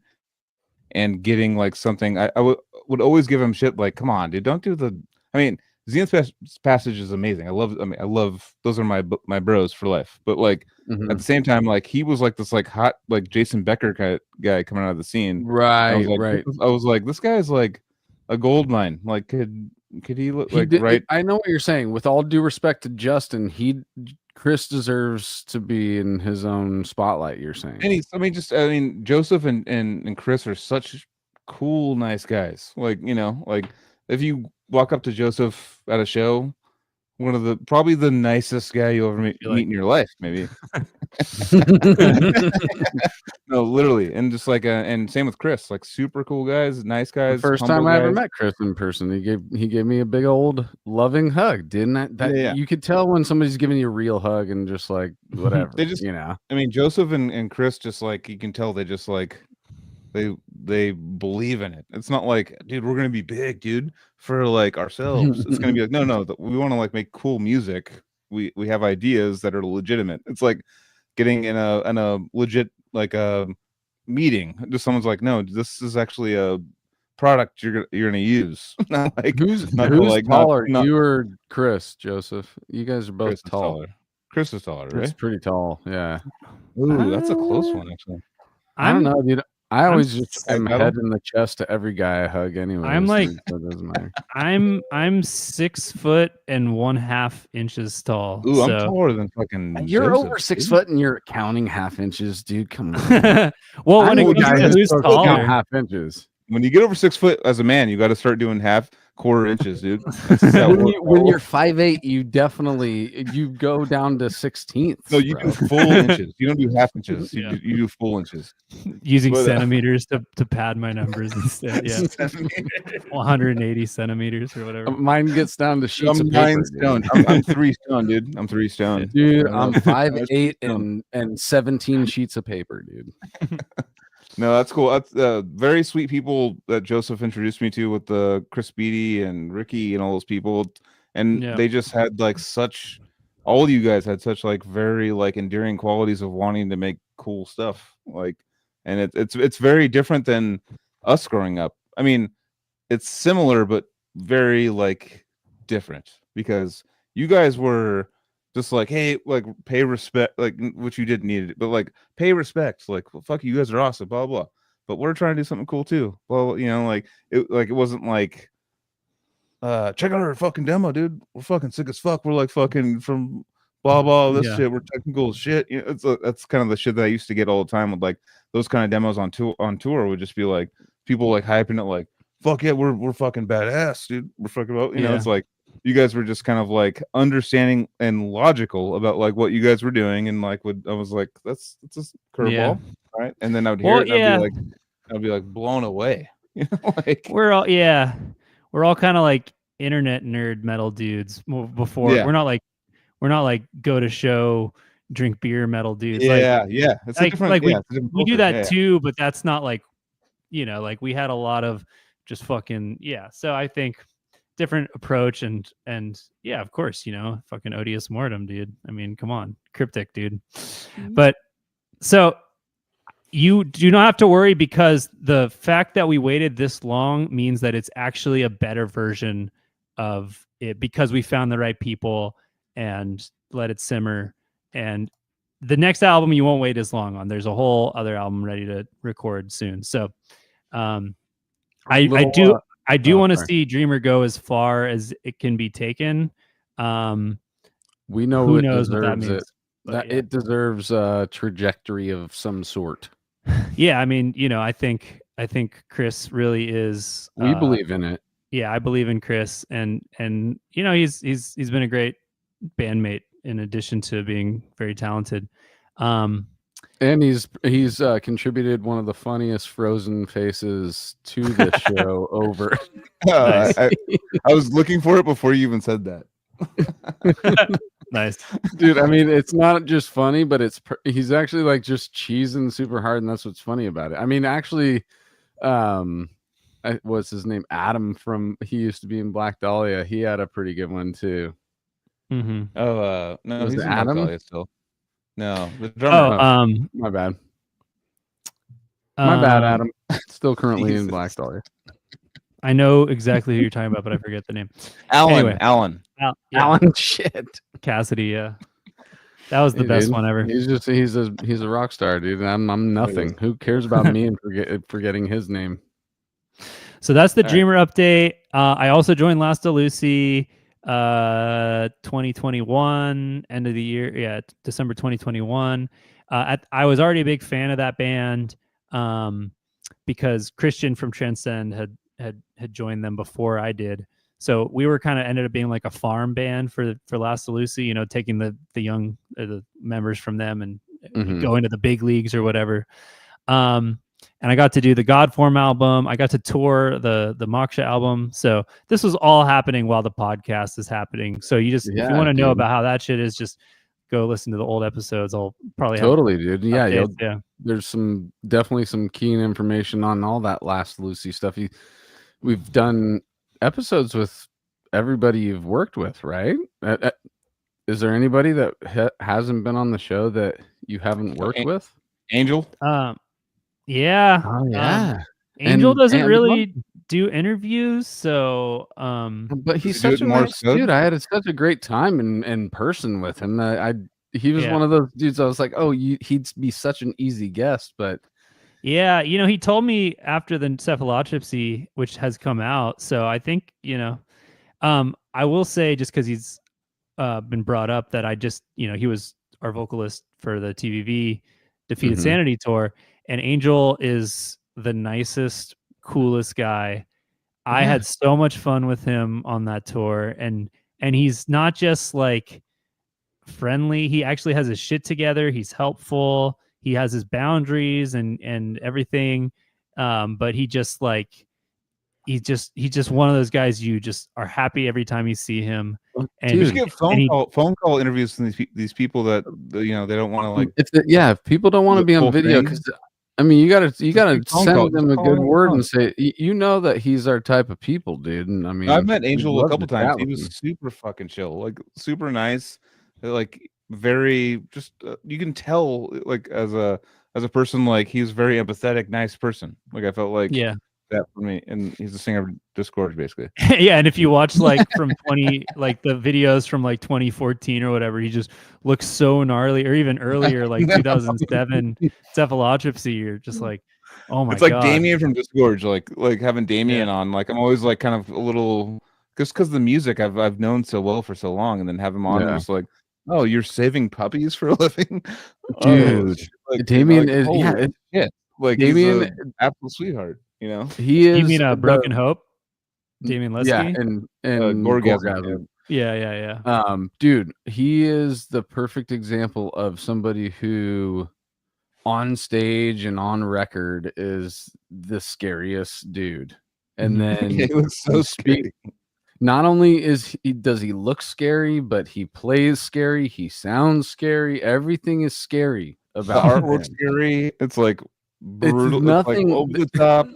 and getting something. I would always give him shit come on, dude, don't do the. I mean, Zenith's passage is amazing. I love those are my bros for life. But at the same time, he was this hot Jason Becker kind of guy coming out of the scene. Right, I was like, this guy's a gold mine. Could he write? I know what you're saying. With all due respect to Justin, Chris deserves to be in his own spotlight. You're saying, and Joseph and Chris are such cool, nice guys. If you walk up to Joseph at a show, probably the nicest guy you'll ever meet in your life, maybe. No, literally, and just and same with Chris, super cool guys, nice guys. The first time I ever met Chris in person, he gave me a big old loving hug, didn't that? You could tell when somebody's giving you a real hug and just whatever. They just, Joseph and Chris just you can tell they just they believe in it. It's not dude, we're gonna be big, dude, for ourselves. It's gonna be no, we want to make cool music. We have ideas that are legitimate. It's getting in a legit a meeting. Just someone's no, this is actually a product you're gonna use. Not who's taller? You or Chris, Joseph? You guys are both tall. Chris is taller, right? It's pretty tall. Yeah. Ooh, that's a close one, actually. I don't know, dude. I always just am head in the chest to every guy I hug anyway. I'm so it doesn't matter. I'm 6 foot and 1/2 inches tall. Ooh, I'm taller than fucking. You're Joseph, over 6 foot and you're counting half inches, dude. Come on. Well, when it comes to who's taller, half inches. When you get over 6 foot as a man, you got to start doing quarter inches, dude. When you're 5'8", you go down to 16ths. No, you do full inches. You don't do half inches. You do full inches. Using centimeters to pad my numbers instead. Yeah, 180 centimeters or whatever. Mine gets down to sheets of paper. 9 stone. I'm 3 stone, dude. I'm 3 stone. Dude, I'm 5'8" and 17 sheets of paper, dude. No, that's cool. That's very sweet people that Joseph introduced me to with the Chris Beatty and Ricky and all those people, and they just had such. All of you guys had such very endearing qualities of wanting to make cool stuff. And it's very different than us growing up. I mean, it's similar but very different because you guys were. Just hey, pay respect, which you didn't need it, but pay respect, well, fuck you guys are awesome, blah blah. But we're trying to do something cool too. Well, it wasn't check out our fucking demo, dude. We're fucking sick as fuck. We're fucking from blah blah this shit. We're technical as shit. That's kind of the shit that I used to get all the time with those kind of demos on tour would just be people hyping it fuck yeah, we're fucking badass, dude. We're fucking about it's you guys were just kind of understanding and logical about what you guys were doing, and I was that's a curveball, right? And then I would hear it, and I'd be blown away. We're all kind of internet nerd metal dudes before. We're not go to show, drink beer metal dudes. It's a different, we do that too, but that's not we had a lot of just fucking so I think different approach, and yeah, of course, fucking odious mortem, dude. I mean, come on, cryptic, dude. But so you do not have to worry, because the fact that we waited this long means that it's actually a better version of it, because we found the right people and let it simmer. And the next album you won't wait as long on. There's a whole other album ready to record soon. So I do want to see Dreamer go as far as it can be taken. We know who it knows what that deserves means. it. That it deserves a trajectory of some sort. Yeah, I mean, I think Chris really is. We believe in it. Yeah, I believe in Chris, and he's been a great bandmate in addition to being very talented. And he's contributed one of the funniest frozen faces to the show over. Nice. I was looking for it before you even said that. Nice, dude. I mean, it's not just funny, but he's actually like just cheesing super hard, and that's what's funny about it. I mean, actually, what's his name? Adam he used to be in Black Dahlia. He had a pretty good one too. Mm-hmm. Oh, no, he's in Black Dahlia still. No, the drummer. My bad. My bad, Adam. Still currently in Black Dahlia. I know exactly who you're talking about, but I forget the name. Alan. Alan. Shit. Cassidy. Yeah, that was the best one ever. He's a rock star, dude. I'm nothing. Who cares about me and forgetting his name? So that's the Dreamer update. I also joined Lasta Lucy 2021, end of the year. Yeah, December 2021. I was already a big fan of that band because Christian from Transcend had joined them before I did. So we were kind of ended up being like a farm band for Lasta Lucy, taking the young the members from them and going to the big leagues or whatever. And I got to do the Godform album. I got to tour the Moksha album. So this was all happening while the podcast is happening. So if you want to know about how that shit is, just go listen to the old episodes. I'll probably dude. Yeah, there's definitely some keen information on all that Last Lucy stuff. We've done episodes with everybody you've worked with, right? Is there anybody that hasn't been on the show that you haven't worked with? Angel? Yeah. Oh, yeah. Angel doesn't really do interviews, so but he's such a nice dude. I had such a great time in person with him. He was one of those dudes I was like, oh, he'd be such an easy guest, but yeah, he told me after the cephalotropsy, which has come out. So I think, I will say, just because he's been brought up, that I just, he was our vocalist for the TVV Defeated Sanity tour, and Angel is the nicest, coolest guy. I had so much fun with him on that tour, and he's not just like friendly. He actually has his shit together. He's helpful. He has his boundaries and everything. But he's just one of those guys you just are happy every time you see him. And you get phone call interviews from these people that they don't want to like. If people don't want to be on video, because I mean, you gotta send them a good word and say, that he's our type of people, dude. And I mean, I've met Angel a couple times. He was super fucking chill, like super nice, like very just you can tell like as a person, like he's very empathetic, nice person. Like I felt like that for me, and he's the singer of Discord, basically. Yeah, and if you watch like from the videos from like 2014 or whatever, he just looks so gnarly, or even earlier, like 2007 cephalotropsy. You're just like, oh my god. It's like Damien from Discord, like having Damien on. Like I'm always like kind of a little just because the music I've known so well for so long, and then have him on, and just like, oh, you're saving puppies for a living, dude. Damien is like Damien, he's an absolute sweetheart. He is. You mean Broken Hope? Damien Lesky? Yeah, and Gorgasm. Yeah. Dude, he is the perfect example of somebody who, on stage and on record, is the scariest dude. And then he looks so scary. Not only does he look scary, but he plays scary. He sounds scary. Everything is scary about the artwork. Scary. It's like brutal, nothing like over the top.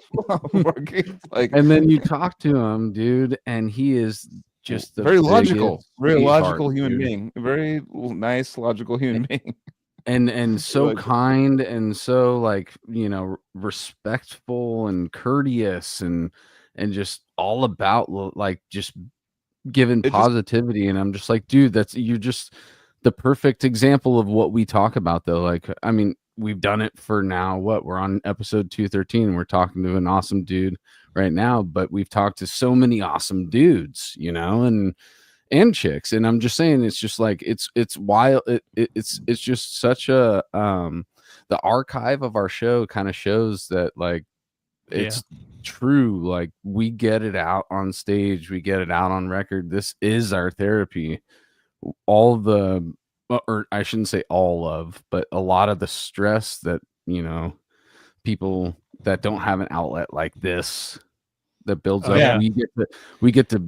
Like, and then you talk to him, dude, and he is just the very logical, very logical human dude. being, very nice, logical human being, and so like, kind and so like respectful and courteous and just all about like just giving positivity. And I'm just like, dude, you're just the perfect example of what we talk about, though. Like, I mean, we've done it for now. We're on episode 213 and we're talking to an awesome dude right now, but we've talked to so many awesome dudes, and chicks. And I'm just saying, it's just like, it's wild. It's just such a, the archive of our show kind of shows that like, it's true. Like, we get it out on stage, we get it out on record. This is our therapy. All the, or I shouldn't say all of, but a lot of the stress that, people that don't have an outlet like this that builds up, yeah. we get to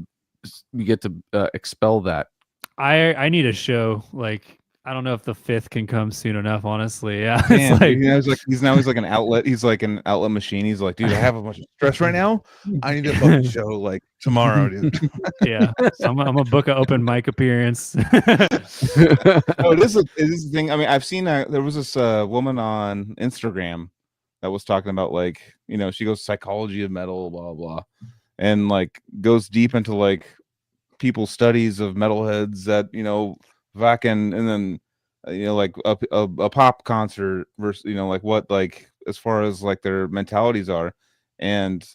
expel that. I need a show. Like, I don't know if the 5th can come soon enough, honestly. Yeah. Damn, It's like, he's like an outlet. He's like an outlet machine. He's like, dude, I have a bunch of stress right now. I need a fucking show like tomorrow, dude. yeah. So I'm gonna book an open mic appearance. Oh, it is a thing. I mean, I've seen there was this woman on Instagram that was talking about, like, she goes psychology of metal, blah blah, and like goes deep into like people's studies of metalheads that back and then like a pop concert versus like what, like, as far as like their mentalities are. And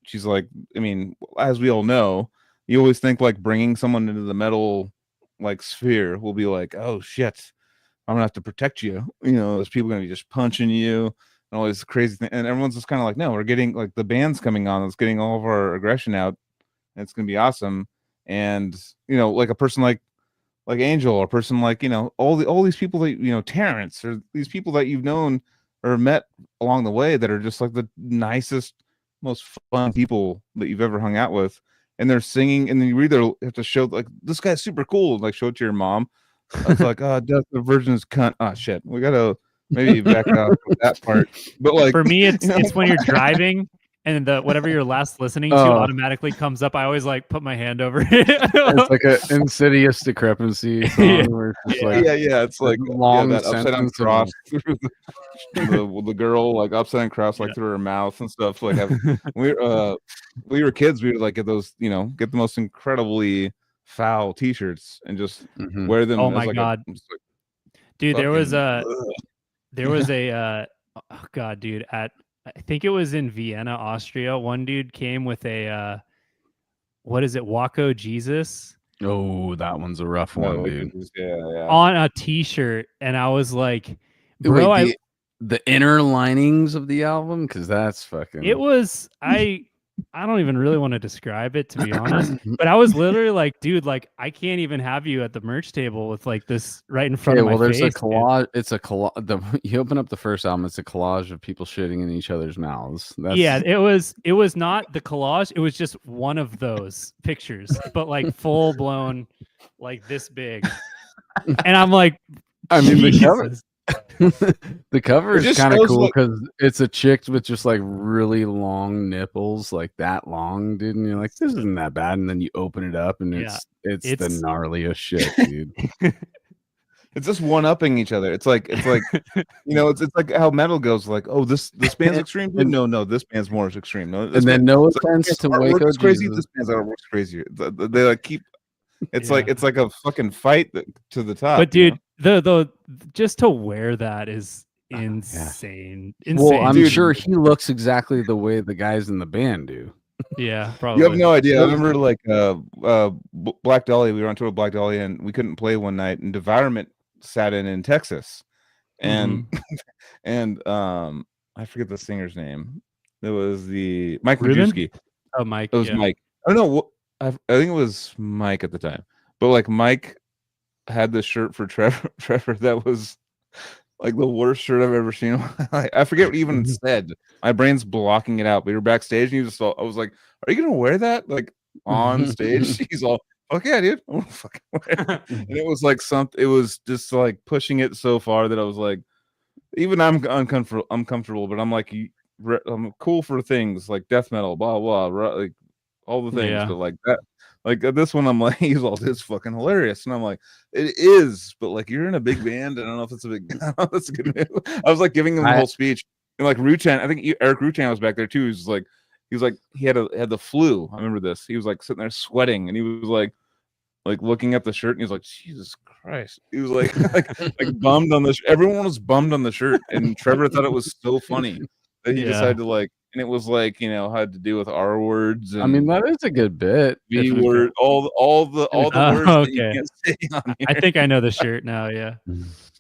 she's like, I mean, as we all know, you always think like bringing someone into the metal like sphere will be like, oh shit, I'm gonna have to protect you, there's people gonna be just punching you and all this crazy thing. And everyone's just kind of like, no, we're getting like the band's coming on, it's getting all of our aggression out, and it's gonna be awesome. And like a person like Angel, or a person like all these people that Terrence, or these people that you've known or met along the way that are just like the nicest, most fun people that you've ever hung out with, and they're singing, and then you either have to show like, this guy's super cool, like show it to your mom. It's like, oh, Death of Virgin's cunt. Oh shit, we gotta maybe back out with that part. But like, for me, it's when you're driving and the whatever you're last listening to automatically comes up. I always like put my hand over it. It's like an insidious decrepancy song where it's just it's like long that upside down cross through the girl, like upside down cross like through her mouth and stuff. Like, we were kids, we would like get those, get the most incredibly foul T-shirts and just wear them. Oh my like god, dude! There was a oh god, dude, I think it was in Vienna, Austria. One dude came with a what is it, Waco Jesus? Oh, that one's a rough one, dude. Yeah. On a T-shirt, and I was like, bro, wait, the inner linings of the album, because that's fucking. It was I don't even really want to describe it, to be honest. But I was literally like, dude, like, I can't even have you at the merch table with like this right in front of my face. Well, there's a collage. Dude. It's a collage. You open up the first album, it's a collage of people shitting in each other's mouths. Yeah, it was not the collage. It was just one of those pictures, but like full blown, like this big. And I'm like, I mean, the cover is kind of cool because it's a chick with just like really long nipples, like that long, dude. And you're like, this isn't that bad. And then you open it up, and it's the gnarliest shit, dude. It's just one-upping each other. It's like it's like how metal goes. Like, oh, this band's extreme. No, this band's more extreme. No, and then no offense to Waco, crazy. This band's works crazier. They like keep. It's like a fucking fight to the top. But dude, the just to wear that is insane. Well, I'm sure he looks exactly the way the guys in the band do. Yeah, probably. You have no idea. I remember like Black Dahlia. We were on tour with Black Dahlia, and we couldn't play one night, and Devourment sat in Texas, and and I forget the singer's name. It was the Mike Majewski. Oh, Mike. It was Mike. I don't know. I think it was Mike at the time, but like Mike had this shirt for Trevor that was like the worst shirt I've ever seen. I forget what even said. My brain's blocking it out. We were backstage, and I was like, "Are you gonna wear that like on stage?" He's all, "Fuck yeah, dude! I'm gonna fucking wear it." And it was like it was just like pushing it so far that I was like, even I'm uncomfortable, but I'm like, I'm cool for things like death metal, blah blah, like all the things, Yeah. but like that, like this one, I'm like, he's all, this fucking hilarious, and I'm like, it is, but like you're in a big band, and I don't know if it's a big, I don't know if that's a good move. I was like giving him the whole speech, and like Ruchan, I think Eric Ruchan was back there too. He was like he had the flu. I remember this. He was like sitting there sweating, and he was like looking at the shirt, and he was like, Jesus Christ. He was like bummed on the everyone was bummed on the shirt, and Trevor thought it was so funny that he decided to like, and it was like, you know, had to do with R words and I mean, that is a good bit. V word, all the words that you can't say on here. I think I know the shirt now. Yeah.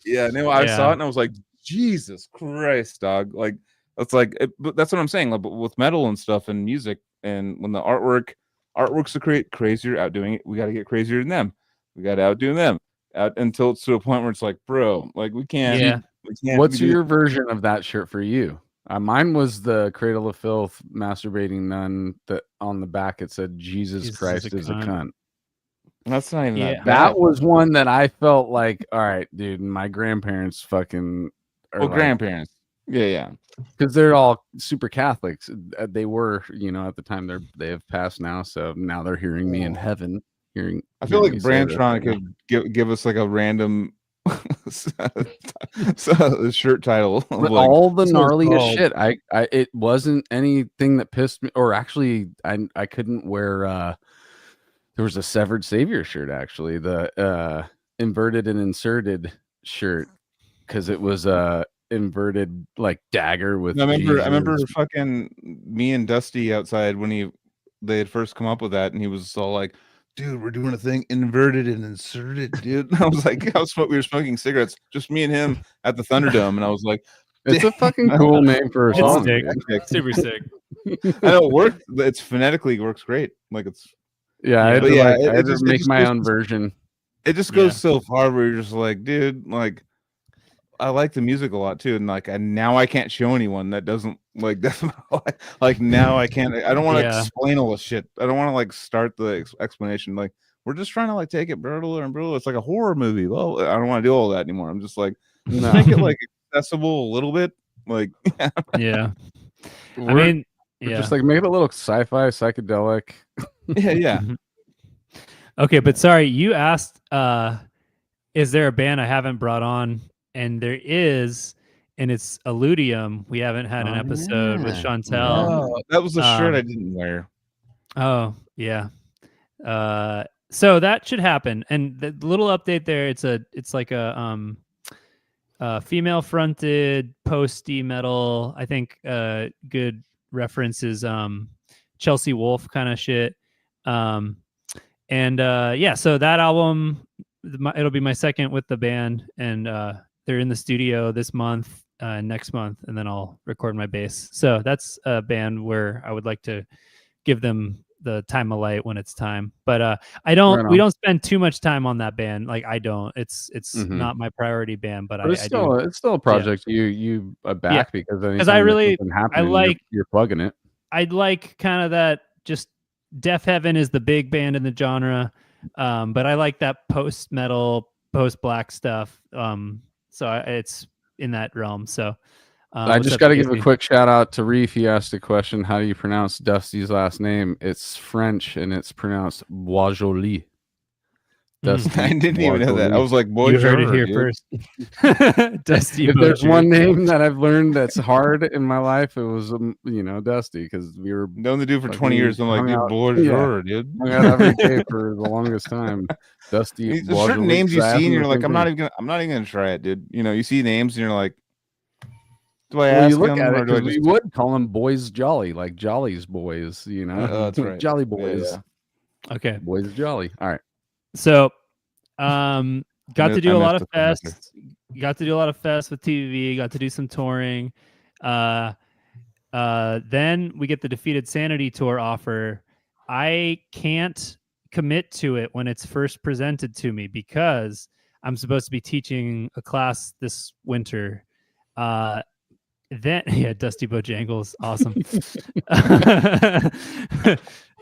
Yeah, no, I saw it and I was like, Jesus Christ, dog. Like that's like, but that's what I'm saying. Like, but with metal and stuff and music, and when the artworks to create crazier, outdoing it, we got to get crazier than them. We got to outdo them until it's to a point where it's like, bro, like we can't. Yeah. What's your version of that shirt for you? Mine was the Cradle of Filth masturbating nun that on the back it said Jesus Christ is a cunt. That's not even that bad. That was one that I felt like, all right, dude, my grandparents fucking grandparents. Yeah. Because they're all super Catholics. They were, you know, at the time they have passed now, so now they're hearing me in heaven. I feel like Brantron could give us like a random shirt title. Like, all the gnarliest shit. It wasn't anything that pissed me, or actually, I couldn't wear. There was a Severed Savior shirt, actually, the inverted and inserted shirt, because it was inverted like dagger with. I remember fucking me and Dusty outside when they had first come up with that, and he was all like, dude, we're doing a thing inverted and inserted, dude. And I was like, we were smoking cigarettes, just me and him at the Thunderdome, and I was like, it's a fucking cool name for a song. Super sick. I know it worked. It's phonetically works great. Like it's I had to make my own version. It just goes so far where you're just like, dude, like I like the music a lot too, and like now I can't show anyone that doesn't like death metal. Like now I can't. I don't want to explain all this shit. I don't want to like start the explanation. Like we're just trying to like take it brutal and brutal. It's like a horror movie. Well, I don't want to do all that anymore. I'm just like make it like accessible a little bit. Like yeah. I mean, just like make it a little sci-fi, psychedelic. Yeah. Okay, but sorry, you asked, is there a band I haven't brought on? And there is, and it's Illudium. We haven't had an episode with Chantel. Oh, that was the shirt I didn't wear. Oh, yeah. So that should happen. And the little update there, it's like a female-fronted post-y metal. I think good references, Chelsea Wolfe kind of shit. So that album, it'll be my second with the band, and they're in the studio this month, next month, and then I'll record my bass. So that's a band where I would like to give them the time of light when it's time. But we don't spend too much time on that band. Like I don't. It's not my priority band, but it's still a project you back because I like you're plugging it. I'd like kind of that, just Death Heaven is the big band in the genre, but I like that post metal, post black stuff. So it's in that realm. So I just got to give a quick shout out to Reef. He asked a question: how do you pronounce Dusty's last name? It's French and it's pronounced Boisjoli. I didn't even know that. I was like, boy, you heard it here first. Dusty. If there's one name that I've learned that's hard in my life, it was Dusty, because we were known the dude for 20 years. I'm like, dude, bonjour, dude. Hung out every day for the longest time. Dusty. There's certain names you see and you're like, I'm not even gonna try it, dude. You know, you see names and you're like, do I ask him, or do I just... We would call him Boys Jolly, like Jolly's Boys. That's right. Jolly Boys. Yeah. Okay. Boys Jolly. All right. So, got to do a lot of fests. Got to do a lot of fests with TVV. Got to do some touring. Then we get the Defeated Sanity tour offer. I can't commit to it when it's first presented to me because I'm supposed to be teaching a class this winter. Dusty Bojangles, awesome.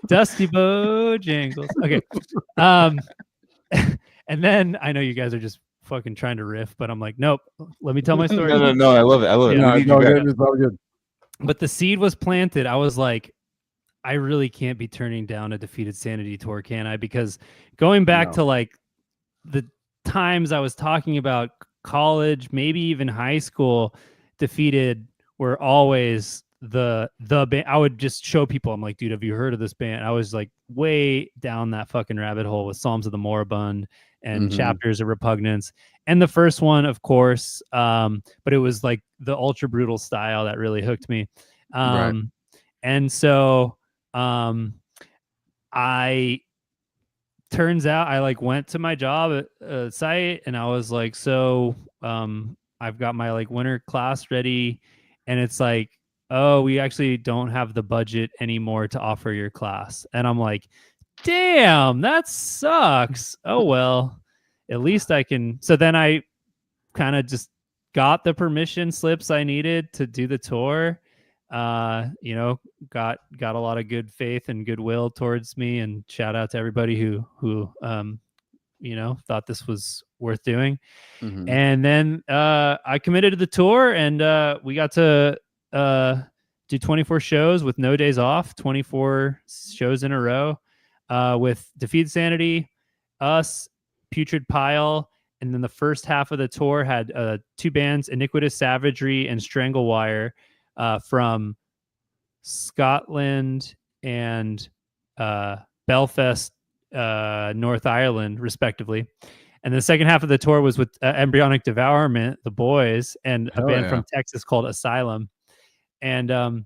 Dusty Bojangles. Okay. And then I know you guys are just fucking trying to riff, but I'm like, nope, let me tell my story. No. I love it. I love it. Yeah. We need you back. It's all good. But the seed was planted. I was like, I really can't be turning down a Defeated Sanity tour, can I? Because going back to like the times I was talking about, college, maybe even high school, Defeated were always the band. I would just show people, I'm like, dude, have you heard of this band? I was like way down that fucking rabbit hole with Psalms of the Moribund and Chapters of Repugnance. And the first one, of course, but it was like the ultra brutal style that really hooked me. Right. And so turns out I like went to my job at site and I was like, so I've got my like winter class ready, and it's like, oh, we actually don't have the budget anymore to offer your class. And I'm like, damn, that sucks. Oh well, at least I can. So then I kind of just got the permission slips I needed to do the tour. You know, got a lot of good faith and goodwill towards me, and shout out to everybody who you know, thought this was worth doing. And then I committed to the tour, and we got to do 24 shows with no days off, 24 shows in a row, with Defeated Sanity, us, Putrid Pile, and then the first half of the tour had 2 bands, Iniquitous Savagery and Stranglewire, from Scotland and Belfast, North Ireland, respectively. And the second half of the tour was with Embryonic Devourment, the boys, and a band from Texas called Asylum. And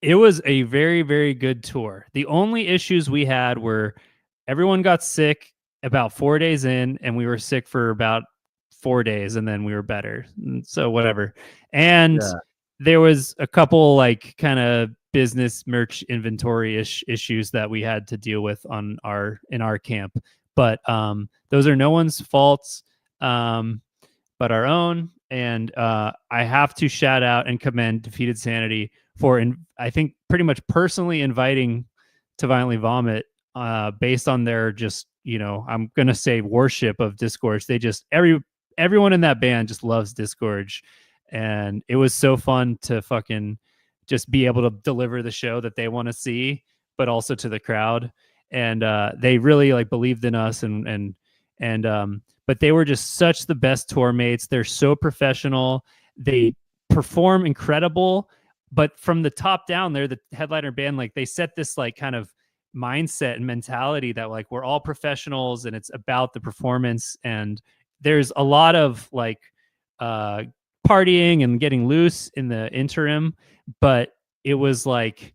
it was a very, very good tour. The only issues we had were everyone got sick about 4 days in, and we were sick for about 4 days, and then we were better. So whatever. And there was a couple like kind of business merch inventory issues that we had to deal with in our camp. But those are no one's faults but our own. And I have to shout out and commend Defeated Sanity for, I think, pretty much personally inviting To Violently Vomit based on their just, you know, I'm going to say worship of Disgorge. They just, everyone in that band just loves Disgorge. And it was so fun to fucking just be able to deliver the show that they want to see, but also to the crowd. And they really like believed in us, but they were just such the best tour mates. They're so professional. They perform incredible, but from the top down, they're the headliner band. Like they set this like kind of mindset and mentality that like we're all professionals and it's about the performance. And there's a lot of like partying and getting loose in the interim, but it was like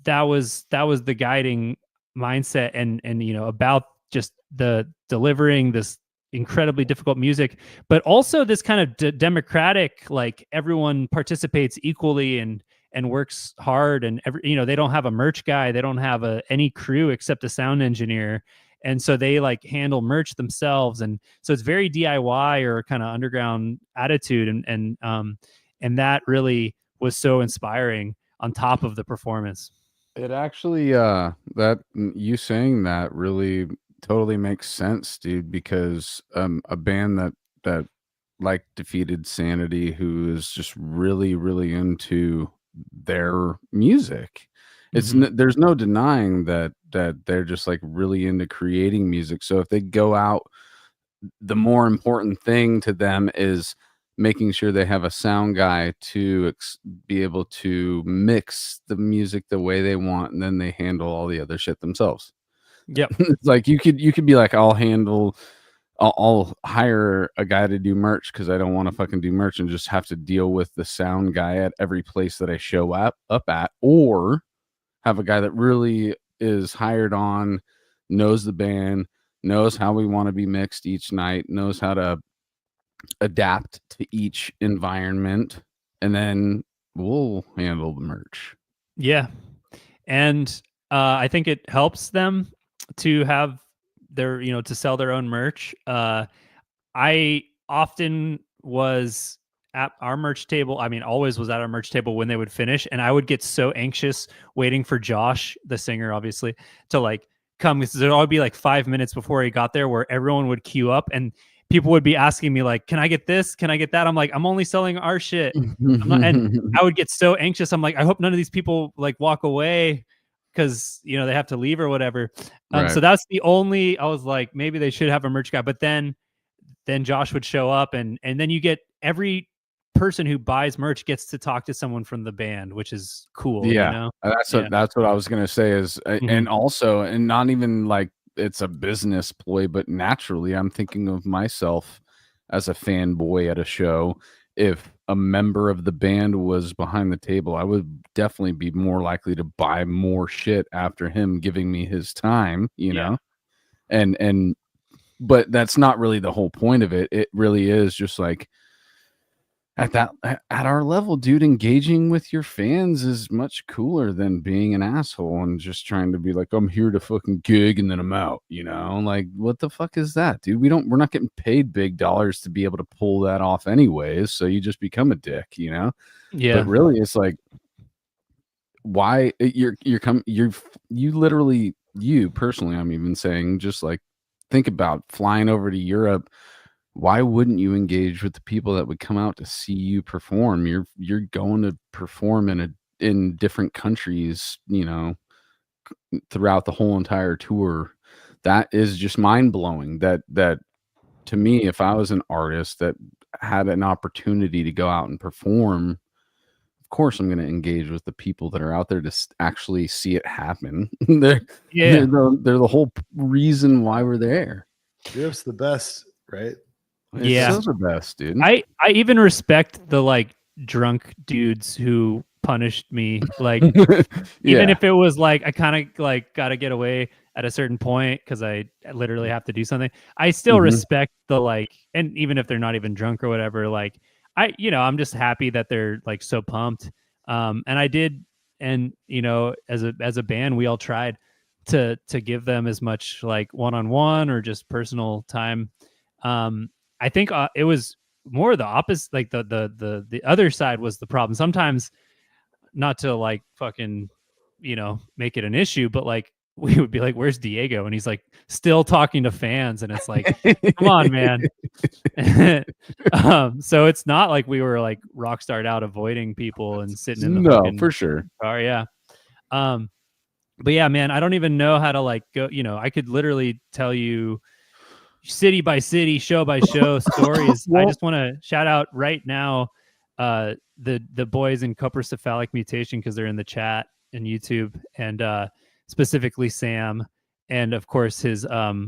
that was the guiding mindset and you know, about just the delivering this incredibly difficult music, but also this kind of democratic, like everyone participates equally and works hard, and you know, they don't have a merch guy, they don't have any crew except a sound engineer, and so they like handle merch themselves, and so it's very DIY or kind of underground attitude, and that really was so inspiring on top of the performance. It actually that you saying that really totally makes sense, dude, because a band that like Defeated Sanity, who is just really, really into their music, it's there's no denying that they're just like really into creating music. So if they go out, the more important thing to them is making sure they have a sound guy to be able to mix the music the way they want, and then they handle all the other shit themselves. Yep. It's like you could be like, I'll hire a guy to do merch because I don't want to fucking do merch and just have to deal with the sound guy at every place that I show up at, or have a guy that really is hired on, knows the band, knows how we want to be mixed each night, knows how to adapt to each environment, and then we'll handle the merch. Yeah. And I think it helps them to have their, you know, to sell their own merch. I often was at our merch table. I mean, always was at our merch table when they would finish, and I would get so anxious waiting for Josh, the singer, obviously, to like come, because there'd always be like 5 minutes before he got there where everyone would queue up, and people would be asking me like, can I get this? Can I get that? I'm like, I'm only selling our shit. I'm not, and I would get so anxious. I'm like, I hope none of these people like walk away because they have to leave or whatever. Right. So that's the only, I was like, maybe they should have a merch guy. But then Josh would show up and then you get every person who buys merch gets to talk to someone from the band, which is cool. Yeah. That's what I was going to say is, and also, and not even like it's a business ploy, but naturally I'm thinking of myself as a fanboy at a show. If a member of the band was behind the table, I would definitely be more likely to buy more shit after him giving me his time, you know? But that's not really the whole point of it. It really is just like at our level, dude, engaging with your fans is much cooler than being an asshole and just trying to be like, I'm here to fucking gig and then I'm out, like what the fuck is that, dude? We're not getting paid big dollars to be able to pull that off anyways. So you just become a dick, Yeah. But really it's like, why you literally, you personally, I'm even saying, just like, think about flying over to Europe. Why wouldn't you engage with the people that would come out to see you perform? You're going to perform in different countries, throughout the whole entire tour. That is just mind blowing. That to me, if I was an artist that had an opportunity to go out and perform, of course I'm going to engage with the people that are out there to actually see it happen. They're the whole reason why we're there. Europe's the best, right? Yeah, it's the best, dude. I even respect the like drunk dudes who punished me, like even if it was like I kind of like got to get away at a certain point because I literally have to do something. I still respect the like, and even if they're not even drunk or whatever, like I'm just happy that they're like so pumped. And I did, and as a band, we all tried to give them as much like one-on-one or just personal time. I think it was more the opposite. Like the other side was the problem. Sometimes, not to like fucking, make it an issue, but like we would be like, "Where's Diego?" And he's like still talking to fans, and it's like, "Come on, man." So it's not like we were like rock starred out avoiding people and sitting in the for sure. car, yeah. But yeah, man, I don't even know how to like go. I could literally tell you city by city, show by show stories. I just want to shout out right now the boys in coprocephalic mutation because they're in the chat and YouTube, and specifically Sam, and of course his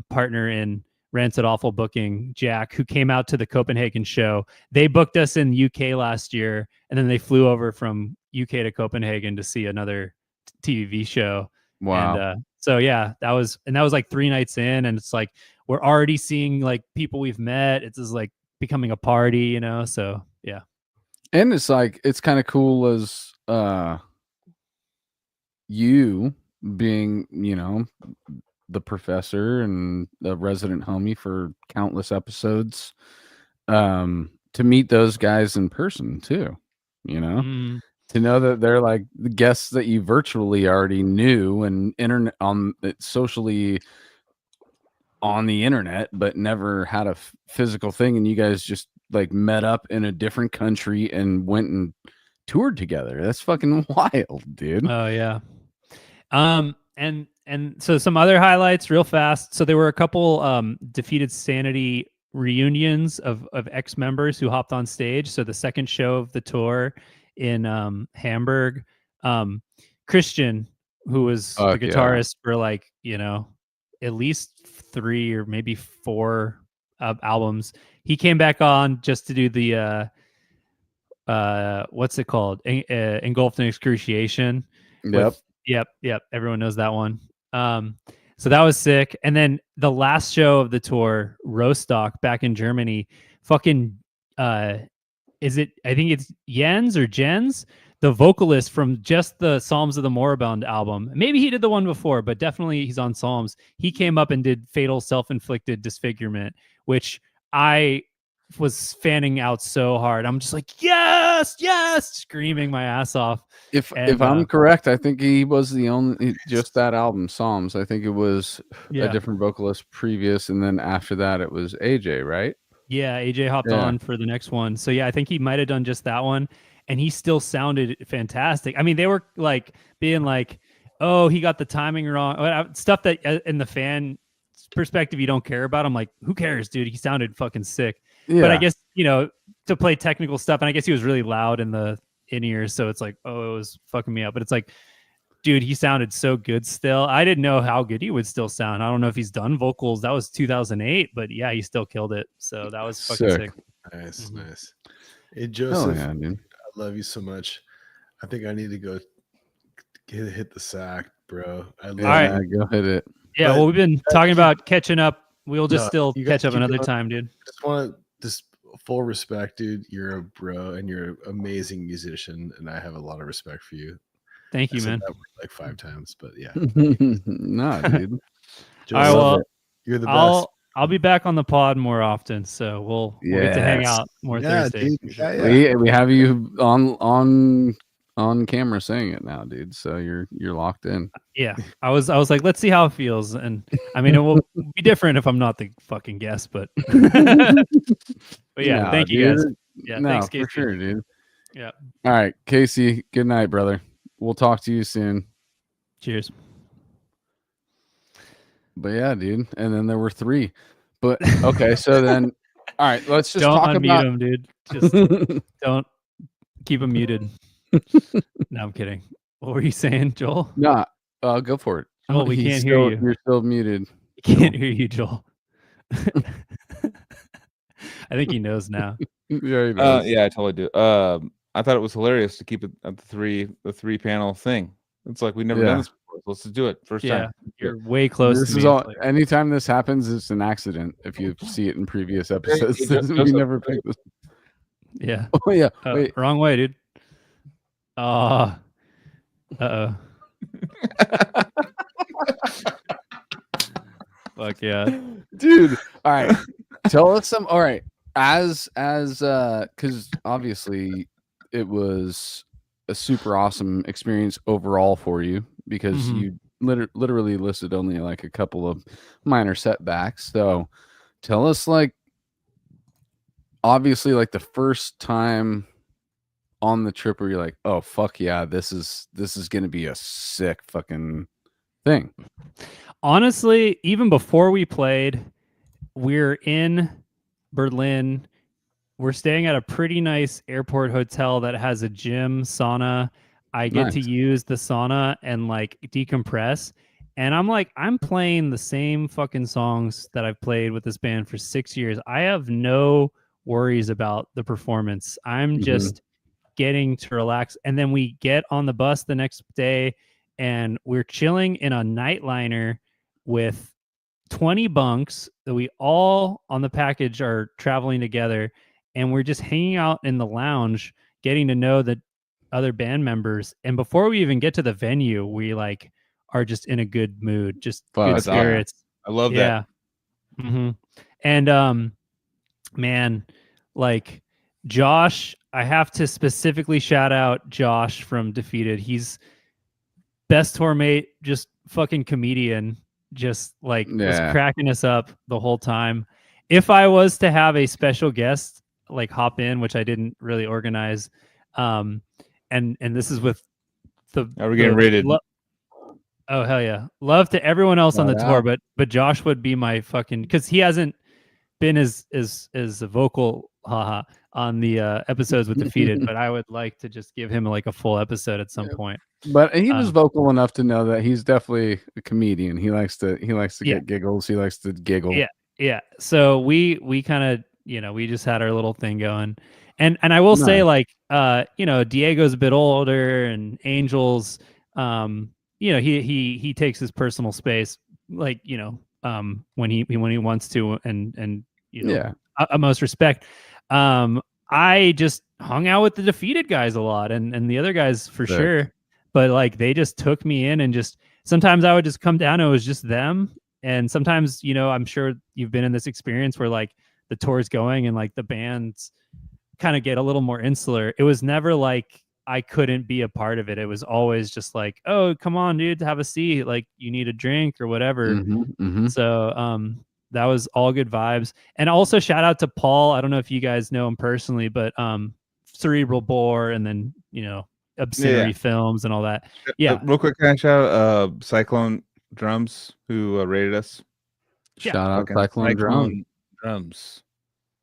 partner in Rancid Awful Booking, Jack, who came out to the Copenhagen show. They booked us in UK last year, and then they flew over from UK to Copenhagen to see another TVV show. Wow. And so yeah, that was like 3 nights in, and it's like we're already seeing like people we've met. It's just like becoming a party, so yeah. And it's like, it's kind of cool as you being, the professor and the resident homie for countless episodes, to meet those guys in person too, to know that they're like the guests that you virtually already knew and socially on the internet, but never had a physical thing. And you guys just like met up in a different country and went and toured together. That's fucking wild, dude. Oh yeah. And so some other highlights real fast. So there were a couple Defeated Sanity reunions of ex-members who hopped on stage. So the second show of the tour in Hamburg, Christian, who was the guitarist for like, at least 3 or maybe 4 albums. He came back on just to do the what's it called? Engulfed in Excruciation. Yep. Everyone knows that one. So that was sick. And then the last show of the tour, Rostock, back in Germany, fucking I think it's Jens or Jens, the vocalist from just the Psalms of the Moribund album. Maybe he did the one before, but definitely he's on Psalms. He came up and did Fatal Self-Inflicted Disfigurement, which I was fanning out so hard. I'm just like, yes, screaming my ass off. If I'm correct, I think he was the only, just that album, Psalms. I think it was a different vocalist previous, and then after that it was AJ, right? Yeah, AJ hopped on for the next one. So yeah, I think he might have done just that one, and he still sounded fantastic. I mean, they were like being like, "Oh, he got the timing wrong," stuff that in the fan perspective you don't care about. I'm like, who cares, dude? He sounded fucking sick. Yeah. But I guess to play technical stuff, and I guess he was really loud in the in-ears, so it's like, oh, it was fucking me up. But it's like, dude, he sounded so good still. I didn't know how good he would still sound. I don't know if he's done vocals. That was 2008, but yeah, he still killed it. So that was fucking sick. Nice, nice. Hey, Joseph, yeah, dude. I love you so much. I think I need to go hit the sack, bro. All right, go hit it. Yeah, well, we've been talking about catching up. We'll just still catch up another going. time, dude. Just want just full respect, dude. You're a bro, and you're an amazing musician, and I have a lot of respect for you. Thank you, man. That like 5 times, but yeah. No, dude. All right, well, you're the best. I'll be back on the pod more often, so we'll get to hang out more Thursdays. We have you on camera saying it now, dude. So you're locked in. Yeah, I was like, let's see how it feels, and I mean, it will be different if I'm not the fucking guest, but yeah, thank you guys. Yeah, thanks, Casey. For sure, dude. Yeah. All right, Casey. Good night, brother. We'll talk to you soon. Cheers. But yeah, dude. And then there were 3. But okay, so then, all right, let's just don't talk unmute about him, dude. Just don't keep him muted. No, I'm kidding. What were you saying, Joel? No, go for it. Oh, we can't hear you. You're still muted. We can't hear you, Joel. I think he knows now. Yeah, he knows. Yeah, I totally do. I thought it was hilarious to keep it at the 3 panel thing. It's like we've never done this before. So let's just do it first time. You're way close. This is all. Anytime this happens, it's an accident. If you see it in previous episodes, we never picked this. Yeah. Oh yeah. Wait. Wrong way, dude. Uh-oh. Fuck yeah. Dude. All right. Tell us some. All right. As because obviously it was a super awesome experience overall for you because you literally listed only like a couple of minor setbacks. So tell us, like, obviously, like the first time on the trip where you're like, oh fuck yeah, this is gonna be a sick fucking thing. Honestly, even before we played, we're in Berlin. We're staying at a pretty nice airport hotel that has a gym, sauna. I get to use the sauna and like decompress. And I'm like, I'm playing the same fucking songs that I've played with this band for 6 years. I have no worries about the performance. I'm just getting to relax. And then we get on the bus the next day and we're chilling in a nightliner with 20 bunks that we all on the package are traveling together. And we're just hanging out in the lounge, getting to know the other band members. And before we even get to the venue, we like are just in a good mood, just good spirits. I love that. And man, like Josh, I have to specifically shout out Josh from Defeated. He's best tour mate, just fucking comedian, just like was cracking us up the whole time. If I was to have a special guest like hop in, which I didn't really organize, and this is with the we're getting rated. Oh hell yeah, love to everyone else on the tour, but Josh would be my fucking, because he hasn't been as a vocal on the episodes with Defeated, but I would like to just give him like a full episode at some point. But he was vocal enough to know that he's definitely a comedian. He likes to get giggles. He likes to giggle. Yeah. So we kind of, we just had our little thing going. And I will say, like, Diego's a bit older, and Angel's, he takes his personal space, like, when he wants to, and utmost respect. I just hung out with the Defeated guys a lot, and the other guys for sure. But like, they just took me in, and just sometimes I would just come down and it was just them. And sometimes, I'm sure you've been in this experience where like the tour's going and like the bands kind of get a little more insular. It was never like I couldn't be a part of it. It was always just like, oh, come on, dude, have a seat. Like, you need a drink or whatever. So, that was all good vibes. And also shout out to Paul. I don't know if you guys know him personally, but Cerebral Bore, and then Obscenary Films and all that. Yeah. Real quick, can I shout out Cyclone Drums who rated us? Shout out Cyclone Drums.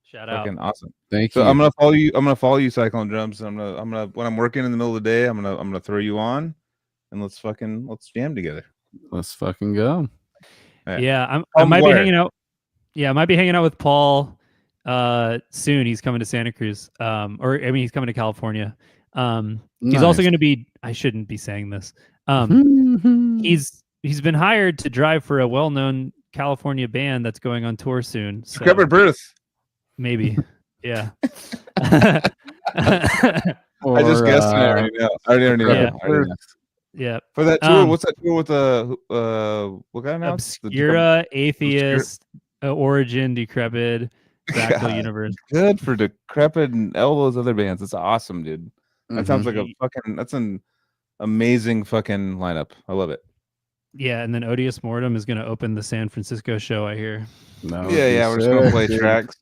Shout out. Fucking awesome. Thank So you. I'm gonna follow you, Cyclone Drums. I'm gonna when I'm working in the middle of the day, I'm gonna throw you on, and let's jam together. Let's fucking go. Yeah, I might be hanging out. Yeah, I might be hanging out with Paul soon. He's coming to Santa Cruz. He's coming to California. He's also going to be. I shouldn't be saying this. He's been hired to drive for a well-known California band that's going on tour soon. So Decrepit Birth. Maybe. Yeah. I just guessed. I already know. Yeah. For that tour, what's that tour with what kind of Obscura, Atheist, Origin, Decrepit, Fractal Universe. Good for Decrepit and all those other bands. It's awesome, dude. That sounds like that's an amazing fucking lineup. I love it. Yeah, and then Odious Mortem is going to open the San Francisco show, I hear. No, yeah, we're just going to play tracks.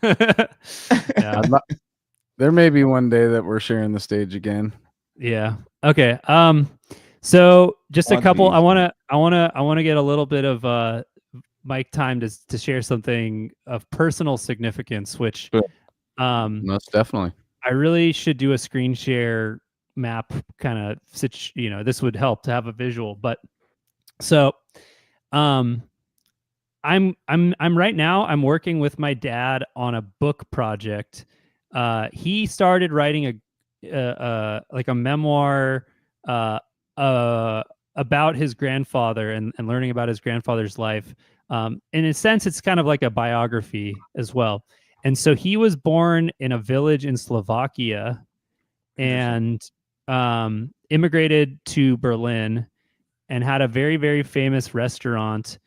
Yeah. There may be one day that we're sharing the stage again. Yeah. Okay. So just a couple. I want to get a little bit of mic time to share something of personal significance, which most definitely. I really should do a screen share map kind of this would help to have a visual. But so I'm right now I'm working with my dad on a book project. He started writing a memoir about his grandfather and learning about his grandfather's life. In a sense, it's kind of like a biography as well. And so he was born in a village in Slovakia and immigrated to Berlin and had a very, very famous restaurant.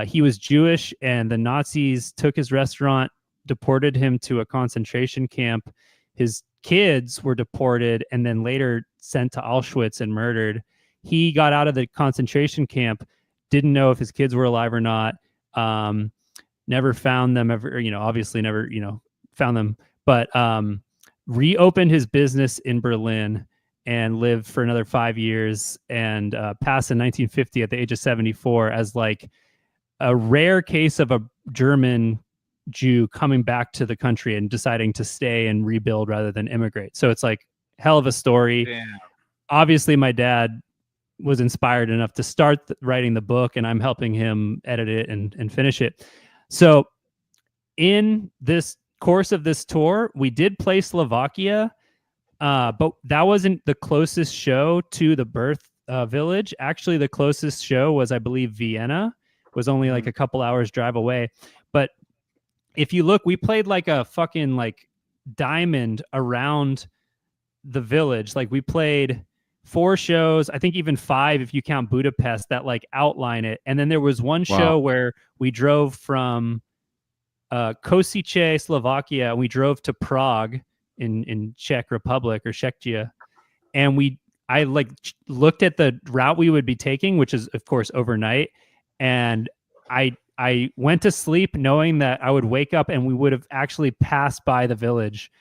He was Jewish, and the Nazis took his restaurant, deported him to a concentration camp. His kids were deported and then later sent to Auschwitz and murdered. He got out of the concentration camp, didn't know if his kids were alive or not. Never found them ever, obviously never, found them, but reopened his business in Berlin and lived for another 5 years and passed in 1950 at the age of 74 as like a rare case of a German Jew coming back to the country and deciding to stay and rebuild rather than immigrate. So it's like hell of a story. Damn. Obviously, my dad was inspired enough to start writing the book, and I'm helping him edit it and finish it. So in this course of this tour, we did play Slovakia, but that wasn't the closest show to the birth village. Actually, the closest show was, I believe, Vienna. It was only like a couple hours drive away. But if you look, we played like a fucking like diamond around the village. Like we played 4 shows, I think even 5 if you count Budapest, that like outline it. And then there was one show where we drove from Košice, Slovakia, and we drove to Prague in Czech Republic or Czechia. And I like looked at the route we would be taking, which is of course overnight. And I went to sleep knowing that I would wake up and we would have actually passed by the village,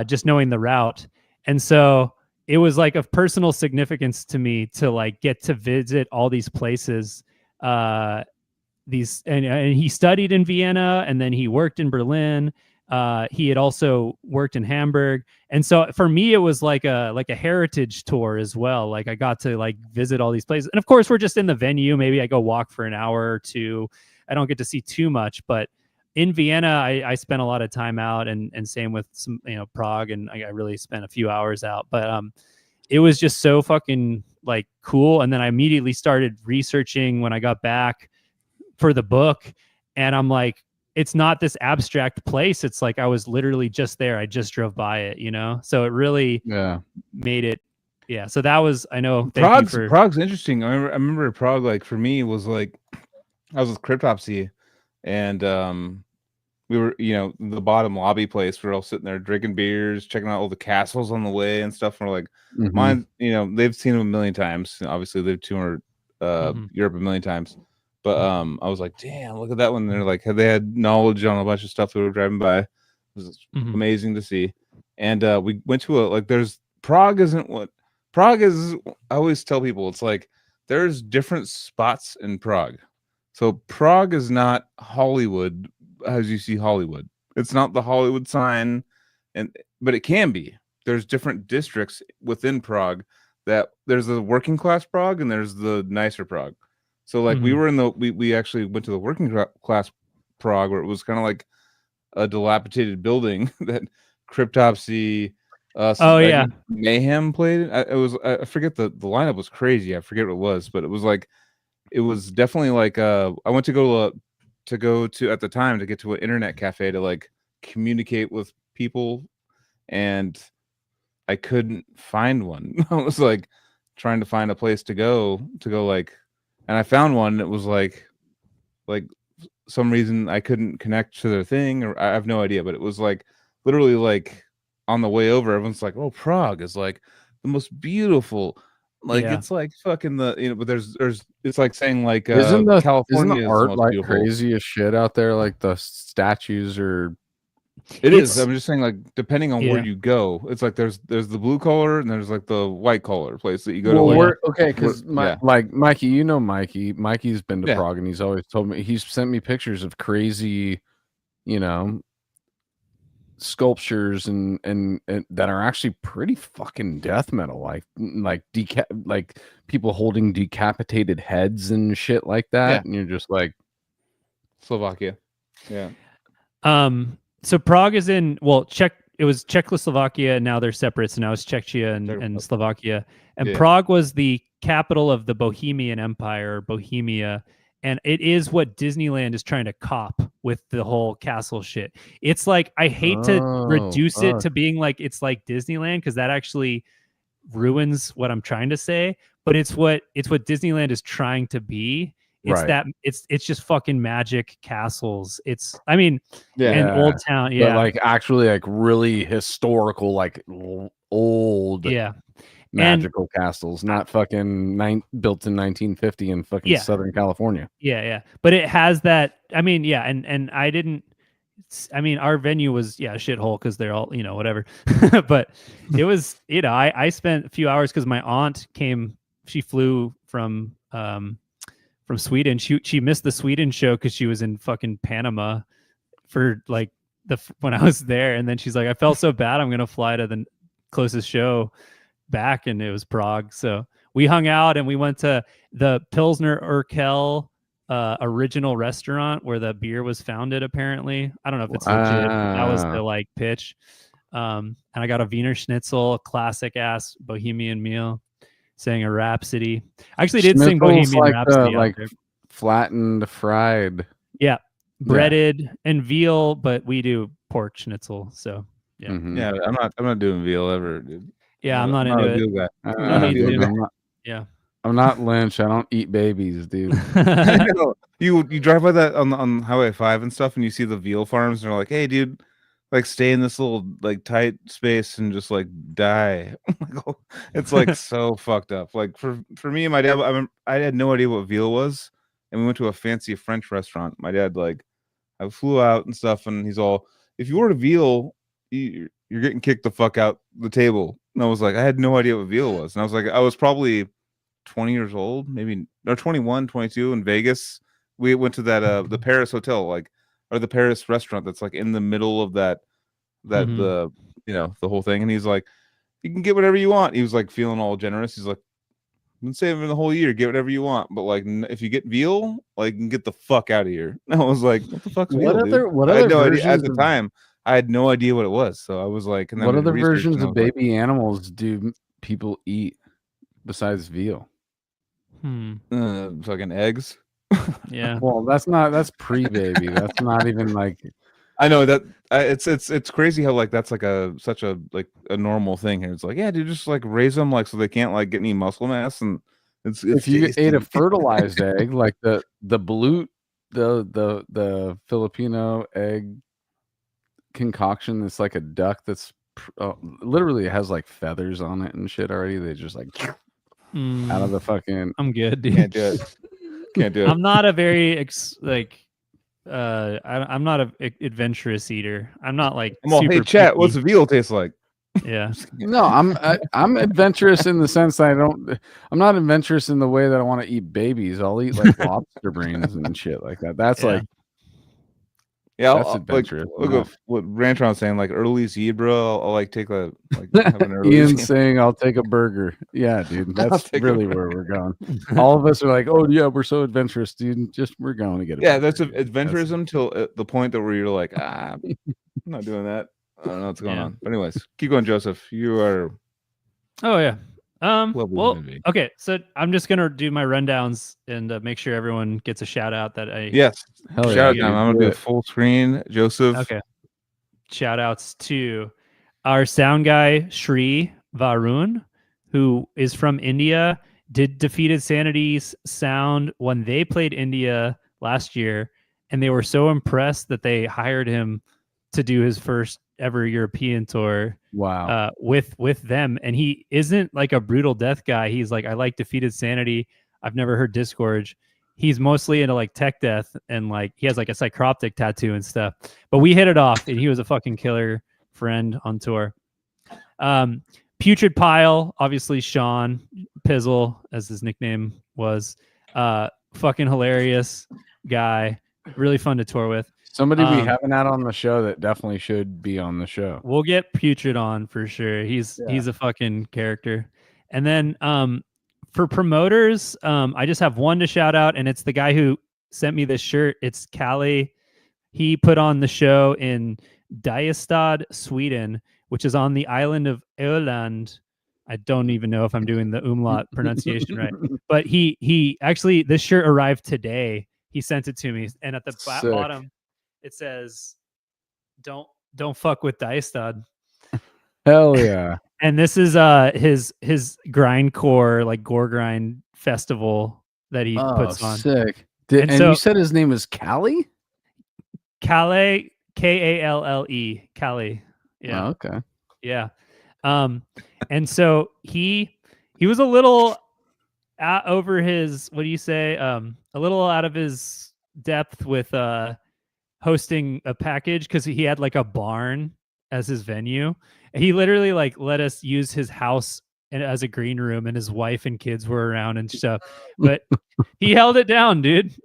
just knowing the route. And so it was like of personal significance to me to like get to visit all these places. And he studied in Vienna, and then he worked in Berlin. He had also worked in Hamburg. And so for me, it was like a heritage tour as well. Like I got to like visit all these places. And of course, we're just in the venue. Maybe I go walk for an hour or 2. I don't get to see too much, but in Vienna, I spent a lot of time out, and same with some, Prague, and I really spent a few hours out. But it was just so fucking like cool. And then I immediately started researching when I got back for the book, and I'm like, it's not this abstract place. It's like I was literally just there. I just drove by it, So it really made it. Yeah. So that was, I know. Prague's interesting. I remember Prague, like for me, was like I was with Cryptopsy, and we were, the bottom lobby place. We're all sitting there drinking beers, checking out all the castles on the way and stuff. And we're like, mine, they've seen them a million times. Obviously, they've toured Europe a million times. But I was like, damn, look at that one. They're like, they had knowledge on a bunch of stuff that we were driving by. It was amazing to see. And we went to Prague isn't what Prague is. I always tell people it's like there's different spots in Prague. So Prague is not Hollywood as you see Hollywood. It's not the Hollywood sign, but it can be. There's different districts within Prague that there's the working class Prague and there's the nicer Prague. So like we were in we actually went to the working class Prague where it was kind of like a dilapidated building that Cryptopsy, Mayhem played. I forget the lineup was crazy. I forget what it was, but it was definitely like I went to go to at the time to get to an internet cafe to like communicate with people, and I couldn't find one. I was like trying to find a place to go like. And I found one that was like some reason I couldn't connect to their thing, or I have no idea, but it was like literally like on the way over, everyone's like, "Oh, Prague is like the most beautiful." Like it's like fucking but there's it's like saying like California isn't the art is like beautiful. crazy as shit out there? Like the statues are. It is. I'm just saying, like, depending on where you go, it's like there's the blue collar and there's like the white collar place that you go to. Like, okay, because like Mikey, you know Mikey. Mikey's been to Prague and he's always told me, he's sent me pictures of crazy, sculptures and that are actually pretty fucking death metal, like people holding decapitated heads and shit like that, and you're just like Slovakia, So Prague is in it was Czechoslovakia, and now they're separate. So now it's Czechia and Slovakia. And Prague was the capital of the Bohemian Empire, Bohemia, and it is what Disneyland is trying to cop with the whole castle shit. It's like I hate to reduce it to being like it's like Disneyland, because that actually ruins what I'm trying to say. But it's what Disneyland is trying to be. It's that it's just fucking magic castles. And Old Town, but like actually like really historical, like old, magical castles, not fucking built in 1950 in fucking Southern California. But it has that. And I didn't. Our venue was a shithole because they're all whatever. But it was I spent a few hours because my aunt came. She flew from Sweden. She missed the Sweden show because she was in fucking Panama for like when I was there, and then she's like, I felt so bad, I'm gonna fly to the closest show back, and it was Prague. So we hung out and we went to the Pilsner Urquell original restaurant where the beer was founded. Apparently, I don't know if it's legit. That was the like pitch. And I got a Wiener Schnitzel, a classic ass Bohemian meal. Sang a Rhapsody. I actually did sing Bohemian Rhapsody. Like flattened, fried. Yeah, breaded and veal, but we do pork schnitzel. So I'm not doing veal ever, dude. Yeah, I'm not into it. I'm not Lynch. I don't eat babies, dude. You drive by that on Highway 5 and stuff, and you see the veal farms, and they're like, "Hey, dude, like stay in this little like tight space and just like die." It's like so fucked up. Like for me and my dad, I had no idea what veal was, and we went to a fancy French restaurant. My dad I flew out and stuff, and he's all, "If you order veal, you're getting kicked the fuck out the table." And I was like, I had no idea what veal was, and I was like, I was probably 20 years old, maybe, or 21, 22 in Vegas. We went to that the Paris hotel, or the Paris restaurant that's like in the middle of the whole thing. And he's like, "You can get whatever you want." He was like feeling all generous. He's like, "I've been saving the whole year, get whatever you want, but like if you get veal, like you can get the fuck out of here." And I was like, "What the fuck's veal, dude?" I had no idea at the time. I had no idea what it was, so I was like, what other versions of baby animals do people eat besides veal? Fucking eggs. Yeah. Well, that's pre-baby. That's not even like. I know that it's crazy how like that's like such a normal thing here. It's like, yeah, dude, just like raise them like so they can't like get any muscle mass, and it's if you tasty. ate a fertilized egg, like the balut, the Filipino egg concoction, that's like a duck that's literally it has like feathers on it and shit already. They just like out of the fucking. I'm good, dude. Can't do it. Can't do it. I'm not a very I'm not a adventurous eater. I'm not like I'm all, super hey chat, picky. what's the veal taste like? Yeah. No, I'm adventurous in the sense that I'm not adventurous in the way that I want to eat babies. I'll eat like lobster brains and shit like that. That's Yeah. like Yeah, that's like adventurous look enough. at what Rantron's saying, like early zebra. I'll like take a have an early Ian's zebra. saying I'll take a burger. Yeah, dude. That's take a really where we're going. All of us are like, oh yeah, we're so adventurous, dude. We're going to get a Yeah, burger, that's dude. adventurism till the point that where you're like, I'm not doing that. I don't know what's going on. But anyways, keep going, Joseph. You are Oh yeah. lovely Well, human being. okay. So I'm just gonna do my rundowns and make sure everyone gets a shout out that I. Yes. Hell Shout yeah, out dude. time. I'm gonna do a full screen. Joseph. Okay. Shout outs to our sound guy Shri Varun, who is from India. Did Defeated Sanity's sound when they played India last year, and they were so impressed that they hired him to do his first ever European tour. Wow. With them, and he isn't like a brutal death guy. He's like, I like Defeated Sanity. I've never heard Disgorge. He's mostly into like tech death, and like he has like a psychroptic tattoo and stuff. But we hit it off, and he was a fucking killer friend on tour. Putrid Pile, obviously Sean Pizzle, as his nickname was, fucking hilarious guy, really fun to tour with. Somebody we haven't had on the show that definitely should be on the show. We'll get Putrid on for sure. He's a fucking character. And then for promoters, I just have one to shout out, and it's the guy who sent me this shirt. It's Cali. He put on the show in Diestad, Sweden, which is on the island of Öland. I don't even know if I'm doing the umlaut pronunciation right, but he actually, this shirt arrived today. He sent it to me, and at the bottom it says, "Don't fuck with Diestad." Hell yeah! And this is his grindcore, like gore grind festival that he puts on. Sick. And you said his name is Cali? Cali, Kalle, Cali. Yeah. Oh, okay. Yeah. And so he was a little over his, what do you say? A little out of his depth with hosting a package, because he had like a barn as his venue. He literally like let us use his house as a green room, and his wife and kids were around and stuff. But he held it down, dude.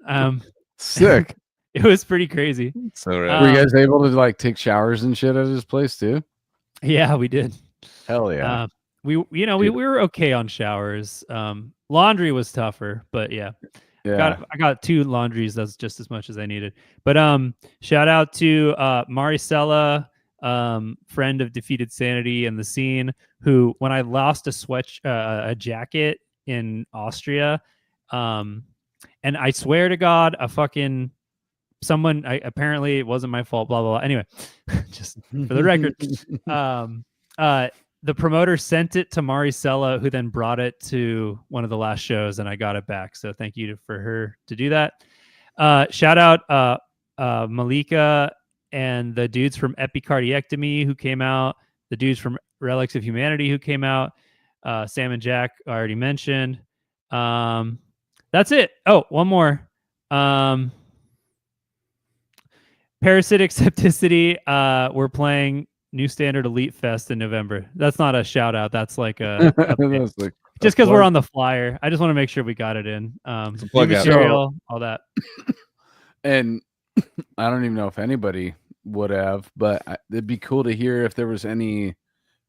Sick. It was pretty crazy. So rad. Were you guys able to like take showers and shit at his place too? Yeah, we did. Hell yeah. We were okay on showers. Laundry was tougher, but yeah. I got 2 laundries. That's just as much as I needed. But shout out to Maricela, friend of Defeated Sanity and the scene, who, when I lost a jacket in Austria, and I swear to God, apparently it wasn't my fault, blah, blah, blah. Anyway, just for the record, the promoter sent it to Maricela, who then brought it to one of the last shows, and I got it back. So thank you for her to do that. Shout out Malika and the dudes from Epicardiectomy who came out, the dudes from Relics of Humanity who came out, Sam and Jack I already mentioned. That's it. Oh, one more. Parasitic Septicity. We're playing New Standard Elite Fest in November. That's not a shout out. That's like just because we're on the flyer. I just want to make sure we got it in. New material, all that. And I don't even know if anybody would have, but it'd be cool to hear if there was any.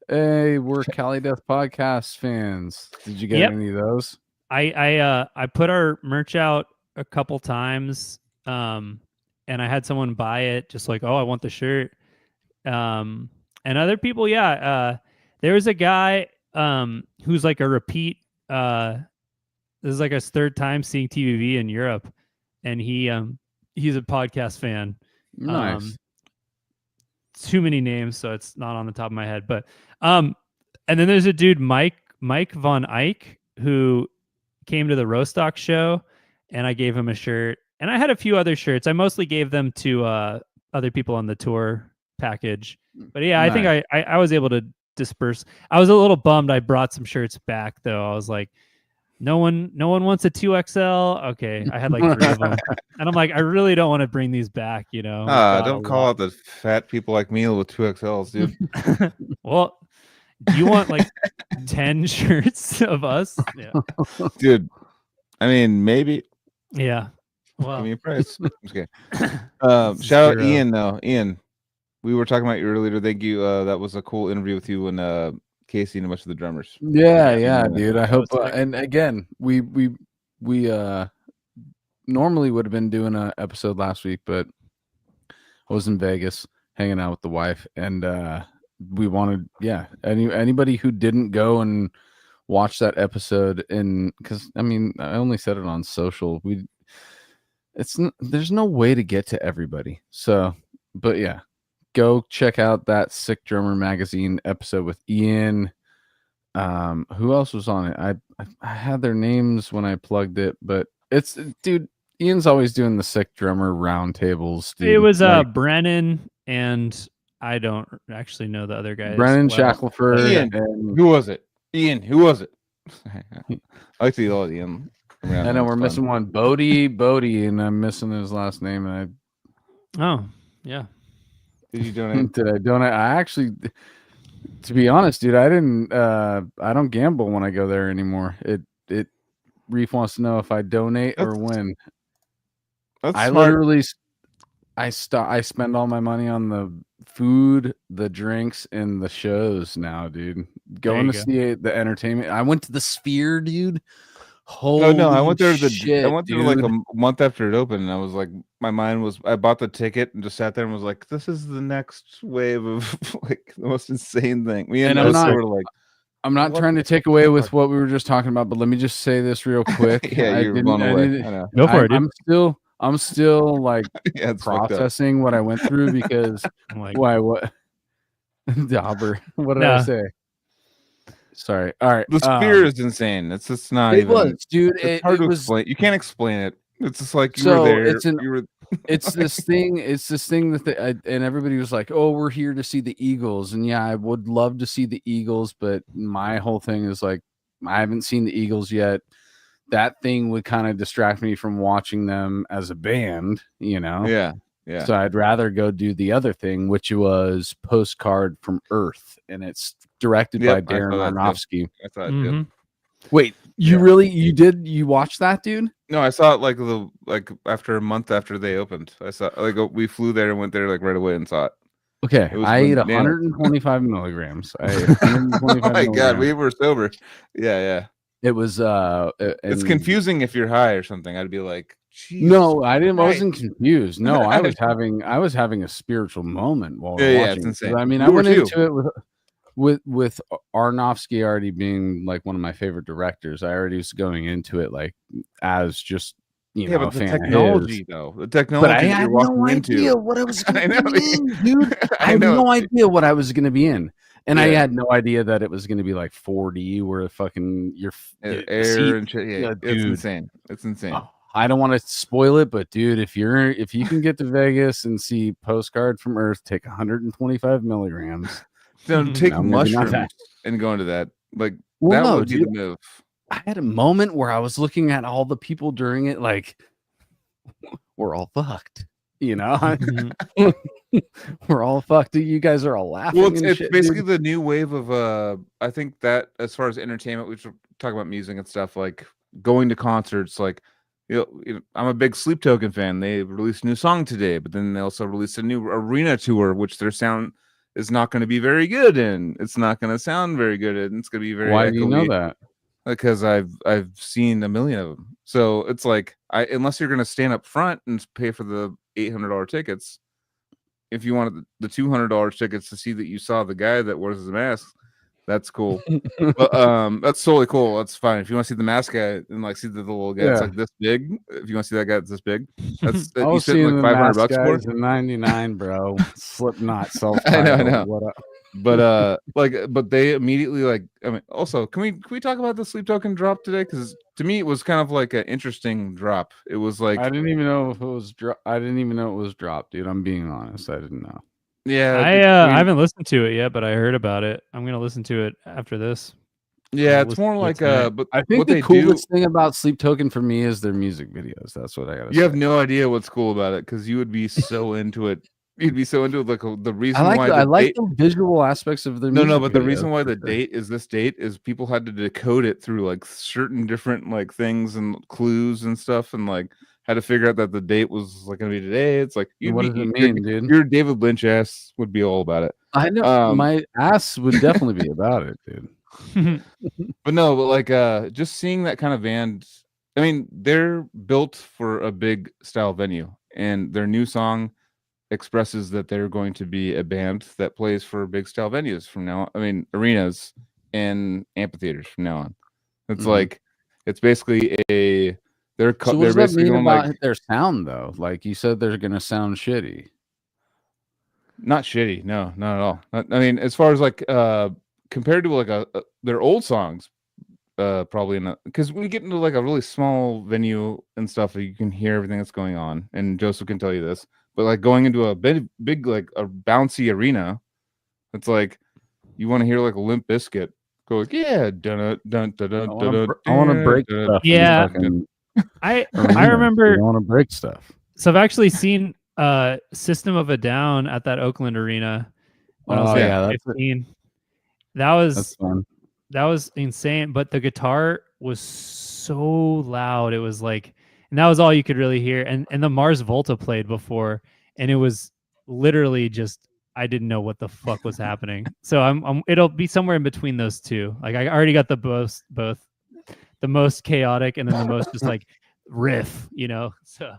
Hey, we're Cali Death Podcast fans. Did you get any of those? I put our merch out a couple times, and I had someone buy it, just like, oh, I want the shirt. And other people, there was a guy who's like a repeat. This is like his 3rd time seeing TVV in Europe, and he's a podcast fan. Nice. Too many names, so it's not on the top of my head. But and then there's a dude, Mike Von Eyck, who came to the Rostock show, and I gave him a shirt, and I had a few other shirts. I mostly gave them to other people on the tour package. But yeah, nice. I think I was able to disperse. I was a little bummed I brought some shirts back, though. I was like, no one wants a 2XL. Okay, I had like 3 of them, and I'm like, I really don't want to bring these back. You know, Don't call out the fat people like me with 2XLs, dude. Well, do you want like 10 shirts of us? Yeah, Dude. I mean, maybe. yeah. Well, Give me a price. I'm just kidding. Shout out Ian though. Ian, we were talking about you earlier. Thank you. That was a cool interview with you and Casey and a bunch of the drummers. Yeah, dude. I hope. And again, we normally would have been doing an episode last week, but I was in Vegas hanging out with the wife, and we wanted, anybody who didn't go and watch that episode, and because I mean, I only said it on social. There's no way to get to everybody. So, but yeah, go check out that Sick Drummer Magazine episode with Ian. Who else was on it? I had their names when I plugged it, but it's, dude, Ian's always doing the Sick Drummer roundtables. It was Brennan, and I don't actually know the other guys. Brennan Shackelford. Ian, who was it? Ian, who was it? I like to all Ian. I know we're missing one. Bodie, and I'm missing his last name. And oh yeah. Did you donate? Did I donate? I actually, to be honest, dude, I didn't. I don't gamble when I go there anymore. Reef wants to know if I donate or win. I smart. Literally, I spend all my money on the food, the drinks, and the shows now, dude. Going to see the entertainment. I went to the Sphere, dude. Holy no, I went there shit, I went there like a month after it opened, and I was like, my mind was, I bought the ticket and just sat there and was like, this is the next wave of like the most insane thing. I'm not trying to take away with what we were just talking about, but let me just say this real quick. You're blown away. I know. Go for it, dude. I'm still like processing what I went through because why? What? Dauber. What did I say? Sorry. All right. The Sphere is insane. It's just not. It was, dude. It's hard to explain. You can't explain it. It's just like you were there. It's this thing. It's this thing that and everybody was like, "Oh, we're here to see the Eagles," and yeah, I would love to see the Eagles, but my whole thing is like, I haven't seen the Eagles yet. That thing would kind of distract me from watching them as a band, you know? Yeah. So I'd rather go do the other thing, which was Postcard from Earth, and it's directed by Darren Aronofsky. I thought it did. Wait, you watched that, dude? No, I saw it like after a month after they opened. I saw we flew there and went there like right away and saw it. Okay, I ate 125 milligrams. I ate 125 oh my god, we were sober. Yeah. It was it's confusing if you're high or something. I'd be like, Jesus no, I wasn't confused. No, I was having a spiritual moment while watching. Yeah, it's insane. I mean, I went into it with Aronofsky already being like one of my favorite directors. I already was going into it like as just know, but the technology though, the technology. But I had no idea what I was going to be in, dude. I had no idea what I was going to be in. And I had no idea that it was going to be like 4D where fucking your air and shit. Yeah, it's insane. It's insane. Oh, I don't want to spoil it, but dude, if you can get to Vegas and see Postcard from Earth, take 125 milligrams. Don't take mushrooms and go into that. Like that would be the move. I had a moment where I was looking at all the people during it, like we're all fucked. You know, we're all fucked. You guys are all laughing. Well, it's basically the new wave of I think that as far as entertainment, we should talk about music and stuff, like going to concerts. Like, you know, I'm a big Sleep Token fan. They released a new song today, but then they also released a new arena tour, which their sound is not going to be very good, and it's not going to sound very good, and it's going to be very. Why do you know that? Because I've seen a million of them. So it's like unless you're going to stand up front and pay for the $800 tickets, if you wanted the $200 tickets to see that you saw the guy that wears his mask, that's cool. But that's totally cool. That's fine. If you want to see the mask guy and like see the little guy that's like this big, if you want to see that guy that's this big, that's you spend like $500 for. 99, bro. Slipknot self. I know. What up? But but they immediately I mean, also can we talk about the Sleep Token drop today? Because to me it was kind of like an interesting drop. It was like I didn't even know if it was I didn't even know it was dropped, dude. I'm being honest. I didn't know. Yeah, I haven't listened to it yet, but I heard about it. I'm gonna listen to it after this. Yeah, it's more like but I think what the they coolest thing about Sleep Token for me is their music videos. That's what I gotta say. You have no idea what's cool about it because you would be so into it. You'd be so into it. Like the reason why I like the visual aspects of their music. No, but the reason videos, why for the sure. date is this date is people had to decode it through like certain different like things and clues and stuff, and like had to figure out that the date was like gonna be today. It's like What does it mean, dude? Your David Lynch ass would be all about it. I know my ass would definitely be about it, dude. But no, but like just seeing that kind of band, I mean, they're built for a big style venue, and their new song expresses that they're going to be a band that plays for big style venues from now on. I mean, arenas and amphitheaters from now on. It's like it's basically a they're So what they're does that basically mean going about like their sound though? Like you said, they're gonna sound shitty. not shitty, no, not at all. I mean, as far as like compared to like their old songs, probably not, because when you get into like a really small venue and stuff, you can hear everything that's going on, and Joseph can tell you this. But like going into a big like a bouncy arena, it's like you want to hear like a Limp Bizkit go like, yeah, dun dun dun dun dun. I want to break stuff. Yeah, I remember. I want to break stuff. So I've actually seen System of a Down at that Oakland arena when I was like 15. That's fun. That was insane, but the guitar was so loud. It was like, and that was all you could really hear. And the Mars Volta played before, and it was literally just, I didn't know what the fuck was happening. So it'll be somewhere in between those two. Like I already got both the most chaotic and then the most just like riff, you know. So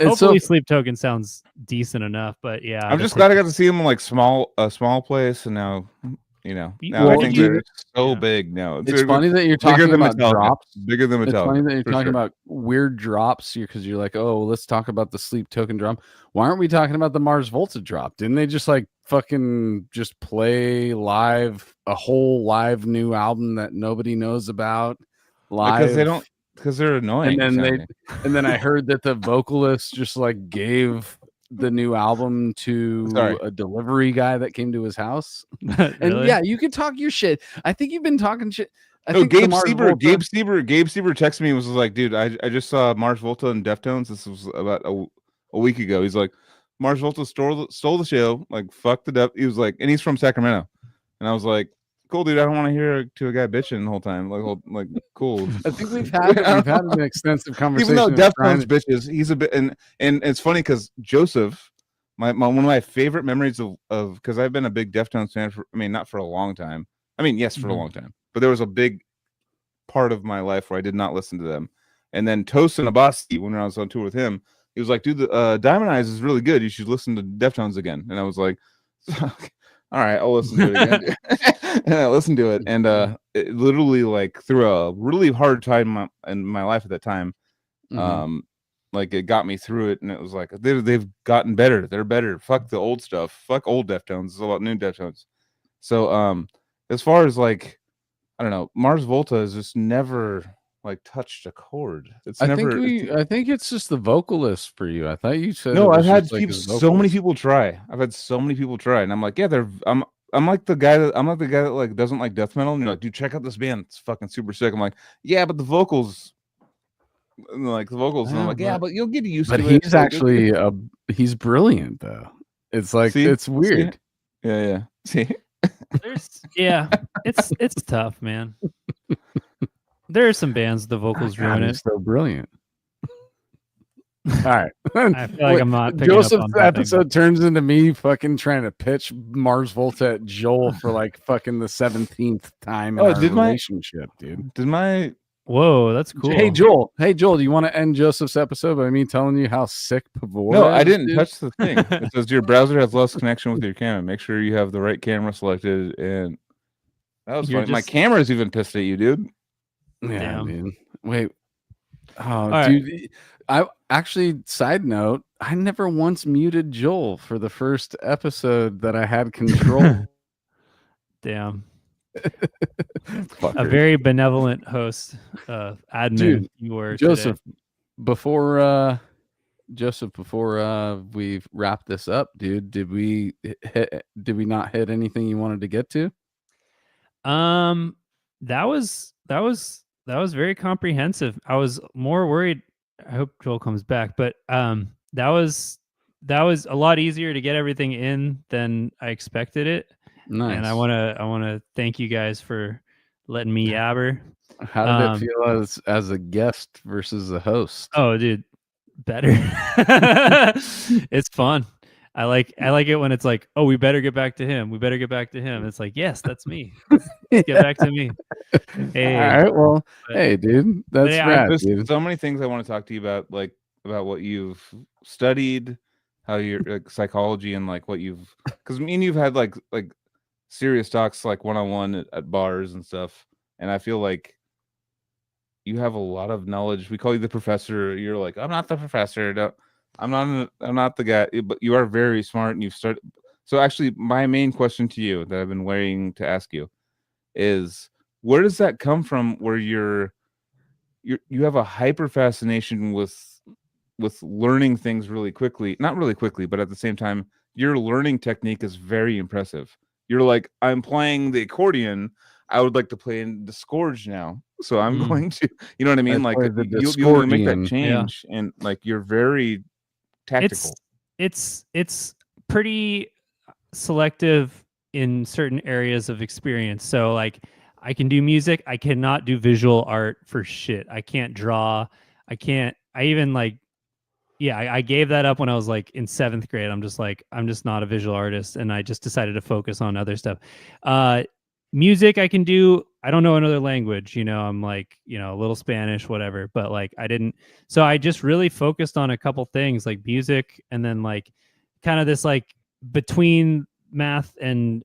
hopefully Sleep Token sounds decent enough, but yeah. I'm just glad I got to see them in like a small place, and now you know, now I think they're so big now. It's funny that you're talking about drops. Bigger than Metallica. It's funny that you're talking about weird drops because you're like, oh, let's talk about the Sleep Token drop. Why aren't we talking about the Mars Volta drop? Didn't they just like fucking just play live a whole live new album that nobody knows about live? Because they don't. Because they're annoying. And then I heard that the vocalist just like gave the new album to a delivery guy that came to his house. Really? And yeah, you can talk your shit. I think you've been talking shit. Gabe Sieber texted me and was like, dude, I just saw Mars Volta and Deftones. This was about a week ago. He's like, Mars Volta stole the show. Like, fuck the Def. He was like, and he's from Sacramento. And I was like, cool, dude. I don't want to hear to a guy bitching the whole time. Like cool. I think we've had an extensive conversation. Even though Deftones bitches, he's a bit, and it's funny because Joseph, one of my favorite memories of because I've been a big Deftones fan for, I mean, not for a long time. I mean, yes, for a long time, but there was a big part of my life where I did not listen to them. And then Tosin Abasi, when I was on tour with him, he was like, dude, the Diamond Eyes is really good. You should listen to Deftones again. And I was like, all right, I'll listen to it again. And I listened to it, and it literally like through a really hard time in my life at that time, like it got me through it, and it was like they've gotten better. They're better. Fuck the old stuff. Fuck old Deftones. It's all about new Deftones. So as far as like, I don't know, Mars Volta has just never like touched a chord. I think it's just the vocalist for you. I thought you said no. I've had so many people try. I've had so many people try, and I'm like, yeah, I'm like the guy that like doesn't like death metal. And you're like, dude, check out this band. It's fucking super sick. I'm like, yeah, but the vocals, and I'm like, yeah, but you'll get used to it. But he's actually he's brilliant though. It's like it's weird. See? Yeah. See, it's tough, man. There are some bands the vocals ruin it. So brilliant. All right. I feel like I'm not picking Joseph's up on episode turns into me fucking trying to pitch Mars Volta at Joel for like fucking the 17th time in our relationship, dude. Whoa, that's cool. Hey Joel, do you want to end Joseph's episode by me telling you how sick Pavora No, I didn't touch the thing. It says your browser has less connection with your camera. Make sure you have the right camera selected. And that was funny. My camera's even pissed at you, dude. Yeah, man. Wait. Oh, dude. I actually, side note, I never once muted Joel for the first episode that I had control. Damn. A very benevolent host, admin. Dude, you were Joseph. Today. Before we wrap this up, dude, did we not hit anything you wanted to get to? that was very comprehensive. I was more worried. I hope Joel comes back, but that was a lot easier to get everything in than I expected it. Nice. And I want to thank you guys for letting me yabber. How did it feel as a guest versus a host? Oh, dude, better. It's fun. I like it when it's like, oh, we better get back to him. It's like, yes, that's me. Let's get back to me. Hey, all right. Well, hey, dude, that's rad. There's dude. so many things I want to talk to you about, like about what you've studied, how you're like psychology, and like what you've, because me and you've had like serious talks like one-on-one at bars and stuff, and I feel like you have a lot of knowledge. We call you the professor. You're like, I'm not the professor. No, I'm not the guy. But you are very smart, and you've started. So actually, my main question to you that I've been waiting to ask you is, where does that come from? Where you have a hyper fascination with learning things really quickly. Not really quickly, but at the same time, your learning technique is very impressive. You're like, I'm playing the accordion. I would like to play in the scourge now. So I'm going to, you know what I mean? Like you'll make that change, and like you're very tactical. It's pretty selective in certain areas of experience. So like I can do music. I cannot do visual art for shit. I can't draw. I gave that up when I was like in 7th grade. I'm just not a visual artist. And I just decided to focus on other stuff. Music I can do. I don't know another language, I'm like, a little Spanish, whatever, but like so I just really focused on a couple things like music, and then like kind of this like between math and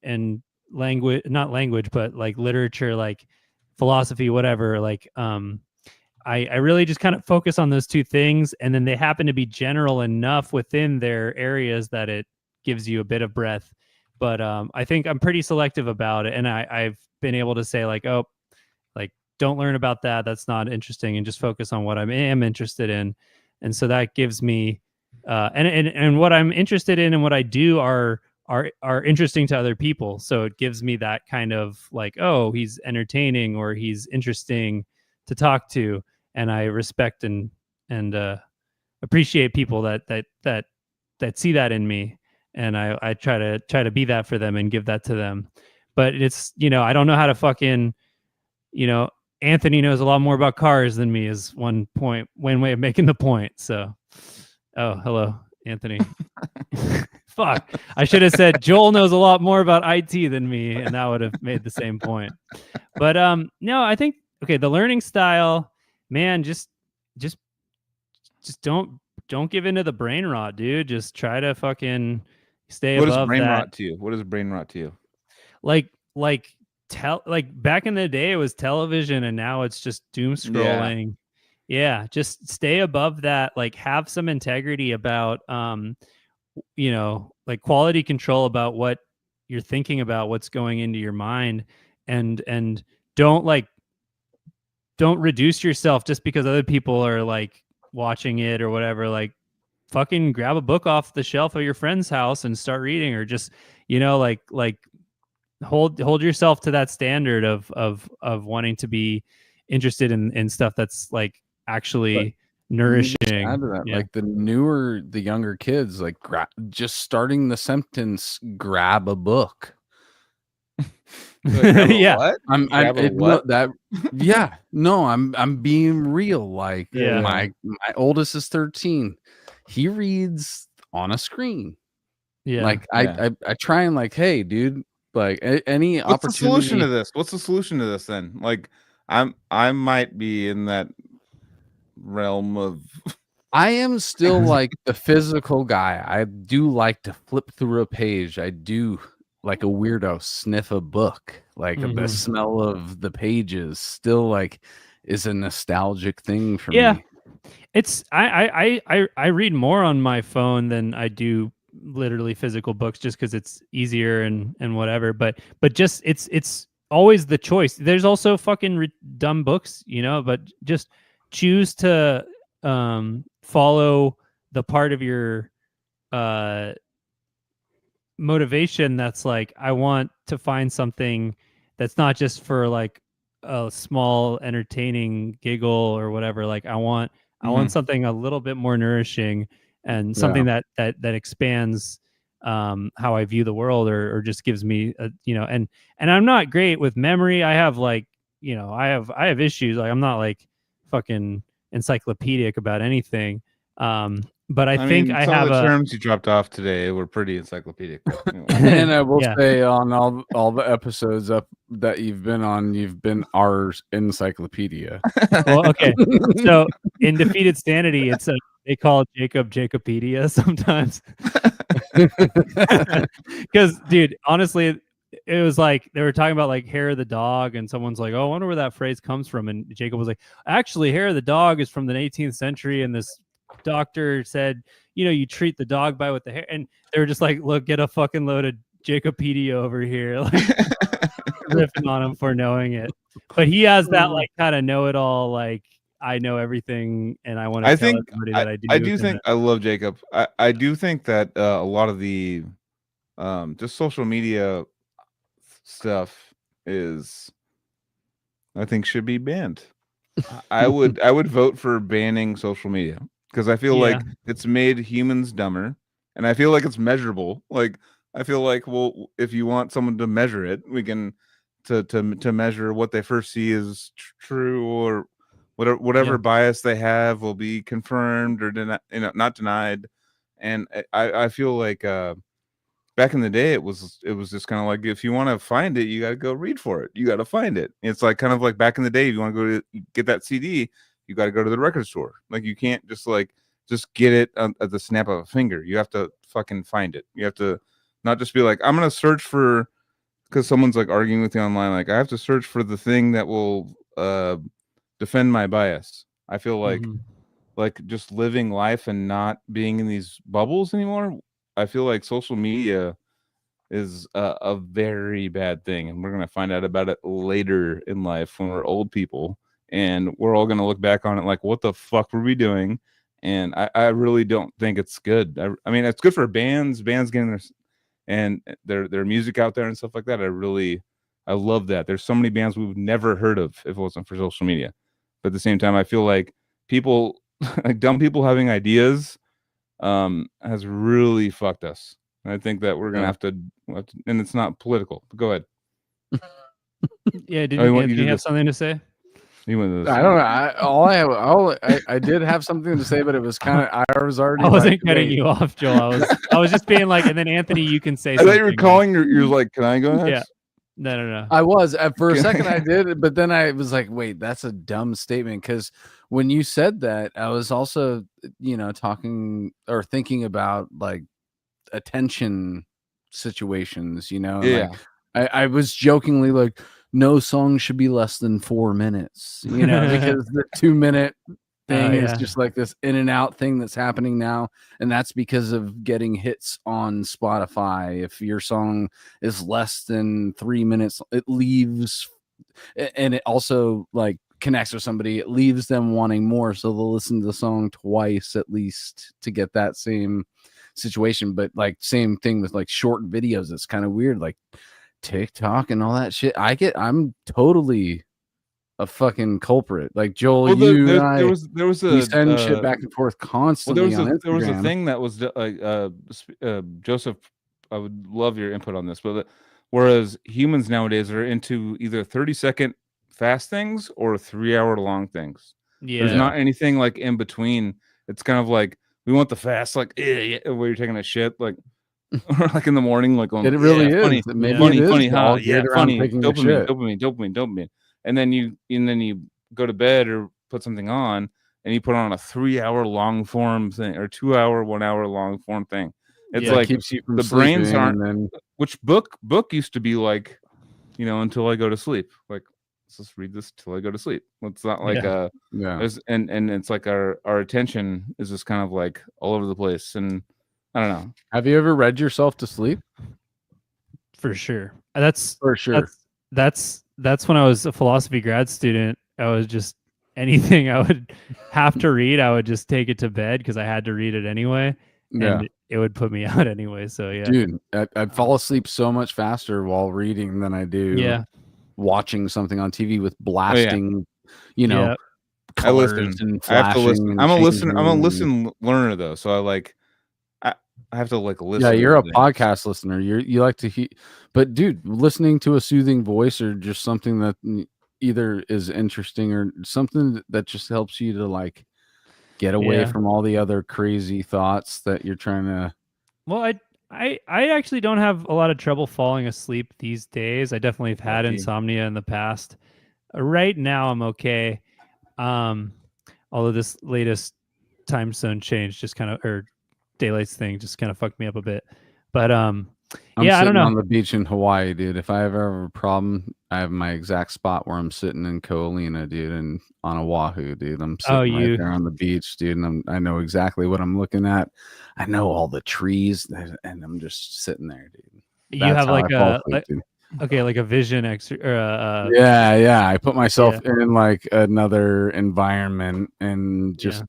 language, not language, but like literature, like philosophy, whatever. Like, I really just kind of focus on those two things, and then they happen to be general enough within their areas that it gives you a bit of breadth. But I think I'm pretty selective about it, and I've been able to say like, oh, like don't learn about that. That's not interesting, and just focus on what I am interested in. And so that gives me, and what I'm interested in and what I do are interesting to other people. So it gives me that kind of like, oh, he's entertaining or he's interesting to talk to, and I respect and appreciate people that see that in me. And I try to be that for them and give that to them. But it's, I don't know how to fucking, Anthony knows a lot more about cars than me is one way of making the point. So, oh, hello, Anthony. Fuck. I should have said Joel knows a lot more about IT than me, and that would have made the same point. But no, I think, okay, the learning style, man, just don't give into the brain rot, dude. Just try to fucking stay above that. What is brain rot to you? What is brain rot to you? Like back in the day it was television, and now it's just doom scrolling. Yeah, just stay above that. Like have some integrity about like quality control about what you're thinking about, what's going into your mind, and don't reduce yourself just because other people are like watching it or whatever. Like fucking grab a book off the shelf of your friend's house and start reading, or just like hold yourself to that standard of wanting to be interested in stuff that's like actually nourishing. Add to that, like the younger kids, like just starting the sentence, grab a book. Yeah, what? I'm being real. Like my oldest is 13. He reads on a screen. Yeah, like I try and like, hey, dude, like any opportunity. What's the solution to this? What's the solution to this then? Like I might be in that realm of. I am still like the physical guy. I do like to flip through a page. I do, like a weirdo, sniff a book. Like the smell of the pages still like is a nostalgic thing for me. It's I read more on my phone than I do literally physical books, just because it's easier and whatever. But just it's always the choice. There's also fucking dumb books, but just choose to follow the part of your motivation that's like, I want to find something that's not just for like a small entertaining giggle or whatever. Like I want something a little bit more nourishing and something that expands how I view the world, or just gives me a, and I'm not great with memory. I have like, I have issues. Like I'm not like fucking encyclopedic about anything. But I think mean, I some have of the terms you dropped off today were pretty encyclopedic. And I will Yeah. say on all the episodes up that you've been our encyclopedia. Well, okay. So in Defeated Sanity, they call Jacopedia sometimes. Because, dude, honestly, it was like they were talking about like hair of the dog, and someone's like, "Oh, I wonder where that phrase comes from." And Jacob was like, "Actually, hair of the dog is from the 18th century, and this doctor said, you treat the dog by with the hair." And they were just like, "Look, get a fucking load of Jacopedia over here," like riffing on him for knowing it. But he has that like kind of know-it-all, like I know everything, and I want to tell everybody that I do. I do think I love Jacob. I do think that a lot of the just social media stuff is, I think, should be banned. I would vote for banning social media because I feel like it's made humans dumber, and I feel like it's measurable. Like I feel like, well, if you want someone to measure it, we can to measure what they first see is true, or whatever bias they have will be confirmed or not denied. And I feel like back in the day, it was just kind of like, if you want to find it, you got to go read for it. You got to find it. It's like kind of like back in the day, if you want to go to get that CD, you got to go to the record store. Like you can't just get it at the snap of a finger. You have to fucking find it. You have to not just be like, I'm gonna search for, because someone's like arguing with you online. Like I have to search for the thing that will defend my bias. I feel like just living life and not being in these bubbles anymore. I feel like social media is a very bad thing, and we're going to find out about it later in life when we're old people, and we're all going to look back on it like, what the fuck were we doing? And I really don't think it's good. I mean, it's good for bands getting their music out there and stuff like that. I love that. There's so many bands we've never heard of if it wasn't for social media. But at the same time, I feel like people, like dumb people having ideas, has really fucked us. And I think that we're gonna have to, and it's not political. But go ahead. Yeah, did you have something to say? I don't know. I did have something to say, but it was kind of, I was already. I wasn't cutting you off, Joel. I was just being like, and then Anthony, you can say. I thought you were calling. You're like, can I go next? Yeah. No. I was for a second. I did, but then I was like, wait, that's a dumb statement. Because when you said that, I was also, talking or thinking about like attention situations. Yeah. Like, I was jokingly like, no song should be less than 4 minutes. Because the 2-minute thing is just like this in and out thing that's happening now, and that's because of getting hits on Spotify. If your song is less than 3 minutes, it leaves, and it also like connects with somebody, it leaves them wanting more, so they'll listen to the song twice at least to get that same situation. But like same thing with like short videos. It's kind of weird, like TikTok and all that shit. I'm totally a fucking culprit. Like Joel, there was we send shit back and forth constantly. There was a thing that was Joseph, I would love your input on this, but whereas humans nowadays are into either 30-second fast things or 3-hour long things. Yeah, there's not anything like in between. It's kind of like, we want the fast, like where you're taking a shit, like or like in the morning, like on, it really is funny, huh? Yeah, funny, dopamine. And then you go to bed or put something on, and you put on a 3-hour long form thing or 2-hour, 1 hour long form thing. It's like, keeps you from the brains aren't. then... Which book used to be like, until I go to sleep. Like, let's just read this till I go to sleep. It's not like and it's like our attention is just kind of like all over the place. And I don't know. Have you ever read yourself to sleep? For sure. That's for sure. That's when I was a philosophy grad student. I was just, anything I would have to read, I would just take it to bed because I had to read it anyway. And it would put me out anyway. So yeah, dude, I'd fall asleep so much faster while reading than I do watching something on TV with blasting, you know, Yeah. I colors listen. and I have to flashing. listen. And I'm a listen. I'm a changing. listen learner though, so I have to like listen. Yeah, you're to a things. podcast listener. You like to hear, but dude, listening to a soothing voice or just something that either is interesting or something that just helps you to like get away Yeah. from all the other crazy thoughts that you're trying to. Well, I actually don't have a lot of trouble falling asleep these days. I definitely have had Lucky. insomnia in the past. Right now, I'm okay. Although this latest time zone change just kind of, or daylights thing just kind of fucked me up a bit. But I'm yeah, I don't sitting know. on the beach in Hawaii, dude. If I ever have a problem, I have my exact spot where I'm sitting in Ko'olina, dude, and on Oahu, dude. I'm sitting right there on the beach, dude, and I know exactly what I'm looking at. I know all the trees, and I'm just sitting there, dude. You That's have how like I fall a asleep, dude. okay, like a vision or Yeah. I put myself in like another environment and just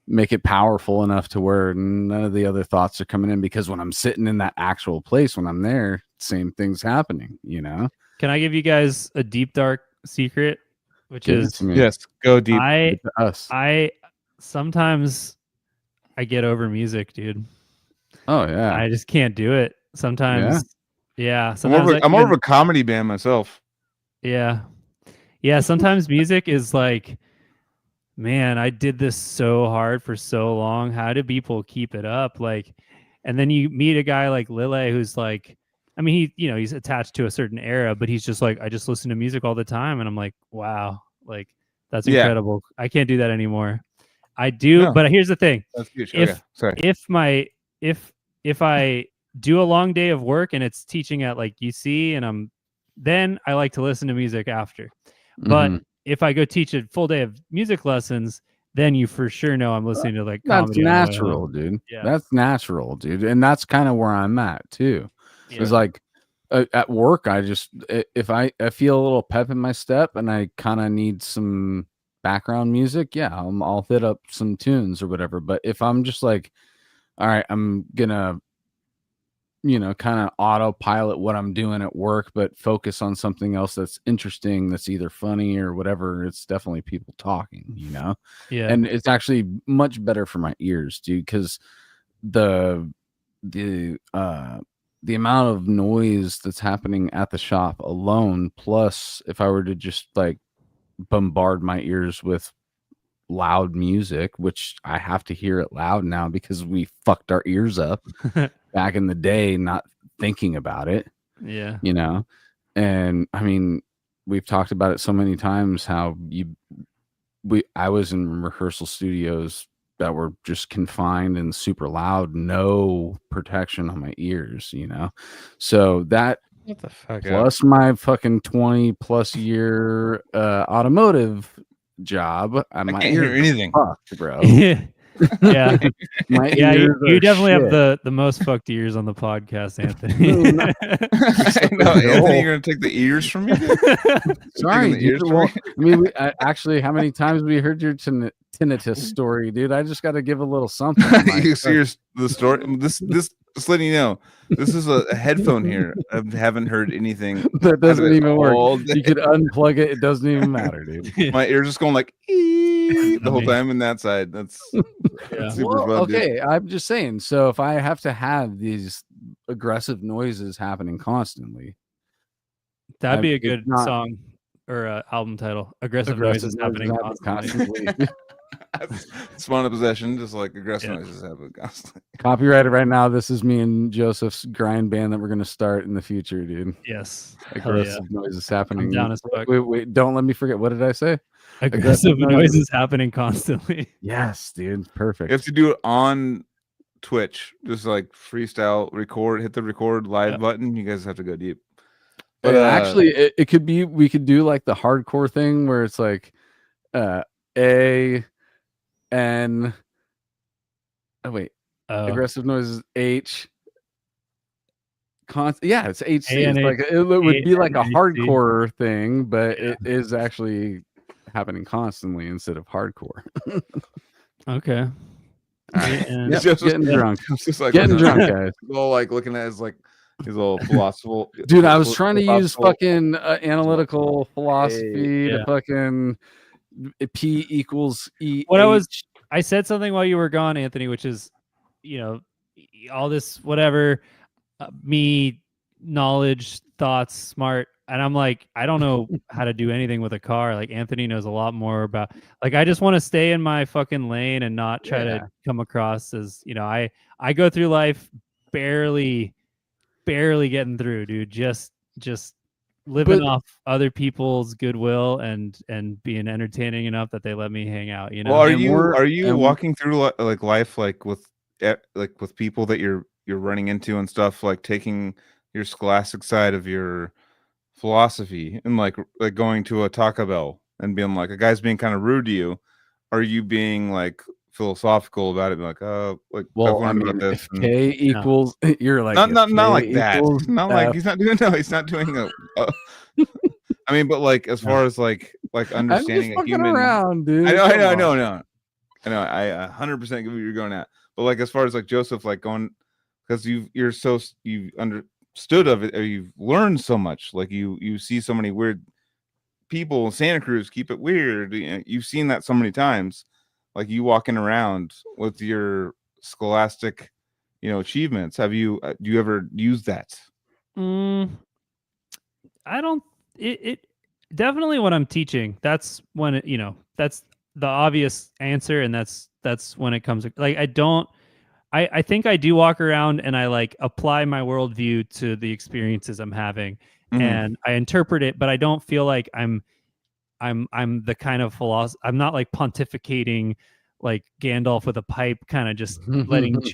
make it powerful enough to where none of the other thoughts are coming in, because when I'm sitting in that actual place, when I'm there, same thing's happening, you know. Can I give you guys a deep dark secret, which Give it is to me. Yes, go deep. Give it to us. I sometimes I get over music, dude. Oh yeah. I just can't do it. Sometimes sometimes I'm more of a comedy band myself. Yeah. Sometimes music is like, man, I did this so hard for so long. How do people keep it up? Like, and then you meet a guy like Lille who's like, I mean, he's attached to a certain era, but he's just like, I just listen to music all the time. And I'm like, wow, like that's incredible. I can't do that anymore. I do, but here's the thing. That's huge. If I do a long day of work and it's teaching at like UC and then I like to listen to music after. But if I go teach a full day of music lessons, then you for sure know I'm listening to like comedy. That's natural, dude. Yeah. That's natural, dude. And that's kind of where I'm at too. Yeah. It's like at work, if I feel a little pep in my step and I kind of need some background music, I'll hit up some tunes or whatever. But if I'm just like, all right, I'm gonna kind of autopilot what I'm doing at work, but focus on something else that's interesting, that's either funny or whatever. It's definitely people talking, Yeah. And it's actually much better for my ears, dude, because the amount of noise that's happening at the shop alone, plus if I were to just like bombard my ears with loud music, which I have to hear it loud now because we fucked our ears up back in the day, not thinking about it. Yeah. And I mean, we've talked about it so many times how I was in rehearsal studios that were just confined and super loud, no protection on my ears, so that What the fuck? plus my fucking 20+ year automotive job, I can't hear anything, bro. Yeah. You definitely shit. have the most fucked ears on the podcast, Anthony. Anthony, you're gonna take the ears from me? Sorry, dude. Well, I mean, actually, how many times we heard your tinnitus story, dude? I just got to give a little something. You see the story. This just letting you know, this is a headphone here. I haven't heard anything. That doesn't even work. You could unplug it. It doesn't even matter, dude. My ears just going like the whole time in that side. That's super fun. Okay, dude. I'm just saying. So if I have to have these aggressive noises happening constantly, that'd be a good song or album title. Aggressive noises happening constantly. Spawn of possession, just like aggressive noises happen constantly. Copyrighted right now. This is me and Joseph's grind band that we're gonna start in the future, dude. Yes, aggressive noises happening. I'm down as fuck. Wait, don't let me forget. What did I say? Aggressive noises happening constantly. Yes, dude. Perfect. You have to do it on Twitch, just like freestyle, record, hit the record live button. You guys have to go deep. But actually, it could be, we could do like the hardcore thing where it's like A N. Oh wait, aggressive noises H. Yeah, it's HC. It's like it would be like a hardcore thing, but it is actually happening constantly instead of hardcore. Okay. Right. Getting drunk. Just like getting drunk, guys. All like looking at it, like His little philosophical. Dude, I was trying to use philosophical- fucking analytical philosophy yeah. to fucking P equals E. I said something while you were gone, Anthony, which is, you know, all this whatever, me, knowledge, thoughts, smart, and I'm like, I don't know how to do anything with a car. Like Anthony knows a lot more about. Like I just want to stay in my fucking lane and not try to come across as, you know, I go through life barely getting through, dude. Just living off other people's goodwill and being entertaining enough that they let me hang out, you know. Well, are you walking through like life like with people that you're running into and stuff, like taking your scholastic side of your philosophy and like going to a Taco Bell and being like a guy's being kind of rude to you? Are you being like philosophical about it, like like well, I've learned about this, if K equals, you're like not like K that, equals not like he's not doing a I mean, but like as far as like understanding a human around, dude. I know I 100% get what you're going at, but like as far as like Joseph, like going because you understood of it, or you've learned so much, like you see so many weird people in Santa Cruz keep it weird, you've seen that so many times, like you walking around with your scholastic, achievements. Do you ever use that? I don't. It definitely when I'm teaching. That's when it, that's the obvious answer, and that's when it comes. Like I don't. I think I do walk around and I like apply my worldview to the experiences I'm having, and I interpret it, but I don't feel like I'm the kind of philosopher. I'm not like pontificating like Gandalf with a pipe, kind of just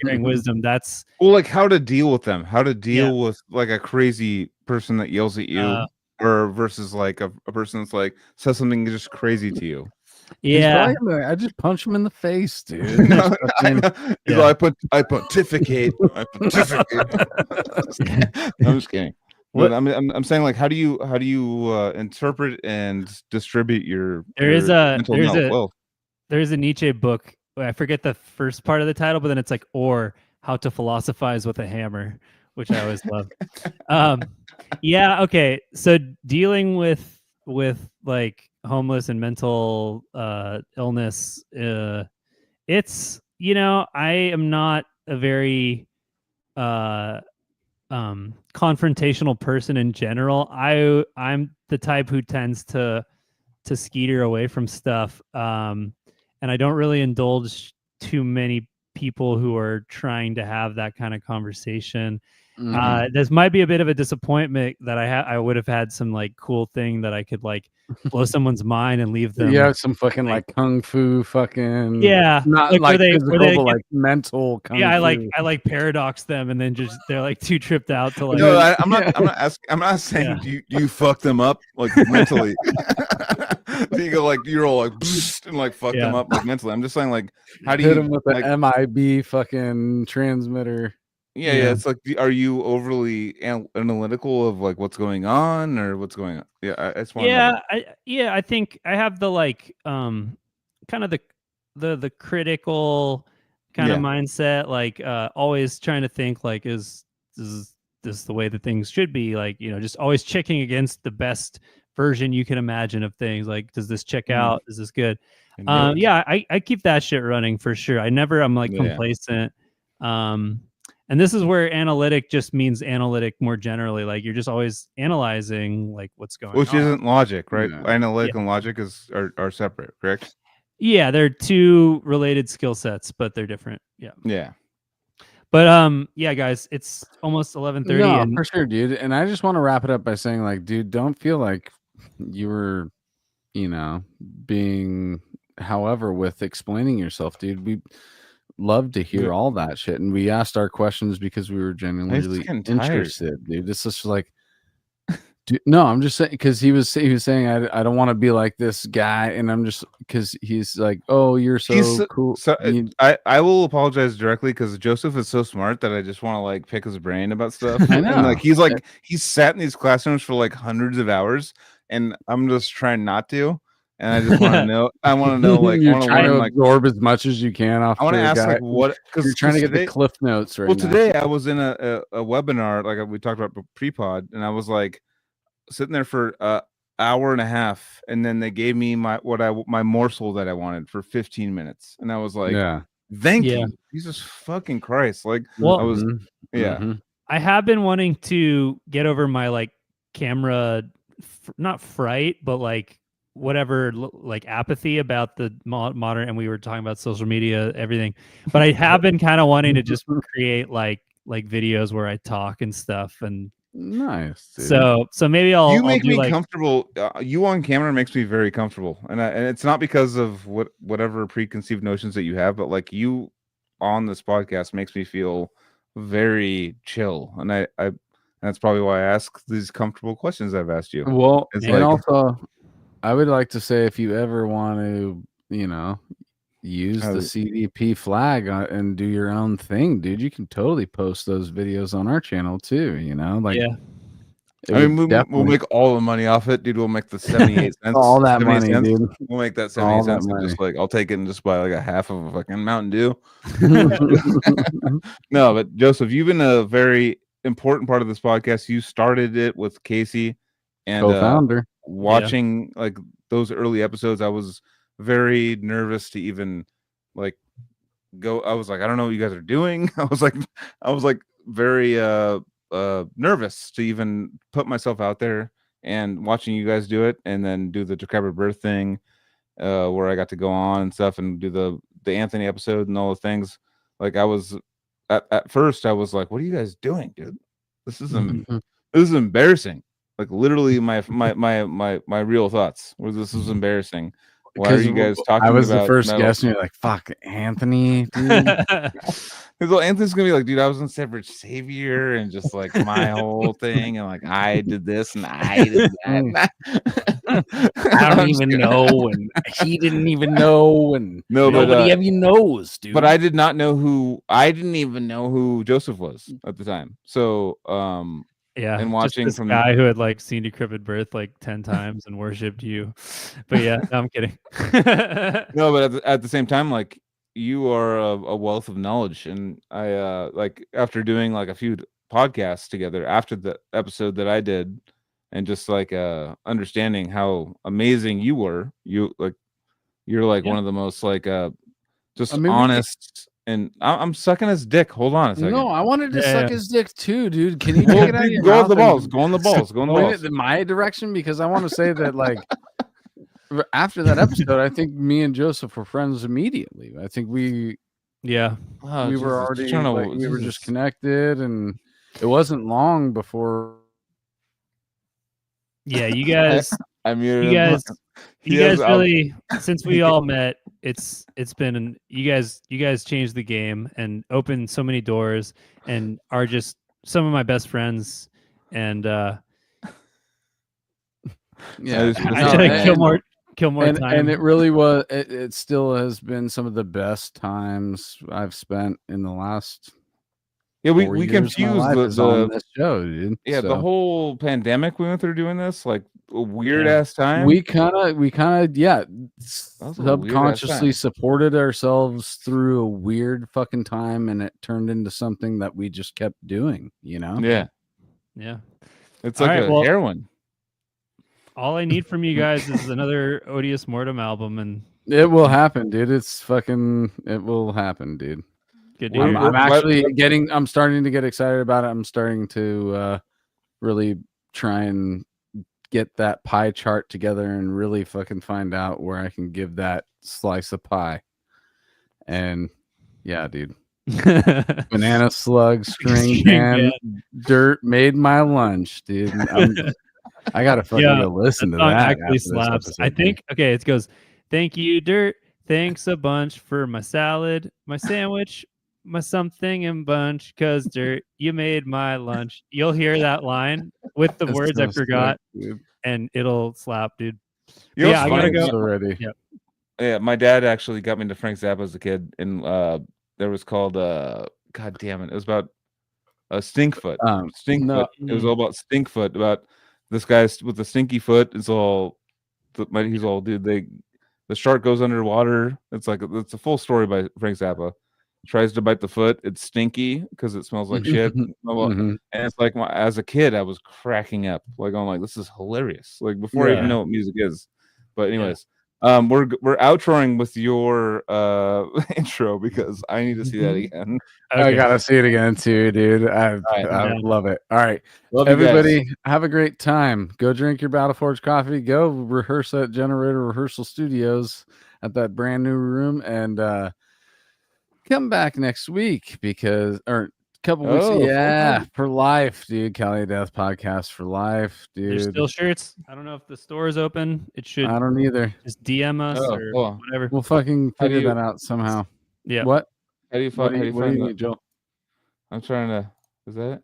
sharing wisdom. That's like how to deal with them, how to deal with like a crazy person that yells at you, or versus like a person that's like says something just crazy to you. Yeah, I just punch him in the face, dude. I pontificate. I'm just kidding. But I'm saying, like, how do you interpret and distribute your there's mental wealth? There's a Nietzsche book. I forget the first part of the title, but then it's like, or how to philosophize with a hammer, which I always love. Yeah. Okay. So dealing with like homeless and mental illness, it's, I am not a very confrontational person in general. I'm the type who tends to skeeter away from stuff, and I don't really indulge too many people who are trying to have that kind of conversation. This might be a bit of a disappointment that I would have had some like cool thing that I could like blow someone's mind and leave them. Yeah, some fucking like kung fu fucking. Yeah, not like physical, but like mental kung fu. I like paradox them, and then just they're like too tripped out to like. No, I'm not saying do you fuck them up like mentally. So you go like you're all like and like fuck them up like mentally. I'm just saying like how do you hit them with the MIB fucking transmitter? Yeah, it's like, are you overly analytical of like what's going on or what's going on? Yeah, I just want. I think I have the like kind of the critical kind of mindset, like always trying to think like is this the way that things should be, like just always checking against the best version you can imagine of things, like does this check out, is this good? I keep that shit running for sure. I'm like complacent. And this is where analytic just means analytic more generally. Like you're just always analyzing like what's going on. Which isn't logic, right? Yeah. Analytic and logic are separate, correct? Yeah, they're two related skill sets, but they're different. Yeah. Yeah. But yeah, guys, it's almost 11:30. No, for sure, dude. And I just want to wrap it up by saying, like, dude, don't feel like you were, being however with explaining yourself, dude. We love to hear all that shit, and we asked our questions because we were genuinely interested, dude. It's just like, dude, no, I'm just saying because he was saying I don't want to be like this guy, and I'm just because he's like, oh, you're so cool. So I will apologize directly because Joseph is so smart that I just want to like pick his brain about stuff. I know, and like he's sat in these classrooms for like hundreds of hours, and I'm just trying not to. and I just want to know. I want to know, like, I You're want to trying learn, to like, absorb as much as you can off I want to the ask, guy. like, what, because You're trying to get today, the cliff notes right well, now. today I was in a webinar, like we talked about pre-pod, and I was like sitting there for hour and a half, and then they gave me my morsel that I wanted for 15 minutes, and I was like, Yeah. thank Yeah. you, Jesus fucking Christ. Like, Well, I was, Mhm. yeah. Mhm. I have been wanting to get over my like camera, not fright, but like whatever, like apathy about the modern. And we were talking about social media, everything. But I have been kind of wanting to just create like videos where I talk and stuff. And Nice, dude. so maybe You I'll make do me like comfortable. You on camera makes me very comfortable, and it's not because of whatever preconceived notions that you have, but like you on this podcast makes me feel very chill, and that's probably why I ask these comfortable questions I've asked you. Well, It's and like, also, I would like to say, if you ever want to, use the CDP flag and do your own thing, dude, you can totally post those videos on our channel too. Like, yeah. I mean, we'll make all the money off it, dude. We'll make the 78 cents. all that 78 money, cents. dude. We'll make that All 78 that cents and money. just like I'll take it and just buy like a half of a fucking Mountain Dew. No, but Joseph, you've been a very important part of this podcast. You started it with Casey and Co-founder. watching like those early episodes. I was very nervous to even like go. I was like, I don't know what you guys are doing. I was like very nervous to even put myself out there, and watching you guys do it and then do the Decrepit Birth thing, where I got to go on and stuff and do the Anthony episode and all the things. Like, I was at first I was like, what are you guys doing, dude? This is embarrassing. Like, literally my real thoughts were, this is embarrassing. Why are you guys talking about? I was the first metal? guest, and you're like, "Fuck, Anthony, dude." Well, Anthony's gonna be like, dude, I was in Separate Savior and just like my whole thing, and like I did this and I did that. I don't even know, and he didn't even know, and No, but, nobody even knows, dude. But I did not know who. I didn't even know who Joseph was at the time. So, Yeah, and watching just this from guy who had like seen Decrepit Birth like 10 times and worshipped you. But yeah, no, I'm kidding. No, but at the same time, like, you are a wealth of knowledge, and I like, after doing like a few podcasts together after the episode that I did, and just like understanding how amazing you were, you're like one of the most like just honest. And I'm sucking his dick. Hold on a second. No, I wanted to suck his dick too, dude. Can you take it out of your go mouth? on the balls. Go on the balls. Go on the Point balls. it in my direction, because I want to say that, like, after that episode, I think me and Joseph were friends immediately. I think we Yeah. Oh, we Jesus, were already trying to- like, we were Jesus. just connected, and it wasn't long before. Yeah, you guys I muted you him. guys you guys really, since we all met, it's been you guys changed the game and opened so many doors and are just some of my best friends. And Yeah, I should have kill more time. And it really was. It still has been some of the best times I've spent in the last. Yeah, 4 we years confused the on this show, dude. Yeah, So the whole pandemic we went through doing this, like a weird ass time. we kind of subconsciously supported ourselves through a weird fucking time, and it turned into something that we just kept doing. Yeah. It's All like right, a heroin. All I need from you guys is another Odious Mortem album, and it will happen, dude. It will happen, dude. Good. I'm actually I'm starting to get excited about it. I'm starting to really try and get that pie chart together and really fucking find out where I can give that slice of pie. And yeah, dude. Banana slug, string band, dirt made my lunch, dude. I gotta fucking go listen to that. Actually slaps. I think. Okay, it goes. Thank you, dirt. Thanks a bunch for my salad, my sandwich, my something and bunch. Cause dirt, you made my lunch. You'll hear that line with the words I forgot, and it'll slap, dude. Yeah, I gotta go already. Yeah, my dad actually got me into Frank Zappa as a kid, and there was called God damn it, it was about Stinkfoot. Stinkfoot. It was all about Stinkfoot, about this guy with the stinky foot. It's all he's old, dude. The shark goes underwater. It's a full story by Frank Zappa. Tries to bite the foot. It's stinky because it smells like shit. And it's like as a kid, I was cracking up. Like I'm like, this is hilarious. Like before I even know what music is. But anyways, we're outroing with your intro because I need to see that again. Okay. I gotta see it again too, dude. I love it. All right, love everybody, have a great time. Go drink your Battle Forge coffee. Go rehearse at Generator Rehearsal Studios at that brand new room, and come back next week or couple weeks, for life, dude. Cali Death Podcast for life, dude. There's still shirts. I don't know if the store is open. It should. I don't either. Just DM us or whatever. We'll fucking figure that out somehow. Yeah. What? How do you find? What do you need, Joel? I'm trying to. Is that it?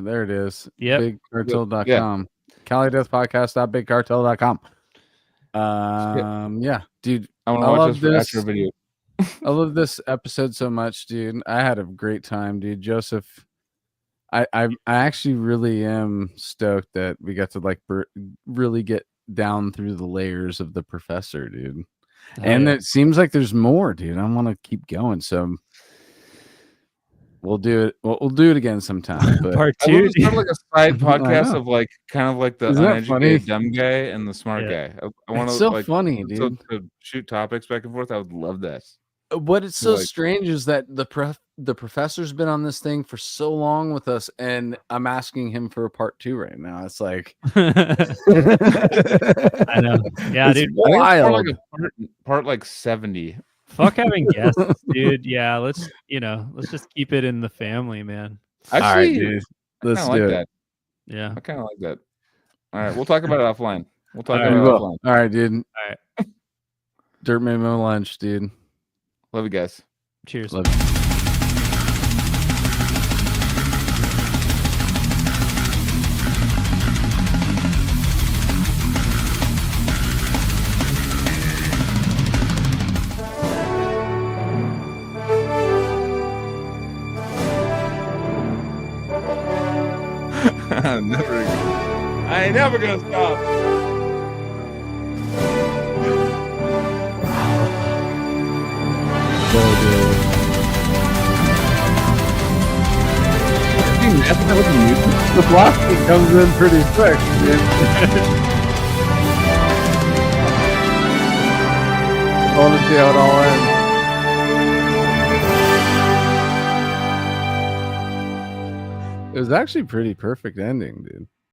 There it is. Yeah. BigCartel.com. Yeah. Cali Death Podcast.BigCartel.com. Yeah, dude. I want to watch this for video. I love this episode so much, dude. I had a great time, dude. Joseph, I actually really am stoked that we got to like really get down through the layers of the professor, dude. And it seems like there's more, dude. I want to keep going, so we'll do it. We'll do it again sometime. But Part 2, start like a side podcast of like kind of like the uneducated dumb guy and the smart guy. I want to so funny, dude. To shoot topics back and forth. I would love that. What is so strange is that the professor's been on this thing for so long with us, and I'm asking him for a part 2 right now. It's like I know. Yeah, it's dude. Wild. Part like 70. Fuck having guests, dude. Yeah, let's just keep it in the family, man. Actually, all right, dude. Let's do it. That. Yeah, I kind of like that. All right, we'll talk about it offline. All right, dude. All right. Dirt made my lunch, dude. Love you guys. Cheers. Love you. I ain't never gonna stop. The plastic comes in pretty quick, dude. I want to see how it all ends. It was actually pretty perfect ending, dude.